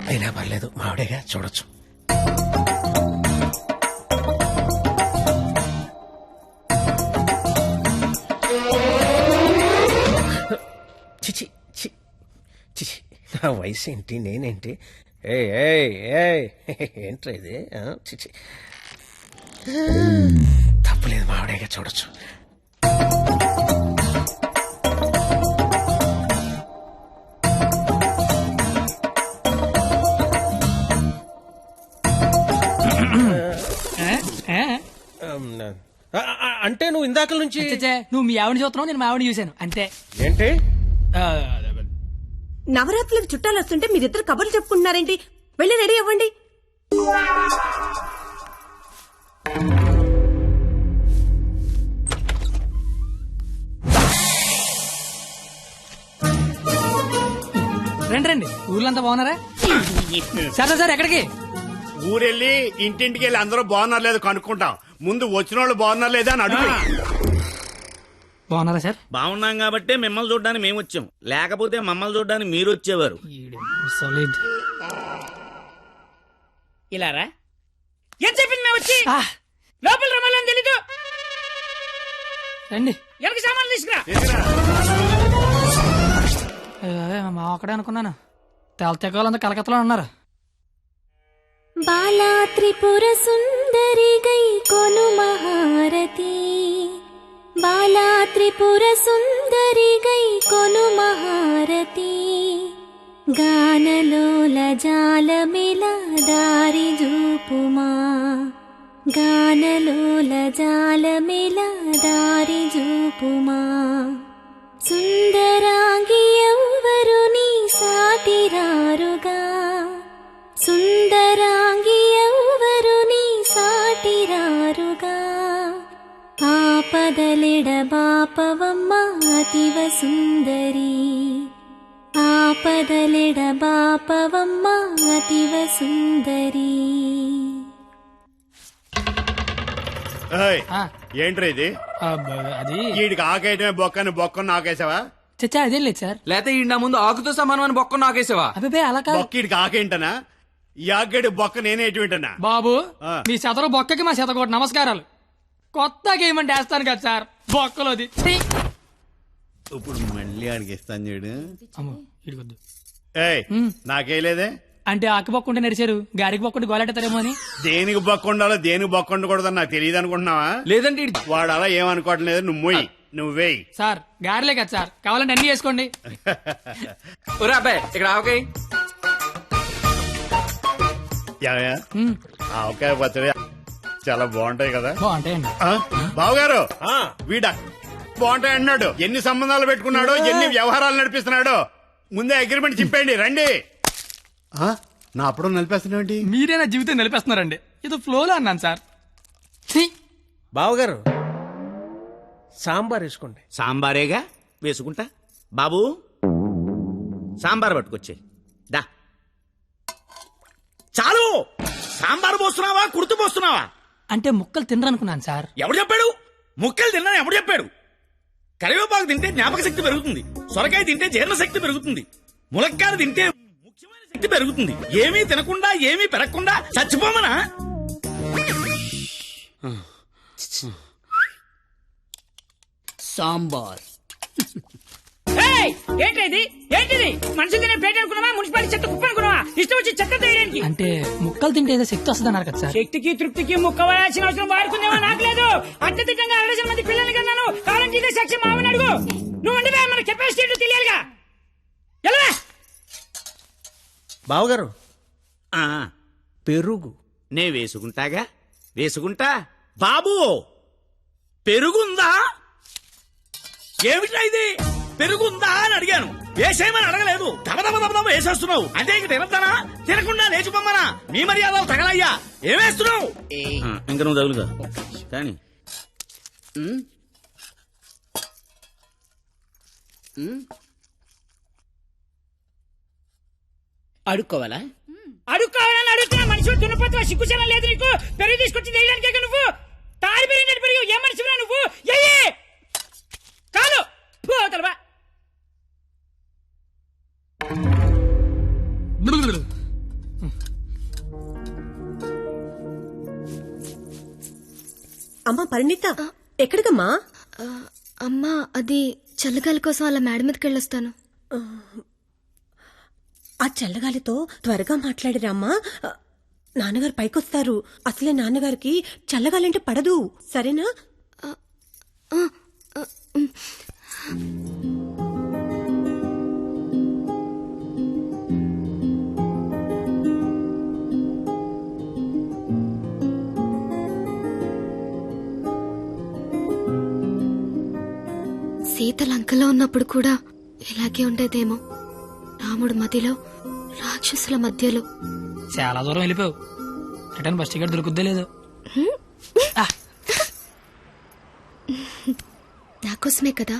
అయినా పర్లేదు, మావిడేగా చూడొచ్చు. చిచి చిచి, నా వయసు ఏంటి, నేనేంటి? ఏంట్రా ఇది? చిచి, తప్పులేదు, మావిడేగా చూడొచ్చు. అంటే నువ్వు ఇందాక నుంచి నువ్వు మీ ఆవిడ చూస్తున్నావు, నేను మా ఆవిడ చూశాను అంతే. ఏంటి? నవరాత్రులకు చుట్టాలు వస్తుంటే మీరిద్దరు కబుర్లు చెప్పుకుంటున్నారేంటి? వెళ్ళి రెడీ అవ్వండి. రండి రండి, ఊర్లంతా బాగున్నారా? సరే సార్ ఎక్కడికి? ఊరెళ్ళి ఇంటింటికి వెళ్ళి అందరూ బాగున్నారు లేదు కనుక్కుంటాం. ముందు వచ్చిన వాళ్ళు బాగున్నారు లేదా అని అడుగు. బాగున్నారా సార్? బాగున్నాం కాబట్టి మిమ్మల్ని చూడడానికి మేము వచ్చాం, లేకపోతే మమ్మల్ని చూడడానికి మీరు వచ్చేవారు. ఇలారా ఏం చెప్పింది మేము వచ్చి లోపల రమ్మని తెలీదు. రండి. ఎవరికి సామాన్లు తీసుకురా. మా అక్కడే అనుకున్నాను, తెలతెక్కలంతా కలకత్తలో ఉన్నారు. బాలా త్రిపుర సుందరి గై కొను మహారతి, బాలా త్రిపుర సుందరి గై కొను మహారతి, గానలోల జాలమిల దారి జూపుమా, గానలోల జాలమిల దారి జూపుమా, సుందరాంగి ఎవ్వరు నీ సాటిరారుగా, సుందరాంగి ఎవ్వరు నీ సాటిరారుగా, ఆపదలిడ బాపవమ్మ అతివ సుందరి, ఆపదలిడ బాపవమ్మ అతివ సుందరి. ఏంట్రా ఇది? అది వీడికి ఆకేయటమే బొక్కని బొక్కను నాకేసావా? చచ్చా అదేం లేదు సార్. లేకపోతే ఈ నా ముందు ఆకుతో సమానమని బొక్క నాకేసావా? అబ్బాయి అలా కాదు. బొక్కీడికి ఆకేంటనా? ఈ ఆకేడు బొక్క నేనే ఎటువంటనా? బాబు మీ శతరు బొక్కకి మా శతకోటి నమస్కారాలు. కొత్త గేమ్ అంటే వేస్తాను కదా సార్ బొక్కలోది. ఇప్పుడు మళ్ళీ ఆడికి ఇస్తాను చూడు. ఇడికొద్దు. ఏయ్ నాకేలేదే అంటే ఆకు బొక్క ఉంటే నడిచారు, గారికి బొక్క ఉంటే గోలెట్టారేమో అని. దేనికి బొక్క ఉండాలో దేనికి బొక్క ఉండకూడదని నాకు తెలియదు అనుకుంటున్నావా? లేదంటే వాడు అలా ఏమనుకోవట్లేదు. నువ్వు మొయ్యి, నువ్వేయి. సార్ గారిలే కదా సార్, కావాలంటే అన్ని చేసుకోండి. ఒరే అబ్బాయి ఇక్కడ ఆవకాయ. ఆవకాయ పచ్చడి చాలా బాగుంటాయి కదా? బాగుంటాయండి. బావగారు వీడ బాగుంటాయి అన్నాడు. ఎన్ని సంబంధాలు పెట్టుకున్నాడో, ఎన్ని వ్యవహారాలు నడిపిస్తున్నాడో. ముందే అగ్రిమెంట్ చెప్పండి. రండి. నా అప్పుడు నలిపేస్తున్నాండి. మీరే నా జీవితం నిలిపేస్తున్నారండి. ఇది ఫ్లోలో అన్నాను సార్. బావగారు సాంబార్ వేసుకోండి. సాంబారేగా వేసుకుంటా. బాబు సాంబార్ పట్టుకొచ్చే దా. చాలు. సాంబార్ పోస్తున్నావా కుర్తు పోస్తున్నావా? అంటే ముక్కలు తినరనుకున్నాను సార్. ఎవడు చెప్పాడు? ముక్కలు తిన్నా ఎవడు చెప్పాడు? కరివేపాకు తింటే జ్ఞాపక శక్తి పెరుగుతుంది, సొరకాయ తింటే జీర్ణ శక్తి పెరుగుతుంది, ములక్కాయ తింటే ముఖ్యమైన శక్తి పెరుగుతుంది. ఏమీ తినకుండా ఏమీ పెరగకుండా చచ్చిపోమనా? సాంబార్ ఏంటిది? ఏంటిది? మనుషులు తినే పేట అనుకున్నావా? మున్సిపాలిటీ చెత్త కుప్ప అనుకున్నావా? ఇష్టం వచ్చి వచ్చి చక్కెర తీయడానికి. అంటే ముక్కలు తింటే ఏదో శక్తి వస్తుంది అన్నారు కదా సార్. శక్తికి తృప్తికి ముక్క వేయాల్సిన అవసరం వాడుకుందేమో నాకు లేదు. అత్యధికంగా 60 మంది పిల్లల్ని కన్నాను. కావాలంటే ఇదే సాక్షి మామని అడుగు. నువ్వు అంటే మన కెపాసిటీ ఏంటో తెలియాలిగా. ఎలా బావగారు పెరుగు నే వేసుకుంటాగా, వేసుకుంటా. బాబు పెరుగుందా? ఏమిటా ఇది? పెరుగుందా అని అడిగాను, వేసేయమని అడగలేదు. దబదబ వేసేస్తున్నావు అంటే ఇంక తినద్దానా? తినకుండా లేచిపోమ్మనా? మీ మర్యాదలు తగలయ్యా. ఏమేస్తున్నావు? ఇంక నువ్వు తగులుగా కానీ అడుక్కోవాలా? అడుక్కోవాలని అడుగుతున్నా. మనిషి దున్నపోతున్నా, సిగ్గుచనం లేదు నీకు. పెరుగు తీసుకొచ్చి వేయడానికే నువ్వు తాడి పెరిగినట్టు పెరుగు. ఏ మనిషిరా నువ్వు? కాదు పోతలవా. అమ్మా పరిణిత, ఎక్కడికమ్మా? అమ్మా అది చల్లగాలి కోసం అలా మేడ మీదకి వెళ్ళొస్తాను. ఆ చల్లగాలితో త్వరగా మాట్లాడిరామ్మా. నాన్నగారు పైకొస్తారు. అసలే నాన్నగారికి చల్లగాలంటే పడదు, సరేనా? సీత లంకలో ఉన్నప్పుడు కూడా ఇలాగే ఉండేదేమో. రాముడు మధ్యలో, రాక్షసుల మధ్యలో. చాలా దూరం వెళ్ళిపోయావు. రిటర్న్ బస్ టికెట్ దొరుకుద్దే లేదు. నాకోసమే కదా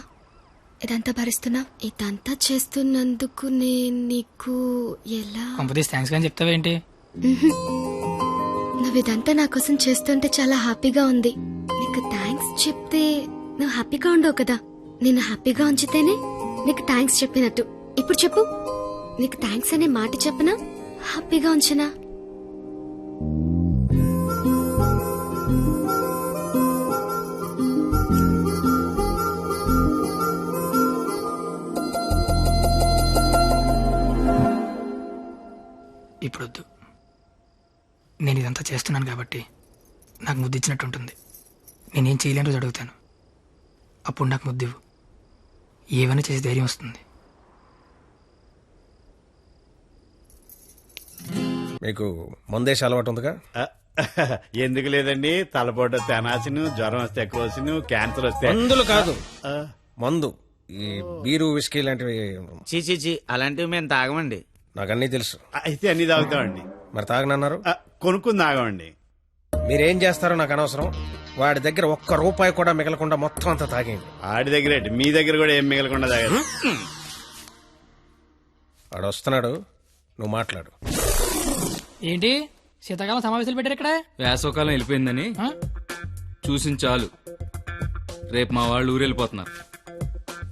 ఇదంతా భరిస్తున్నా. ఇదంతా చేస్తున్నందుకు నేను నీకు ఎలా కంపెనీస్ థ్యాంక్స్ కానీ చెప్తావేంటి? నువ్వు ఇదంతా నా కోసం చేస్తుంటే చాలా హ్యాపీగా ఉంది. నీకు థ్యాంక్స్ చెప్తే నువ్వు హ్యాపీగా ఉండవు కదా. నేను హ్యాపీగా ఉంచితేనే నీకు థ్యాంక్స్ చెప్పినట్టు. ఇప్పుడు చెప్పు, నీకు థ్యాంక్స్ అనే మాట చెప్పనా, హ్యాపీగా ఉంచనా? ఇప్పుడొద్దు. నేను ఇదంతా చేస్తున్నాను కాబట్టి నాకు ముద్దు ఇచ్చినట్టు ఉంటుంది. నేనేం చేయలేని రోజు అడుగుతాను, అప్పుడు నాకు ముద్దివ్వు. ఏమైనా చేసి ధైర్యం వస్తుంది. మీకు మందేసి అలవాటు ఉందిగా? ఎందుకు లేదండి, తలపోటు తెనాసిను, జ్వరం వస్తే ఎక్కువసిను, క్యాన్సర్ వస్తే మందులు కాదు, మందు. ఈ బీరు విస్కీ లాంటివి చీ అలాంటివి మేము తాగమండి. నాకు అన్నీ తెలుసు. అయితే అన్ని తాగుతామండి. మరి తాగనన్నారు? కొనుక్కుని తాగమండి. మీరేం చేస్తారో నాకు అనవసరం. వాడి దగ్గర ఒక్క రూపాయి కూడా మిగలకుండా మొత్తం అంతా తాగేయండి. ఆడి దగ్గర మీ దగ్గర కూడా ఏం మిగలకుండా తాగారు. వాడు వస్తున్నాడు, నువ్వు మాట్లాడు. ఏంటి శీతాకాలం సమావేశాలు పెట్టారు ఇక్కడ? వేసవకాలం వెళ్ళిపోయిందని చూసించాలు. రేపు మా వాళ్ళు ఊరు వెళ్ళిపోతున్నారు.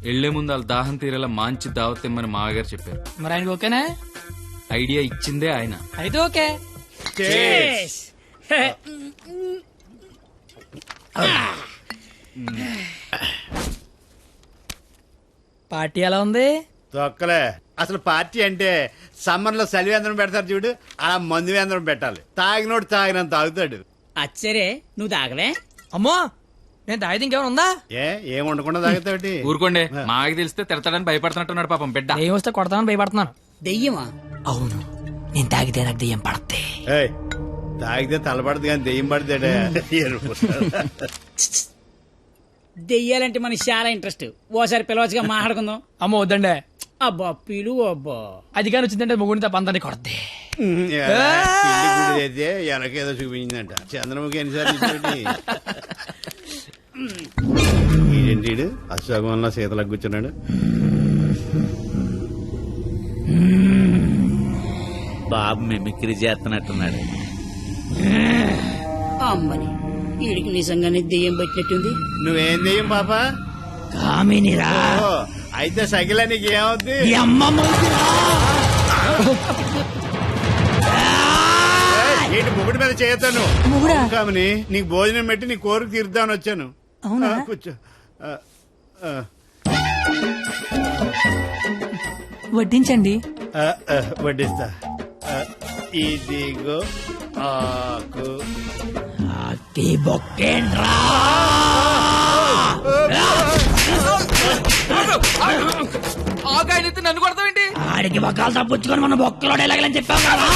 వెళ్లే ముందు వాళ్ళ దాహం తీరేలా మంచి దావత్ ఇమ్మని మామగారు చెప్పారు. మరి ఆయనకి ఓకేనా? ఐడియా ఇచ్చిందే ఆయన. అయితే ఓకే. పార్టీ ఎలా ఉంది? తొక్కలే. అసలు పార్టీ అంటే సమ్మర్ లో చలివేంద్రం పెడతారు చూడు, అలా మందు వేంద్రం పెట్టాలి. తాగినోడు తాగినంత తాగుతాడు. అచ్చరే నువ్వు తాగలే? అమ్మో, నేను తాగితే ఇంకేమైనా ఉందా? ఏం ఉండకుండా తాగుతాడు. ఊరుకోండి, మాకు తెలిస్తే తిడతాడని భయపడుతున్నట్టున్నాడు పాపం బిడ్డ. ఏం వస్తే కొడతానని భయపడుతున్నాను. దెయ్యమా? అవును, నేను తాగితే నాకు దెయ్యం పడద్ది. తాగితే తలపడదు కానీ దెయ్యం పడతాడే. దెయ్యాలంటే మనకి చాలా ఇంట్రెస్ట్. ఓసారి పిలవచ్చుగా మాట్లాడుకుందాం. అమ్మ వద్దండే. అబ్బా పిలు. అబ్బా అది కానీ వచ్చిందంటే ముగ్గురిని తప్ప అందరినీ కొడద్ది. అయితే ఎనకేదో చూపించిందంట. చంద్రముఖి ఎన్నిసార్లు ఏంటి అశోకంలో సీతలకు కూర్చున్నాడు. బాబు మిమిక్రీ చేస్తున్నట్టున్నాడు. అమ్మని వీడికి నిజంగానే దెయ్యం పట్టినట్టుంది. నువ్వేం దెయ్యం పాప? కామినిరా. అయితే సగిల నీకు ఏమవుద్ది? ఏంటి ముగుడి మీద చేయతాను కామని? నీకు భోజనం పెట్టి నీ కోరిక తీరుద్దామని వచ్చాను. కూర్చో. వడ్డించండి. వడ్డిస్తా. ఇదిగో ఆకు. ఆకాయనెత్తి నన్ను కొడతావేంటి? ఆడికి బొక్కలు తప్పించుకొని మన బొక్కలో ఎలాగలని చెప్పావు కదా.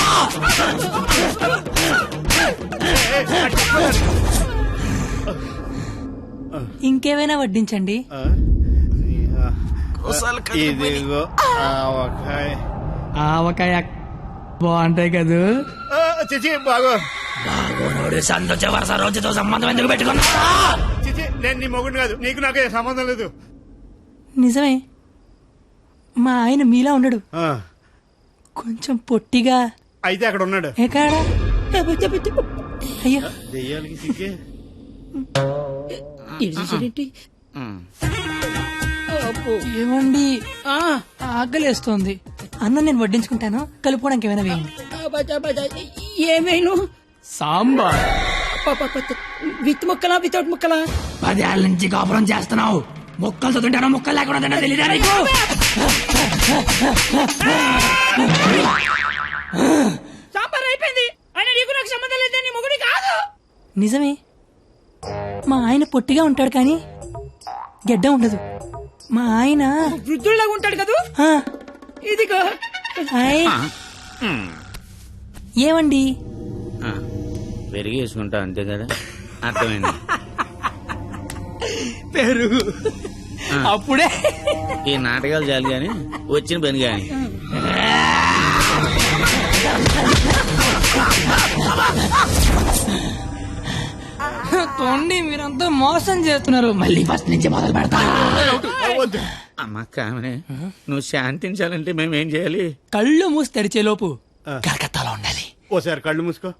ఇంకేమైనా వడ్డించండి. ఇదిగో ఆవకాయ. ఆవకాయ బాగుంటాయి కదూ. చిచి బాగో. సంతోష వరుస రోజుతో సంబంధం ఎందుకు పెట్టుకున్నా? చిచి నేను నీ మొగుడు కాదు, నీకు నాకు ఏ సంబంధం లేదు. నిజమే, మా ఆయన మీలా ఉండడు, కొంచెం పొట్టిగా. అయితే అక్కడ ఉన్నాడు. ఎక్కడ? అయ్యో దెయ్యాలకి సిగ్గే. ఏమండి, ఆకలేస్తోంది. అన్నం నేను వడ్డించుకుంటాను, కలుపుకోవడానికి ఏమైనా వేయండి. ఏమైనా సాంబార్. విత్ ముక్కలా వితౌట్ ముక్కలా? 10 ఏళ్ళ నుంచి కాపురం చేస్తున్నావు, ముక్కలు చదువుంటానో ముక్కలు లేకుండా తెలీదా నీకు? సాంబార్ అయిపోయింది అని నీకు నాకు సంబంధం లేదు, నీ మొగుడి కాదు. నిజమే, మా ఆయన పొట్టిగా ఉంటాడు కానీ గెడ్డ ఉండదు. మా ఆయన వృద్ధుల్లాగా ఉంటాడు కదా. ఇదిగో ఏమండి, పెరిగి వేసుకుంటా అంతే కదా, అర్థమైంది. పెరుగు అప్పుడే. ఈ నాటకాలు చాలు గాని వచ్చిన పని గాని. తోండి, మీరంతా మోసం చేస్తున్నారు. మళ్ళీ ఫస్ట్ నుంచి మొదలు పెడతా. అమ్మ కామనే, నువ్వు శాంతించాలంటే మేమేం చేయాలి? కళ్ళు మూసి తెరిచే లోపు కలకత్తాలో ఉండాలి. ఓసారి కళ్ళు మూసుకో.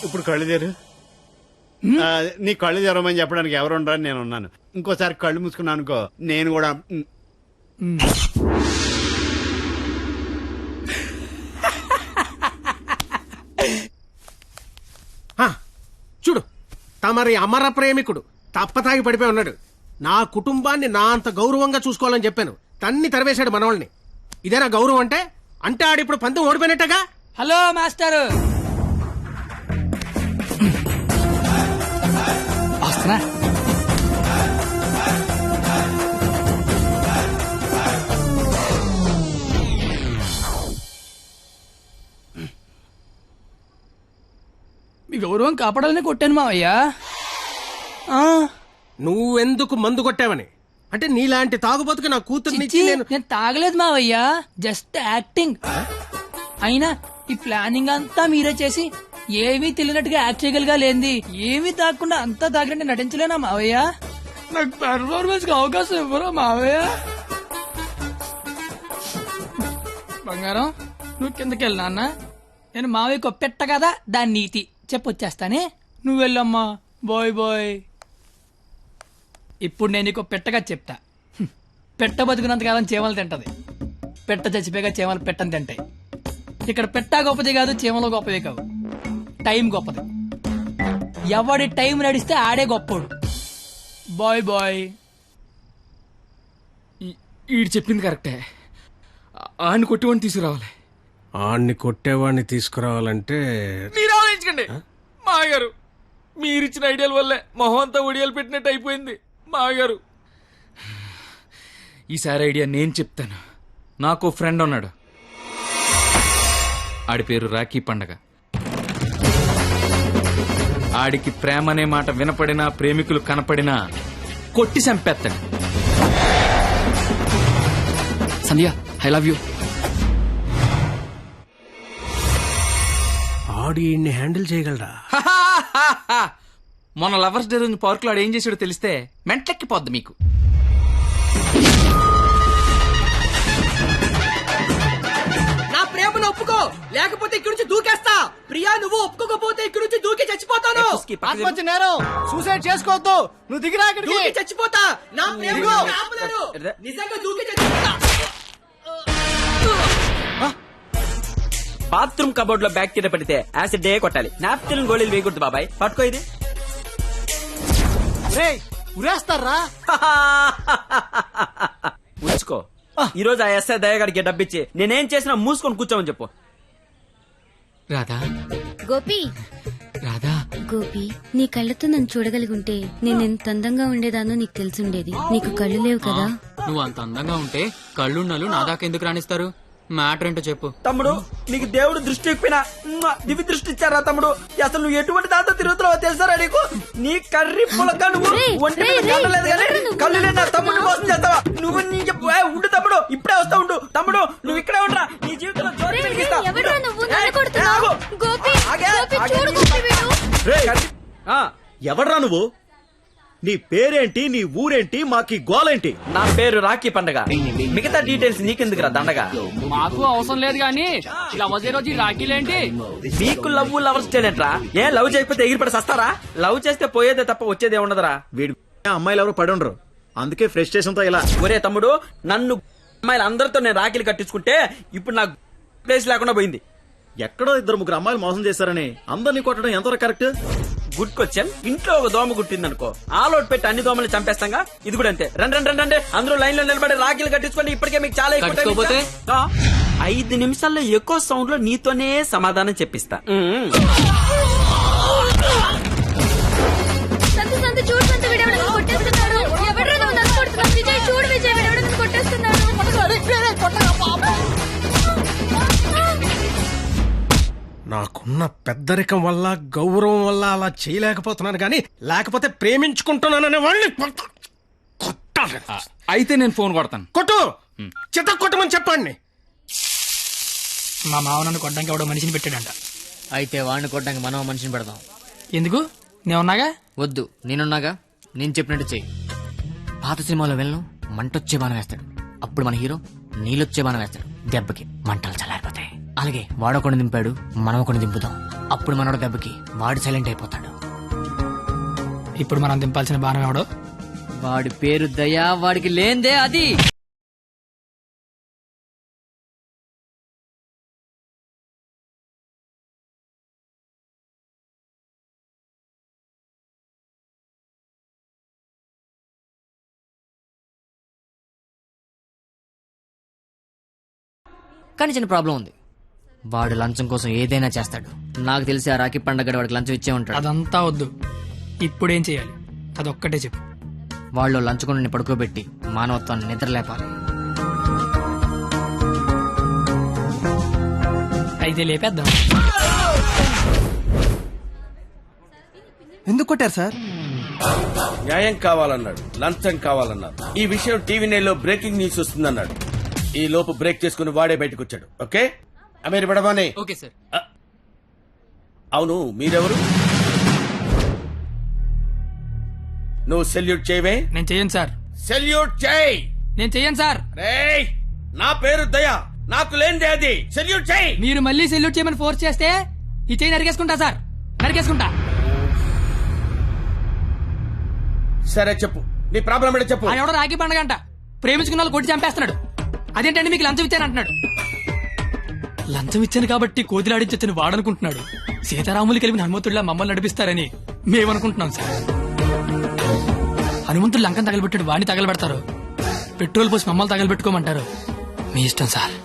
ఇప్పుడు కళ్ళు తెరు. నీ కళ్ళు తెరవమని చెప్పడానికి ఎవరు ఉండరని నేను ఉన్నాను. ఇంకోసారి కళ్ళు మూసుకున్నాను అనుకో, నేను కూడా. చూడు, తమరి అమర ప్రేమికుడు తప్పతాగి పడిపోయి ఉన్నాడు. నా కుటుంబాన్ని నా అంత గౌరవంగా చూసుకోవాలని చెప్పాను, తన్ని తరివేశాడు మనవాళ్ళని. ఇదేనా గౌరవం అంటే? అంటే ఆడిప్పుడు పందెం ఓడిపోయినట్టగా. హలో మాస్టర్, వస్తున్నా. మీ గౌరవం కాపాడాలని కొట్టాను మావయ్యా. నువ్వెందుకు మందు కొట్టావని? అంటే నీలాంటి తాగుబోతుకి నా కూతుర్ని నేను తాగలేదు మావయ్యా, జస్ట్ యాక్టింగ్. అయినా ఈ ప్లానింగ్ అంతా మీరే చేసి ఏమీ తెలియనట్టుగా యాక్ట్ చేయగలిగా లేంది. ఏమీ తాగకుండా అంతా తాగినట్టు నటించలేనా మావయ్య? నాకు పెర్ఫార్మెన్స్ కి అవకాశం ఇవ్వరా మావయ్య? బంగారం, నువ్వు కిందకెళ్ళి నాన్న, నేను మావయ్యకు పెట్ట కదా దాని నీతి చెప్పొచ్చేస్తానే. నువ్వు వెళ్ళమ్మా, బాయ్ బాయ్. ఇప్పుడు నేను నీకు పెట్టగా చెప్తా. పెట్ట బతుకున్నంతకాలం చీమలు తింటది, పెట్ట చచ్చిపోయాక చీమలు పెట్టని తింటాయి. ఇక్కడ పెట్ట గొప్పది కాదు, చీమలు గొప్పది కావు, టైం గొప్పది. ఎవడి టైం నడిస్తే ఆడే గొప్పోడు. Bye bye. ఈడు చెప్పింది కరెక్టే, ఆడిని కొట్టేవాడిని తీసుకురావాలి. ఆడిని కొట్టేవాడిని తీసుకురావాలంటే మీరు ఆలోచించకండి మాగారు. మీరిచ్చిన ఐడియాల వల్లే మొహం అంతా ఒడియాలు పెట్టినట్టు అయిపోయింది మాగారు. ఈసారి ఐడియా నేను చెప్తాను. నాకు ఫ్రెండ్ ఉన్నాడు, ఆడి పేరు రాఖీ పండగ. ఆడికి ప్రేమ అనే మాట వినపడినా, ప్రేమికులు కనపడినా కొట్టి చంపేస్తాడు. Sandhya, I love you. ఆడి హ్యాండిల్ చేయగలరా? మొన్న లవర్స్ డే రోజు పార్క్ లో ఏం చేసాడో తెలిస్తే మెంట్లెక్కిపోద్ది మీకు. నా ప్రేమను ఒప్పుకో, లేకపోతే ఇక్కడి నుంచి దూకేస్తా. ప్రియా, నువ్వు ఒప్పుకోకపోతే ఇక్కడి నుంచి దూకి చచ్చిపోతాను. ఆత్మహత్య నేరం, సూసైడ్ చేసుకోవద్దు. నువ్వు దిగిరా, దూకి చచ్చిపోతా. నా ప్రేమను ఆపలేరు. నిజంగా దూకి చచ్చిపోతా. బాత్రూమ్ కబోర్డ్ లో బ్యాక్టీరియా పడితే యాసిడ్ డే కొట్టాలి, నాప్కిన్ గోళీలు వేయకూడదు. బాబాయ్ పట్టుకో ఇది. ఉరేస్తారా? ఉంచుకో. ఈ రోజు ఆ ఎస్ఐ దయగాడికి డబ్బిచ్చి నేనేం చేసినా మూసుకొని కూర్చోమని చెప్పు. రాధా గోపి రాధా గోపి, నీ కళ్ళతో నన్ను చూడగలిగి ఉంటే నేను ఎంత అందంగా ఉండేదానో నీకు తెలిసుండేది. నీకు కళ్ళు లేవు కదా. నువ్వు అంత అందంగా ఉంటే కళ్ళున్నాళ్ళు నా దాకా ఎందుకు రాణిస్తారు? మ్యాటర్ ఏంటో చెప్పు. తమ్ముడు, నీకు దేవుడు దృష్టి ఇప్పినా దివి దృష్టి ఇచ్చారా తమ్ముడు? అసలు నువ్వు ఎటువంటి దాంతో తిరుగుతున్నావో తెలుసారా నీకు? నీ కర్రీ పులక నువ్వు ఒంటి మీద కండలేదు కానీ కళ్ళు లేని నా తమ్ముడు మోసం చేస్తావా నువ్వు? నీ ఉండు తమ్ముడు, ఇప్పుడే వస్తా ఉండు తమ్ముడు, నువ్వు ఇక్కడే ఉండరా. నీ జీవితంలో జోరు పెరిగిస్తా. ఎవడ్రా నువ్వు? నీ పేరేంటి, నీ ఊరేంటి, మాకి గోలేంటి? నా పేరు రాఖీ పండగ. మిగతా డీటెయిల్స్ నీకెందుకురా దండగా? మాకు అవసరం లేదు కానీ లవ్ రోజు రాఖీలేంటి? మీకు లవ్ లవర్స్ చేయలేట్రా? ఏ లవ్ చేయకపోతే ఎగిరిపడి సస్తారా? లవ్ చేస్తే పోయేదే తప్ప వచ్చేదే ఉండదురా. వీడి అమ్మాయిలు ఎవరు పడి ఉండరు, అందుకే ఫ్రస్ట్రేషన్ తో ఇలా. ఒరే తమ్ముడు, నన్ను అమ్మాయిలు అందరితో నేను రాఖీలు కట్టించుకుంటే ఇప్పుడు నాకు ప్లేస్ లేకుండా పోయింది. ఎక్కడో 2-3 అమ్మాయిలు మోసం చేశారని అందరినీ కొట్టడం ఎంతవరకు కరెక్ట్? Good question. ఇంట్లో ఒక దోమ గుట్టిందనుకో, ఆలోట్ పెట్టి అన్ని దోమలు చంపేస్తాగా. ఇది కూడా అంతే. రండి అందరూ లైన్ లో నిలబడి రాఖీలు కట్టించుకోండి. ఇప్పటికే మీకు చాలా ఎక్కువ. 5 నిమిషాల్లో ఎక్కువ సౌండ్ లో నీతోనే సమాధానం చెప్పిస్తా. నాకున్న పెద్దరికం వల్ల గౌరవం వల్ల అలా చేయలేకపోతున్నాను గానీ లేకపోతే ప్రేమించుకుంటున్నాననే వాళ్ళని కొట్టాలి. అయితే నేను ఫోన్ కొడతాను. కొట్టు, చిత్త కొట్టమని చెప్పండి. మా మావ నన్ను కొట్టడానికి ఎవడో మనిషిని పెట్టాడంట. అయితే వాడిని కొట్టడానికి మనం మనిషిని పెడదాం. ఎందుకు? నేనున్నాగా. వద్దు, నేనున్నాగా. నేను చెప్పినట్టు చెయ్యి. పాత సినిమాలో వెళ్ళను మంటొచ్చే బాణం వేస్తాడు, అప్పుడు మన హీరో నీళ్ళొచ్చే బాణం వేస్తాడు. దెబ్బకి మంటలు చల్లారిపోతాయి. అలాగే వాడొకడిని దింపాడు, మనం ఒకటి దింపుదాం. అప్పుడు మనోడు దెబ్బకి వాడు సైలెంట్ అయిపోతాడు. ఇప్పుడు మనం దింపాల్సిన బాణం ఎవడో? వాడి పేరు దయా, వాడికి లేందే అది. కానీ చిన్న ప్రాబ్లం ఉంది. వాడు లంచం కోసం ఏదైనా చేస్తాడు. నాకు తెలిసి ఆ రాఖీ పండగ వాడికి లంచం ఇచ్చే ఉంటాడు. అదంతా వద్దు, ఇప్పుడేం చేయాలి అదొక్కటే చెప్పు. వాళ్ళు లంచుకొని పడుకోబెట్టి మానవత్వాన్ని నిద్ర లేపాలి. అయితే లేపేద్దాం. ఎందుకు కొట్టారు సార్? న్యాయం కావాలన్నాడు, లంచం కావాలన్నారు. ఈ విషయం టీవీ నైన్లో బ్రేకింగ్ న్యూస్ వస్తుందన్నాడు. ఈ లోపు బ్రేక్ చేసుకుని వాడే బయటకు వచ్చాడు. ఓకే అమీర్ బడబానే. Okay sir. అవును, మీరెవరు? నువ్వు సెల్యూట్ చేయవే? నేను చెయ్యను సార్. సెల్యూట్ చేయి. నేను చెయ్యను సార్. రేయ్, నా పేరు దయా, నాకు లేనిదే అది. సెల్యూట్ చేయి. మీరు మళ్ళీ సెల్యూట్ చేయమని ఫోర్స్ చేస్తే ఈ చేయి నరికేసుకుంటా సార్, నరికేసుకుంటా. సరే చెప్పు, నీ ప్రాబ్లం ఏంటో చెప్పు. ఎవడో రాఖీ పండగ అంట ప్రేమించుకున్న వాళ్ళు కొట్టి చంపేస్తున్నాడు. అదేంటండి మీకు లంచం ఇచ్చాను అంటున్నాడు. లంచం ఇచ్చాను కాబట్టి కోతిలాడించని వాడనుకుంటున్నాడు. సీతారాములు కలిపిన హనుమంతుడిలా మమ్మల్ని నడిపిస్తారని మేమనుకుంటున్నాం సార్. హనుమంతుడు లంకం తగలబెట్టాడు, వాడిని తగలబెడతారు. పెట్రోల్ పోసి మమ్మల్ని తగలబెట్టుకోమంటారు. మీ ఇష్టం సార్.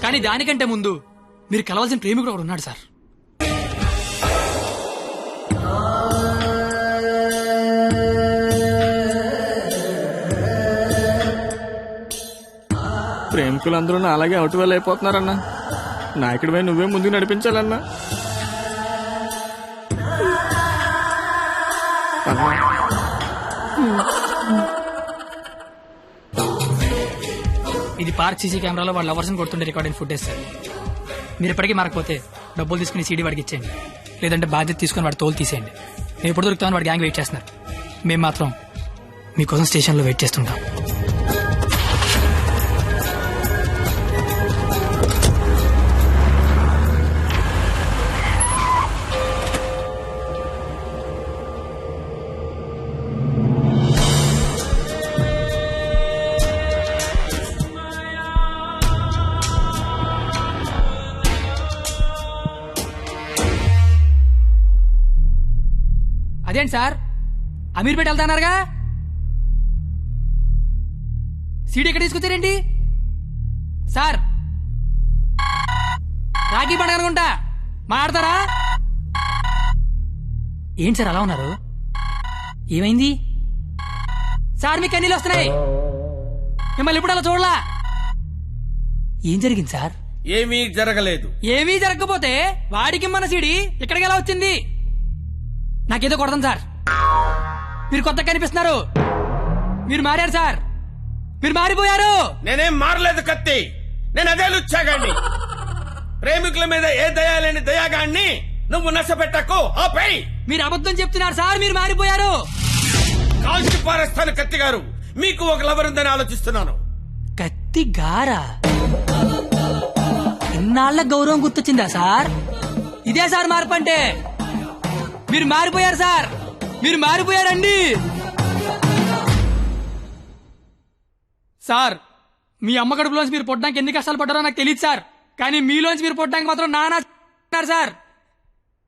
కానీ దానికంటే ముందు మీరు కలవాల్సిన ప్రేమికుడు ఒకడు ఉన్నాడు సార్. ప్రేమికులందరూ నా అలాగే అవుట్ వెల్ అయిపోతున్నారన్నా. నాయకుడిపై నువ్వే ముందుకు నడిపించాలన్నా. ఇది పార్క్ సీసీ కెమెరాలో వాళ్ళ లవర్స్ కొడుతుండే రికార్డింగ్ ఫుటేజ్ సార్. మీరు ఇప్పటికీ మారకపోతే డబ్బులు తీసుకుని సీడీ వాడికి ఇచ్చేయండి, లేదంటే బాధ్యత తీసుకుని వాడి తోలు తీసేయండి. మేము ఎప్పుడు దొరుకుతామని వాడి గ్యాంగ్ వెయిట్ చేస్తున్నారు. మేము మాత్రం మీకోసం స్టేషన్లో వెయిట్ చేస్తుంటాం. అదేంటి సార్, అమీర్పేట వెళ్తానారుగా? సీడీ ఎక్కడ తీసుకొచ్చారేంటి సార్? రాఖీ పండుగ అనుకుంటా, మాట్లాడతారా? ఏంటి సార్ అలా ఉన్నారు? ఏమైంది సార్? మీకు కన్నీళ్ళు వస్తున్నాయి, మిమ్మల్ని ఇప్పుడు అలా చూడలా. ఏం జరిగింది సార్? ఏమీ జరగలేదు. ఏమీ జరగకపోతే వాడికి మన సీడీ ఇక్కడికి ఎలా వచ్చింది? నాకేదో కొడతాం సార్. మీరు కొత్తగా కనిపిస్తున్నారు, మీరు మారారు సార్, మీరు మారిపోయారు. నేనేం మారలేదు కత్తి, నేను అదే లుచ్చాగాన్ని. ప్రేమికుల మీద ఏ దయాలేని దయాగాన్ని నువ్వు నష్టపెట్టకు. ఆపై మీరు అబద్ధం చెప్తున్నారు సార్, మీరు మారిపోయారు. కాల్చి పారేస్తాను కత్తి గారు. మీకు ఒక లవర్ ఉందని ఆలోచిస్తున్నాను. కత్తి గారా? ఇన్నాళ్ల గౌరవం గుర్తొచ్చిందా సార్? ఇదే సార్ మార్పు అంటే. మీరు మారిపోయారు సార్, మీరు మారిపోయారండి. సార్, మీ అమ్మ కడుపులోంచి మీరు పొట్టడానికి ఎన్ని కష్టాలు పడ్డారో నాకు తెలియదు సార్, కానీ మీలోంచి మీరు పొట్టడానికి మాత్రం నానా సార్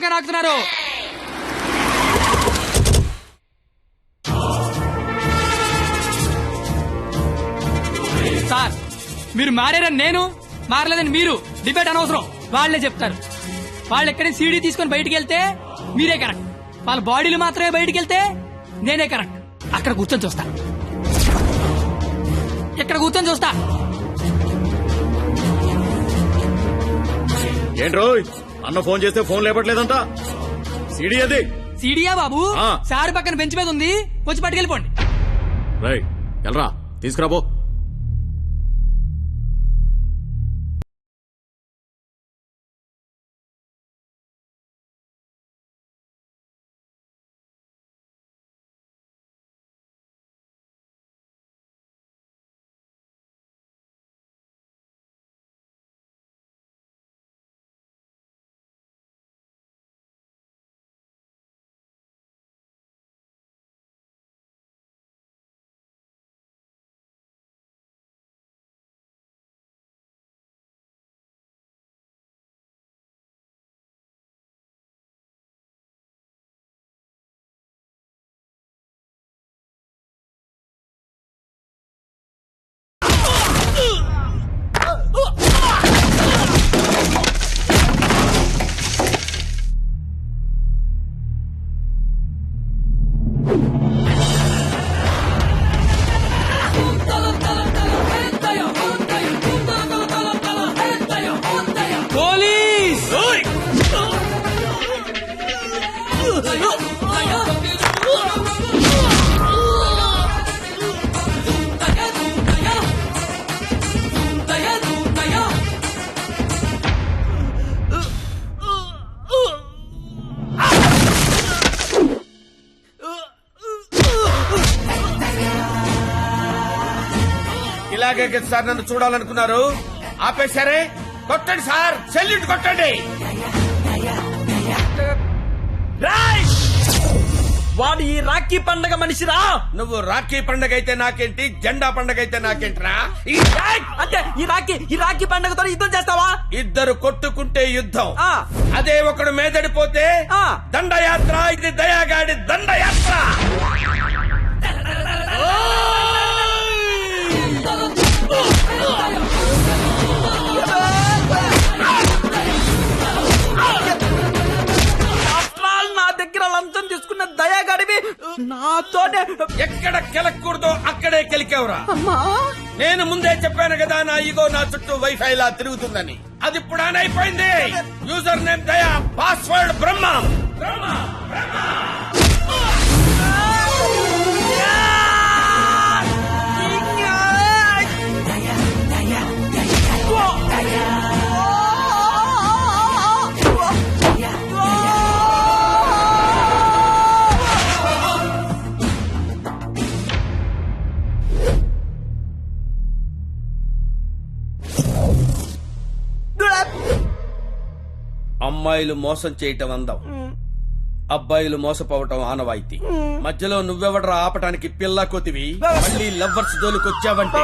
నాకుతున్నారు. సార్, మీరు మారారని నేను, మారలేదని మీరు డిబేట్ అనవసరం. వాళ్లే చెప్తారు. వాళ్ళు ఎక్కడి సీడీ తీసుకొని బయటికి వెళ్తే మీరే కరెక్ట్, వాళ్ళ బాడీలు మాత్రమే బయటికి వెళ్తే నేనే కరెక్ట్. అక్కడ కూర్చొని చూస్తా, ఇక్కడ కూర్చొని చూస్తా. ఏంట్రోయ్ అన్న ఫోన్ చేస్తే ఫోన్ లేపట్లేదంట. సీడీ అది. సీడీయా బాబు? సార్ పక్కన బెంచ్ మీద ఉంది, వచ్చి పట్టుకెళ్ళిపోండి. రై ఎల్రా, తీసుకురాబో. ఇలాగే సార్ నన్ను చూడాలనుకున్నారు, ఆపేశారే. కొట్టండి సార్, సెల్యూట్ కొట్టండి. వాడు ఈ రాఖీ పండగ మనిషిరా. నువ్వు రాఖీ పండగ అయితే నాకేంటి, జెండా పండగ అయితే నాకేంట్రా? అంటే ఈ రాఖీ పండగతో యుద్ధం చేస్తావా? ఇద్దరు కొట్టుకుంటే యుద్ధం, అదే ఒకడు మేదడిపోతే దండయాత్ర. ఇది దయాగాడి దండయాత్ర. నా దగ్గర లంచం తీసుకున్న దయాగాడివి నాతోనే ఎక్కడ కెలకూడదో అక్కడే కెలికేవరా. నేను ముందే చెప్పాను కదా, నా ఈగో నా చుట్టూ వైఫై లా తిరుగుతుందని. అది ఇప్పుడు ఆన్ అయిపోయింది. యూజర్ నేమ్ దయా, పాస్వర్డ్ బ్రహ్మ. అమ్మాయిలు మోసం చేయటం అందం, అబ్బాయిలు మోసపోవటం ఆనవాయితీ. మధ్యలో నువ్వెవడరా ఆపటానికి పిల్ల కొతివి? మళ్ళీ లవ్వర్స్ జోలికొచ్చావంటే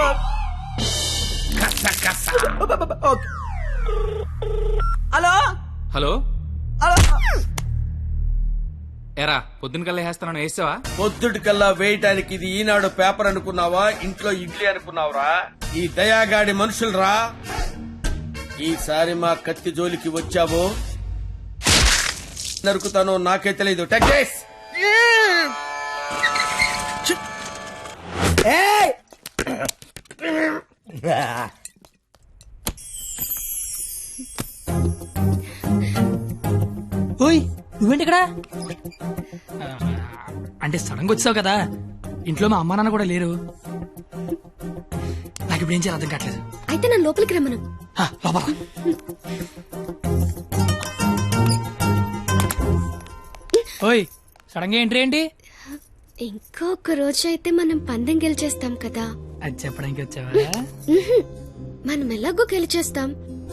హలో హలో, ఎరా పొద్దున కల్లా వేస్తాను వేసావా? పొద్దుటి కల్లా వేయటానికి ఇది ఈనాడు పేపర్ అనుకున్నావా, ఇంట్లో ఇడ్లీ అనుకున్నావురా? ఈ దయాగాడి మనుషులరా. ఈసారి మా కత్తి జోలికి వచ్చావో నరుకుతానో నాకే తెలీదు. టెక్స్ ఓయ్ నువ్వేంటి ఇక్కడ? అంటే సడన్ గా వచ్చావు కదా, ఇంట్లో మా అమ్మా నాన్న కూడా లేరు. నాకు ఇప్పుడు ఏం చేయాలి అర్థం కావట్లేదు. అయితే నన్ను లోపలికి రమ్మను. లోపల ఓయ్ సడన్ గా ఎంట్రీ ఏంటి? ఇంకొక రోజు అయితే మనం పందెం గెలిచేస్తాం కదా. అది చెప్పడానికి వచ్చావా? మనం ఎలాగో గెలిచేస్తాం.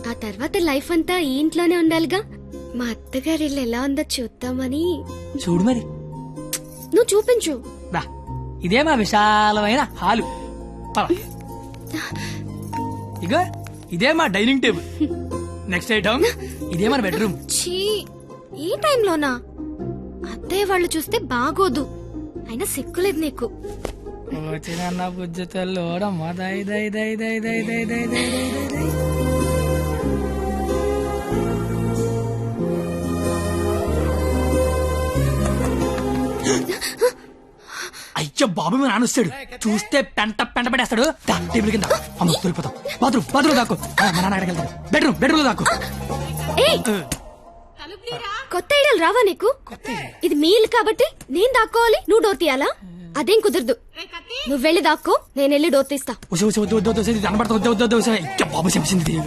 ఆ తర్వాత లైఫ్ అంతా ఈ ఇంట్లోనే ఉండాలిగా. మా అత్తగారి ఇల్లు ఎలా ఉందో చూద్దామని. చూడు మరి. నువ్వు చూపించు. ఇదే మా విశాలమైన హాలు. ఇగో ఇదే మా డైనింగ్ టేబుల్. నెక్స్ట్ ఐటమ్ ఇదే మన బెడ్రూమ్. ఛీ, ఈ టైంలోనా? అత్తయ్య వాళ్ళు చూస్తే బాగోదు. అయినా సిగ్గులేదు నీకు. వచ్చిన బుజ్జతల్లోడమ్మా దై దై దై దై దై దై దై దై దై. అయ్యో బాబు మీ నాన్న వస్తాడు. చూస్తే పెంట పడేస్తాడు. టేబుల్ కింద అమ్మ దొరికిపోతాం. బాత్రూమ్ దాక్కు. మా నాన్న అక్కడికి వెళ్తాడు. బెడ్రూమ్ దాక్కు. కొత్త ఐడియాలు రావా నీకు? ఇది మీ ఇల్లు కాబట్టి నేను దాక్కోవాలి, నువ్వు డోర్ తీయాలా? అదేం కుదరదు. నువ్వు వెళ్ళి దాక్కో, నేను వెళ్ళి డోర్ తీస్తా. బాబు చెప్పింది.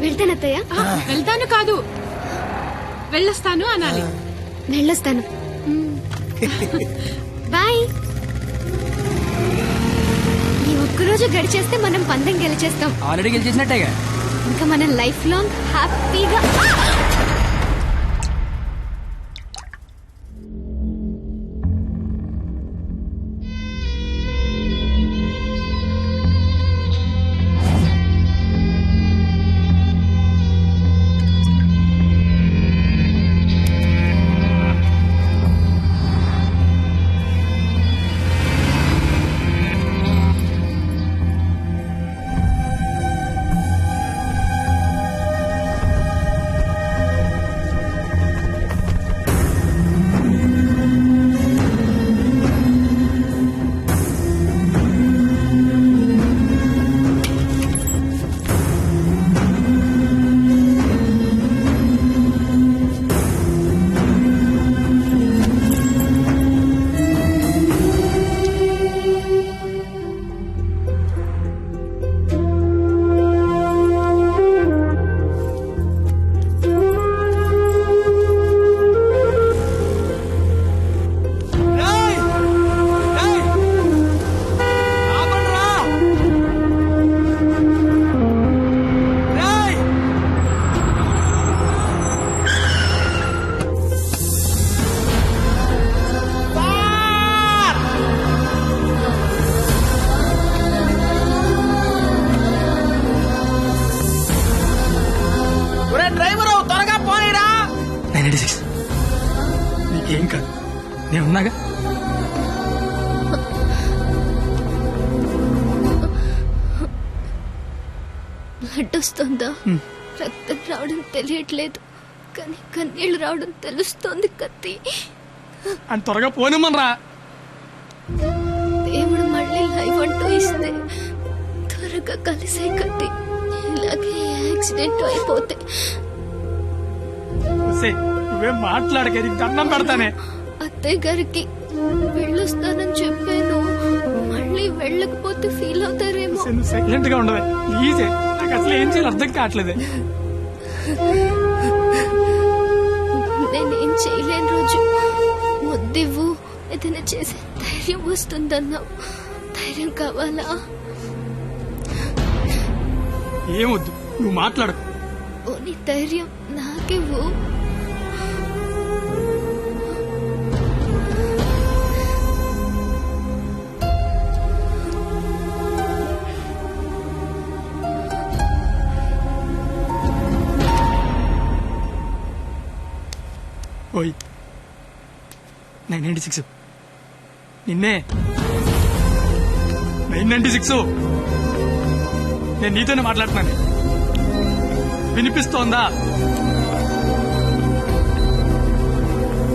వెళ్తానత్తయ్య. వెళ్తాను కాదు, వెళ్ళొస్తాను అనాలి. వెళ్ళొస్తాను. బాయ్. ఈ ఒక్కరోజు గడిచేస్తే మనం పందెం గెలిచేస్తాం. ఆల్రెడీ గెలిచేసినట్టేగా. ఇంకా మనం లైఫ్ లాంగ్ హ్యాపీగా. నీకేం కాదు, నేనున్నాగా. బ్లడ్ వస్తుందా? రక్తం రావడం తెలియట్లేదు, కానీ కన్నీళ్లు రావడం తెలుస్తోంది. కత్తి అని త్వరగా పోనిమ్మనరా. దేవుడు మళ్ళీ లైఫ్ అంటూ ఇస్తే త్వరగా కలిసే కత్తి. ఇలాగే యాక్సిడెంట్ అయిపోతే నువ్వేం మాట్లాడక, దండం పెడతానే. అత్తయ్య గారికి వెళ్ళొస్తానని చెప్పాను, మళ్ళీ వెళ్ళకపోతే ఫీల్ అవుతారేమో. సైలెంట్ గా ఉండదు. ప్లీజ్ నాకు అసలు ఏం చేయాలి అర్థం కావట్లేదే. నేనేం చేయలేని రోజు ముద్దివ్వు, ఏదైనా చేసే ధైర్యం వస్తుందన్నావు. ధైర్యం కావాలా? ఏమొద్దు, నువ్వు మాట్లాడకు. ఓ నీ ధైర్యం నాకివ్వు. ఓయ్ 996 నిన్నే 996 నేను నీతోనే మాట్లాడుతున్నాను. వినిపిస్తోందా?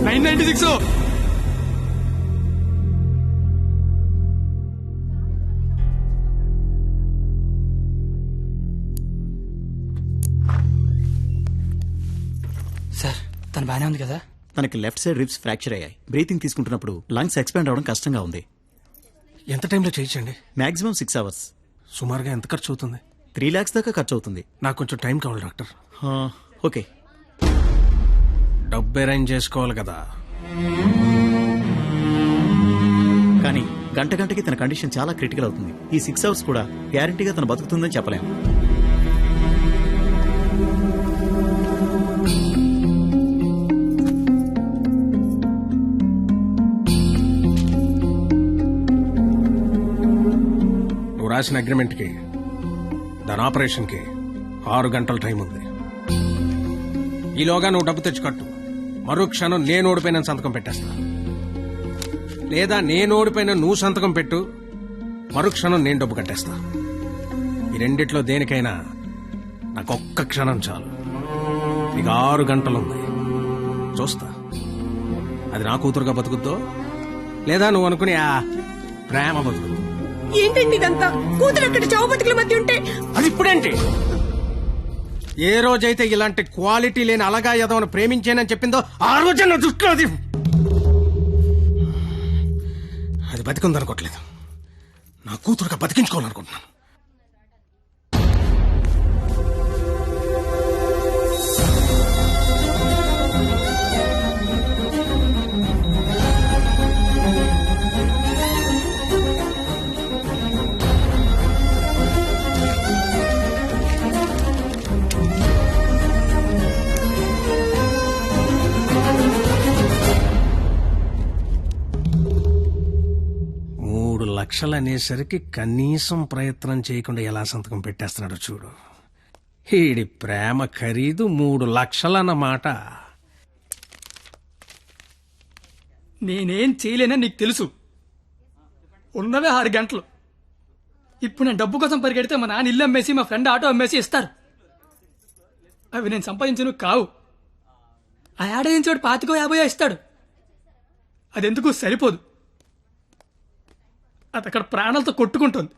996 సార్ తను బానే ఉంది కదా? తనకి లెఫ్ట్ సైడ్ రిబ్స్ ఫ్రాక్చర్ అయ్యాయి. బ్రీతింగ్ తీసుకుంటున్నప్పుడు లంగ్స్ ఎక్స్పాండ్ అవడం కష్టంగా ఉంది. ఎంత టైంలో చేయించండి? Maximum 6 hours. సుమారుగా ఎంత ఖర్చు అవుతుంది? 3 lakhs దాకా ఖర్చు అవుతుంది. నాకు కొంచెం టైం కావాలి డాక్టర్. ఓకే. డబ్బు అరేంజ్ చేసుకోవాలి కదా. కానీ గంటకి తన కండిషన్ చాలా క్రిటికల్ అవుతుంది. ఈ 6 hours కూడా గ్యారంటీగా తను బతుకుతుందని చెప్పలేము. రాసిన అగ్రిమెంట్ కి దాని ఆపరేషన్ కి 6 గంటల టైం ఉంది. ఈలోగా నువ్వు డబ్బు తెచ్చి కట్టు. మరో క్షణం నేను ఓడిపోయిన సంతకం పెట్టేస్తా. లేదా నేను ఓడిపోయిన నువ్వు సంతకం పెట్టు, మరో క్షణం నేను డబ్బు కట్టేస్తా. ఈ రెండిట్లో దేనికైనా నాకు ఒక్క క్షణం చాలు. నీకు 6 గంటలుంది. చూస్తా అది నా కూతురుగా బతుకుద్దో లేదా నువ్వు అనుకుని ఆ ప్రేమ బతుకుద్దు. ఏంటండి ఇదంతా? కూతురు అక్కడ చావు బతుకుల మధ్య ఉంటే అది ఇప్పుడేంటి? ఏ రోజైతే ఇలాంటి క్వాలిటీ లేని అలగా యదవను ప్రేమించానని చెప్పిందో ఆ రోజే నా దృష్టిలో అది బతికుందనుకోవట్లేదు. నా కూతురుగా బతికించుకోవాలనుకుంటున్నాను. లక్షలు అనేసరికి కనీసం ప్రయత్నం చేయకుండా ఎలా సంతకం పెట్టేస్తున్నాడో చూడు. ఈడి ప్రేమ ఖరీదు 3 లక్షలన్నమాట. నేనేం చేయలేనని నీకు తెలుసు. ఉన్నవే 6 గంటలు. ఇప్పుడు నేను డబ్బు కోసం పరిగెడితే మా నాన్న ఇల్లు అమ్మేసి మా ఫ్రెండ్ ఆటో అమ్మేసి ఇస్తారు. అవి నేను సంపాదించను కావు. ఆ ఏడాదించోడు 25-50 ఇస్తాడు. అదెందుకు సరిపోదు. అది అక్కడ ప్రాణాలతో కొట్టుకుంటుంది.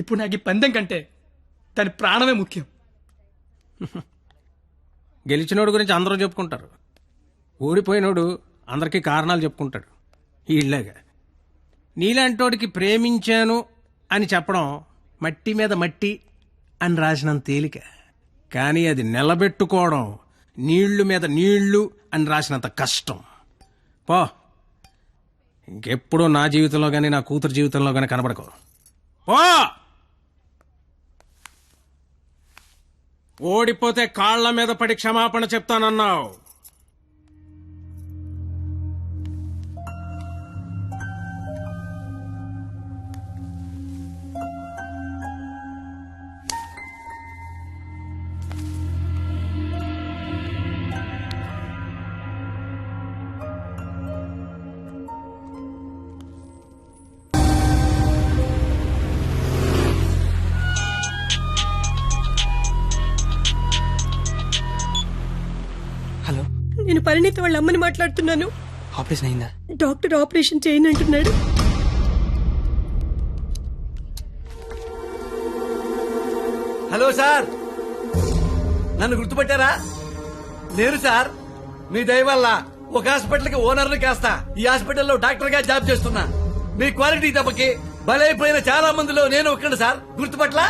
ఇప్పుడు నాకు ఈ పందెం కంటే దాని ప్రాణమే ముఖ్యం. గెలిచినోడు గురించి అందరూ చెప్పుకుంటారు, ఓడిపోయినోడు అందరికీ కారణాలు చెప్పుకుంటాడు. ఇళ్ళగా నీలాంటోడికి ప్రేమించాను అని చెప్పడం మట్టి మీద మట్టి అని రాసినంత తేలిక. కానీ అది నిలబెట్టుకోవడం నీళ్లు మీద నీళ్లు అని రాసినంత కష్టం. పో, ఇంకెప్పుడూ నా జీవితంలో గానీ నా కూతురు జీవితంలో గానీ కనబడకో. పో. ఓడిపోతే కాళ్ల మీద పడి క్షమాపణ చెప్తానన్నావు. హలో, నేను పరిణీత వాళ్ళ అమ్మని మాట్లాడుతున్నాను. ఆపరేషన్ అయిందా? డాక్టర్ ఆపరేషన్ చేయనంటున్నాడు. హలో సార్, నన్ను గుర్తుపట్టారా? నేను సార్, మీ దయ వల్ల ఒక హాస్పిటల్ కి ఓనర్ని కాస్తా ఈ హాస్పిటల్లో డాక్టర్ గా జాబ్ చేస్తున్నా. మీ క్వాలిటీ దెబ్బకి బలైపోయిన చాలా మందిలో నేను ఒక్కడు సార్. గుర్తుపట్ల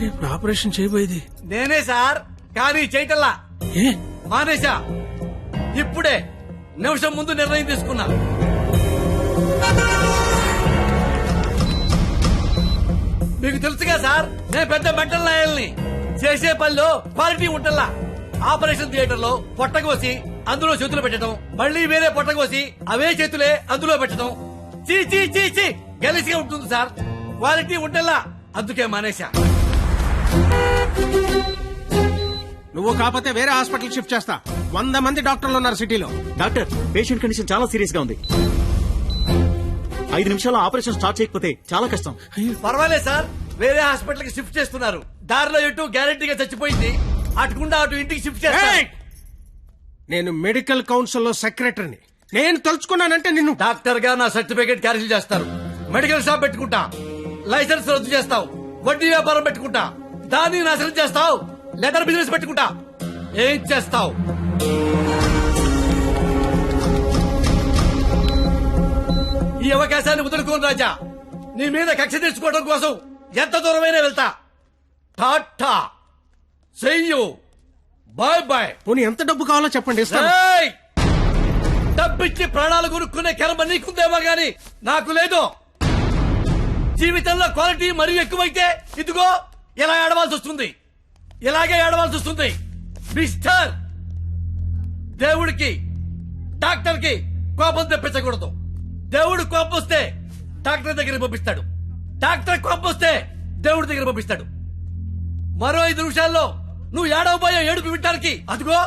అంటే ఇప్పుడు ఆపరేషన్ చేయబోయేది నేనే సార్, కానీ చేయటల్లా మానేశా. ఇప్పుడే నిమిషం ముందు నిర్ణయం తీసుకున్నా. మీకు తెలుసుగా సార్, నేను పెద్ద మెంటల్ లాయల్ని. చేసే పనిలో క్వాలిటీ ఉంటల్లా. ఆపరేషన్ థియేటర్ లో పొట్ట కోసి అందులో చేతులు పెట్టడం, మళ్ళీ వేరే పొట్ట కోసి అవే చేతులే అందులో పెట్టడం చీ చీ చీ చీ గెలిసిగా ఉంటుంది సార్. క్వాలిటీ ఉంటల్లా, అందుకే మానేశా. నువ్వు కాకపోతే వేరే హాస్పిటల్ షిఫ్ట్ చేస్తా. 100 మంది డాక్టర్లు ఉన్నారు సిటీలో. డాక్టర్, పేషెంట్ కండిషన్ చాలా సీరియస్ గా ఉంది. 5 నిమిషాల్లో ఆపరేషన్ స్టార్ట్ చేయకపోతే చాలా కష్టం. పర్వాలేదు సార్, వేరే హాస్పిటల్ కి షిఫ్ట్ చేస్తున్నారు. దారిలో ఎటు గ్యారెంటీగా చచ్చిపోయింది, అటుకుండా అటు ఇంటికి షిఫ్ట్ చేస్తారు. నేను మెడికల్ కౌన్సిల్ లో సెక్రటరీని. నేను తలుచుకున్నానంటే నిన్ను డాక్టర్ గా నా సర్టిఫికేట్ క్యాన్సిల్ చేస్తారు. మెడికల్ షాప్ పెట్టుకుంటా, లైసెన్స్ రద్దు చేస్తావు. వడ్డీ వ్యాపారం పెట్టుకుంటా, దాన్ని నాశనం చేస్తావు. లెదర్ బిజినెస్ పెట్టుకుంటా, ఏం చేస్తావు? ఈ అవకాశాన్ని వదులుకోను రాజా. నీ మీద కక్ష తెచ్చుకోవడం కోసం ఎంత దూరమైనా వెళ్తా. టాటా, చెయ్యు, బాయ్ బాయ్. పోనీ ఎంత డబ్బు కావాలో చెప్పండి, ఇస్తాను. ఏయ్! డబ్బిచ్చి ప్రాణాలు కొనుక్కునే కర్మ నీకుందేమో గాని నాకు లేదు. జీవితంలో క్వాలిటీ మరీ ఎక్కువైతే ఇదిగో ఇలా ఏడవాల్సి వస్తుంది. ఇలాగే ఏడవాల్సి వస్తుంది. మిస్టర్, దేవుడికి డాక్టర్ కి కోపం తెప్పించకూడదు. దేవుడు కోపం వస్తే డాక్టర్ దగ్గర పంపిస్తాడు. డాక్టర్ కోపం వస్తే దేవుడి దగ్గర పంపిస్తాడు. మరో 5 నిమిషాల్లో నువ్వు ఏడవబోయే ఏడుపు వినడానికి అదిగో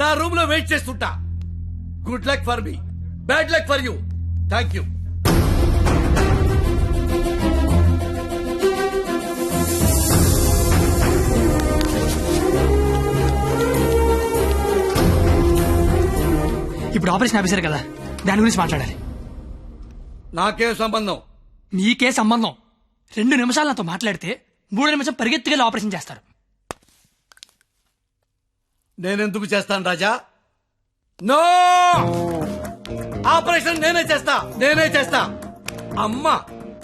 నా రూమ్ లో వెయిట్ చేస్తుంటా. Good luck for me, bad luck for you. Thank you. ఇప్పుడు ఆపరేషన్ ఆఫీసర్ కదా, దాని గురించి మాట్లాడాలి. నాకేం సంబంధం? మీకే సంబంధం. 2 నిమిషాలు నాతో మాట్లాడితే 3 నిమిషం పరిగెత్తుకెళ్ళి ఆపరేషన్ చేస్తారు. నేనెందుకు చేస్తాను రాజా? నో, ఆపరేషన్ నేనే చేస్తా. అమ్మా,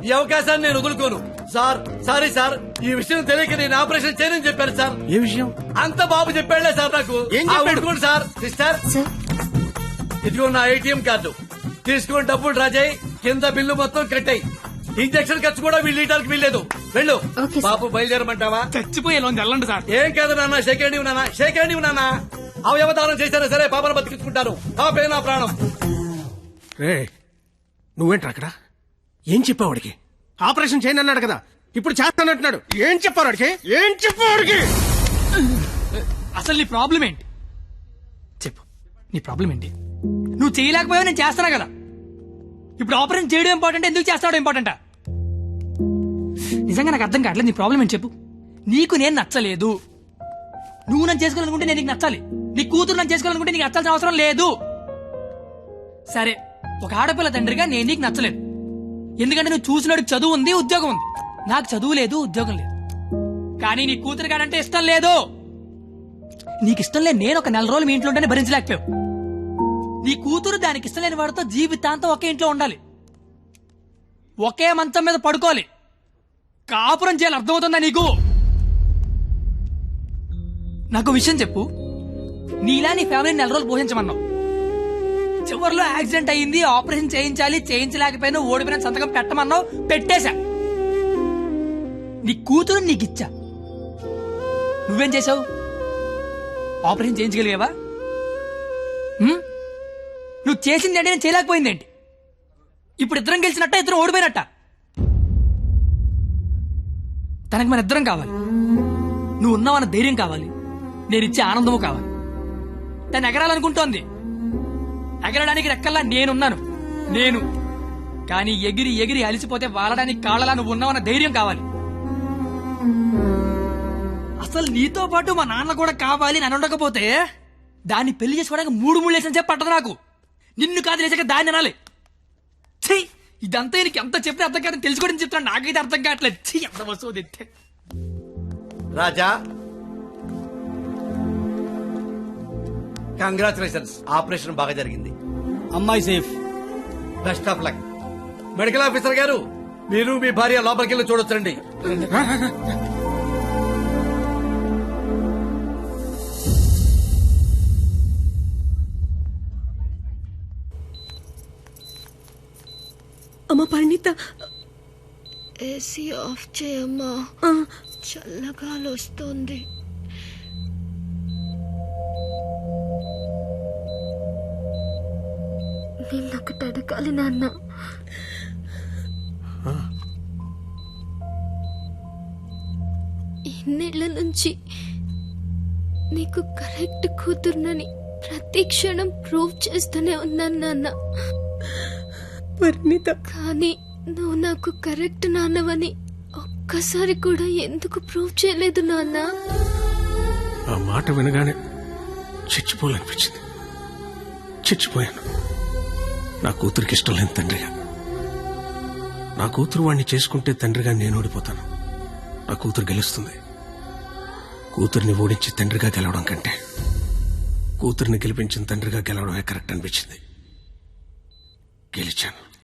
ఈ అవకాశాన్ని నేను వదులుకోను. సార్, సారీ సార్, ఈ విషయం తెలియక నేను ఆపరేషన్ చేయనని చెప్పాను సార్. ఏ విషయం? అంత బాబు చెప్పాడులే సార్ నాకు. ఏం చెప్పాడు? ఊరుకోండి సార్. సిస్టర్, ఇదిగో నా ATM కార్డు తీసుకుని డబ్బులు రాజాయి. కింద బిల్లు మొత్తం కట్టాయి. ఇంజక్షన్ ఖర్చు కూడా వీళ్ళు ఇవ్వడానికి వీల్లేదు. వెళ్ళు. బాబు బయలుదేరమంటావా? చచ్చిపోయే లోన్ వెళ్ళండి సార్. ఏం కాదు నాన్న, షేక్ హ్యాండ్ నాన్న. అవయవదానం చేశారా సరే, పాపను బతికించుకుంటారు. పాపే నా ప్రాణం. రే, నువ్వేంట్రా అక్కడ? ఏం చెప్పావు వాడికి? ఆపరేషన్ చేయను అన్నాడు కదా, ఇప్పుడు చేస్తానంటున్నాడు. ఏం చెప్పారు వాడికి? అసలు నీ ప్రాబ్లం ఏంటి చెప్పు. నీ ప్రాబ్లం ఏంటి? నువ్వు చేయలేకపోయావు, నేను చేస్తున్నా కదా. ఇప్పుడు ఆపరేషన్ చేయడం ఇంపార్టెంట్, ఎందుకు చేస్తాడో ఇంపార్టెంటా? నిజంగా నాకు అర్థం కావట్లేదు. నీ ప్రాబ్లం ఏంటి చెప్పు. నీకు నేను నచ్చలేదు. నువ్వు నన్ను చేసుకోవాలనుకుంటే నేను నీకు నచ్చాలి. నీ కూతురు నన్ను చేసుకోవాలనుకుంటే నీకు నచ్చాల్సిన అవసరం లేదు. సరే, ఒక ఆడపిల్ల తండ్రిగా నేను నీకు నచ్చలేదు. ఎందుకంటే నువ్వు చూసినాడికి చదువు ఉంది, ఉద్యోగం ఉంది. నాకు చదువు లేదు, ఉద్యోగం లేదు. కానీ నీ కూతురు కాడంటే ఇష్టం లేదు. నీకు ఇష్టం లేదు, నేను ఒక 4 రోజులు మీ ఇంట్లో ఉంటేనే భరించలేకపోయావు. నీ కూతురు దానికి ఇష్టం లేని వాడితో జీవితాంతం ఒకే ఇంట్లో ఉండాలి, ఒకే మంచం మీద పడుకోవాలి, కాపురం చేయాలి. అర్థమవుతుందా నీకు? నాకు విషయం చెప్పు. నీలా నీ ఫ్యామిలీని 4 రోజులు పోషించమన్నావు. చివరిలో యాక్సిడెంట్ అయ్యింది, ఆపరేషన్ చేయించలేకపోయినా ఓడిపోయిన సంతకం పెట్టమన్నావు, పెట్టేశా. నీ కూతురు నీకిచ్చా. నువ్వేం చేశావు? ఆపరేషన్ చేయించగలిగావా? నువ్వు చేసింది అంటే నేను చేయలేకపోయిందేంటి? ఇప్పుడు ఇద్దరం గెలిచినట్ట, ఇద్దరం ఓడిపోయినట్ట. తనకి మన ఇద్దరం కావాలి. నువ్వు ఉన్నావన్న ధైర్యం కావాలి, నేనిచ్చే ఆనందము కావాలి. తను ఎగరాలనుకుంటోంది, ఎగరడానికి రెక్కల్లా నేనున్నాను. కానీ ఎగిరి ఎగిరి అలిసిపోతే వాలడానికి కాళ్ళలా నువ్వు ఉన్నావన్న ధైర్యం కావాలి. అసలు నీతో పాటు మా నాన్న కూడా కావాలి. నన్ను ఉండకపోతే దాన్ని పెళ్లి చేసుకోవడానికి 3 లేసిన చెప్పి పట్టదు నాకు. నిన్ను కాదు లేచాక దాన్ని అనాలి. చెయ్యి, ఇదంతా నీకు ఎంత చెప్పిన అర్థం కాదని తెలుసుకోవడం చెప్తాను. నాకైతే అర్థం కావట్లేదు. చెయ్యి, ఎంత వస్తువు తెస్తే. రాజా, కంగ్రాచులేషన్స్, ఆపరేషన్ బాగా జరిగింది. అమ్మాయి safe. Best of luck. Medical officer గారు, మీరు మీ భార్య లోపలికి వెళ్ళి చూడొచ్చండి. పర్ణిత ఏసీ ఆఫ్ చేయమ్మా, చల్లగాలి వస్తుంది. నిన్నొకటి అడగాలి నాన్న. ఇన్నేళ్ల నుంచి నీకు కరెక్ట్ కూతుర్నని ప్రతి క్షణం ప్రూవ్ చేస్తూనే ఉన్నాను నాన్న. పర్ణిత, కానీ నువ్వు నాకు కరెక్ట్ నాన్నవని ఒక్కసారి కూడా ఎందుకు ప్రూవ్ చేయలేదు నాన్న? ఆ మాట వినగానే చచ్చిపోవాలనిపించింది. చచ్చిపోయాను. నా కూతురికి ఇష్టం లేని తండ్రిగా. నా కూతురు వాడిని చేసుకుంటే తండ్రిగా నేను ఓడిపోతాను. నా కూతురు గెలుస్తుంది. కూతురిని ఓడించి తండ్రిగా గెలవడం కంటే కూతురిని గెలిపించిన తండ్రిగా గెలవడమే కరెక్ట్ అనిపించింది. గెలిచాను.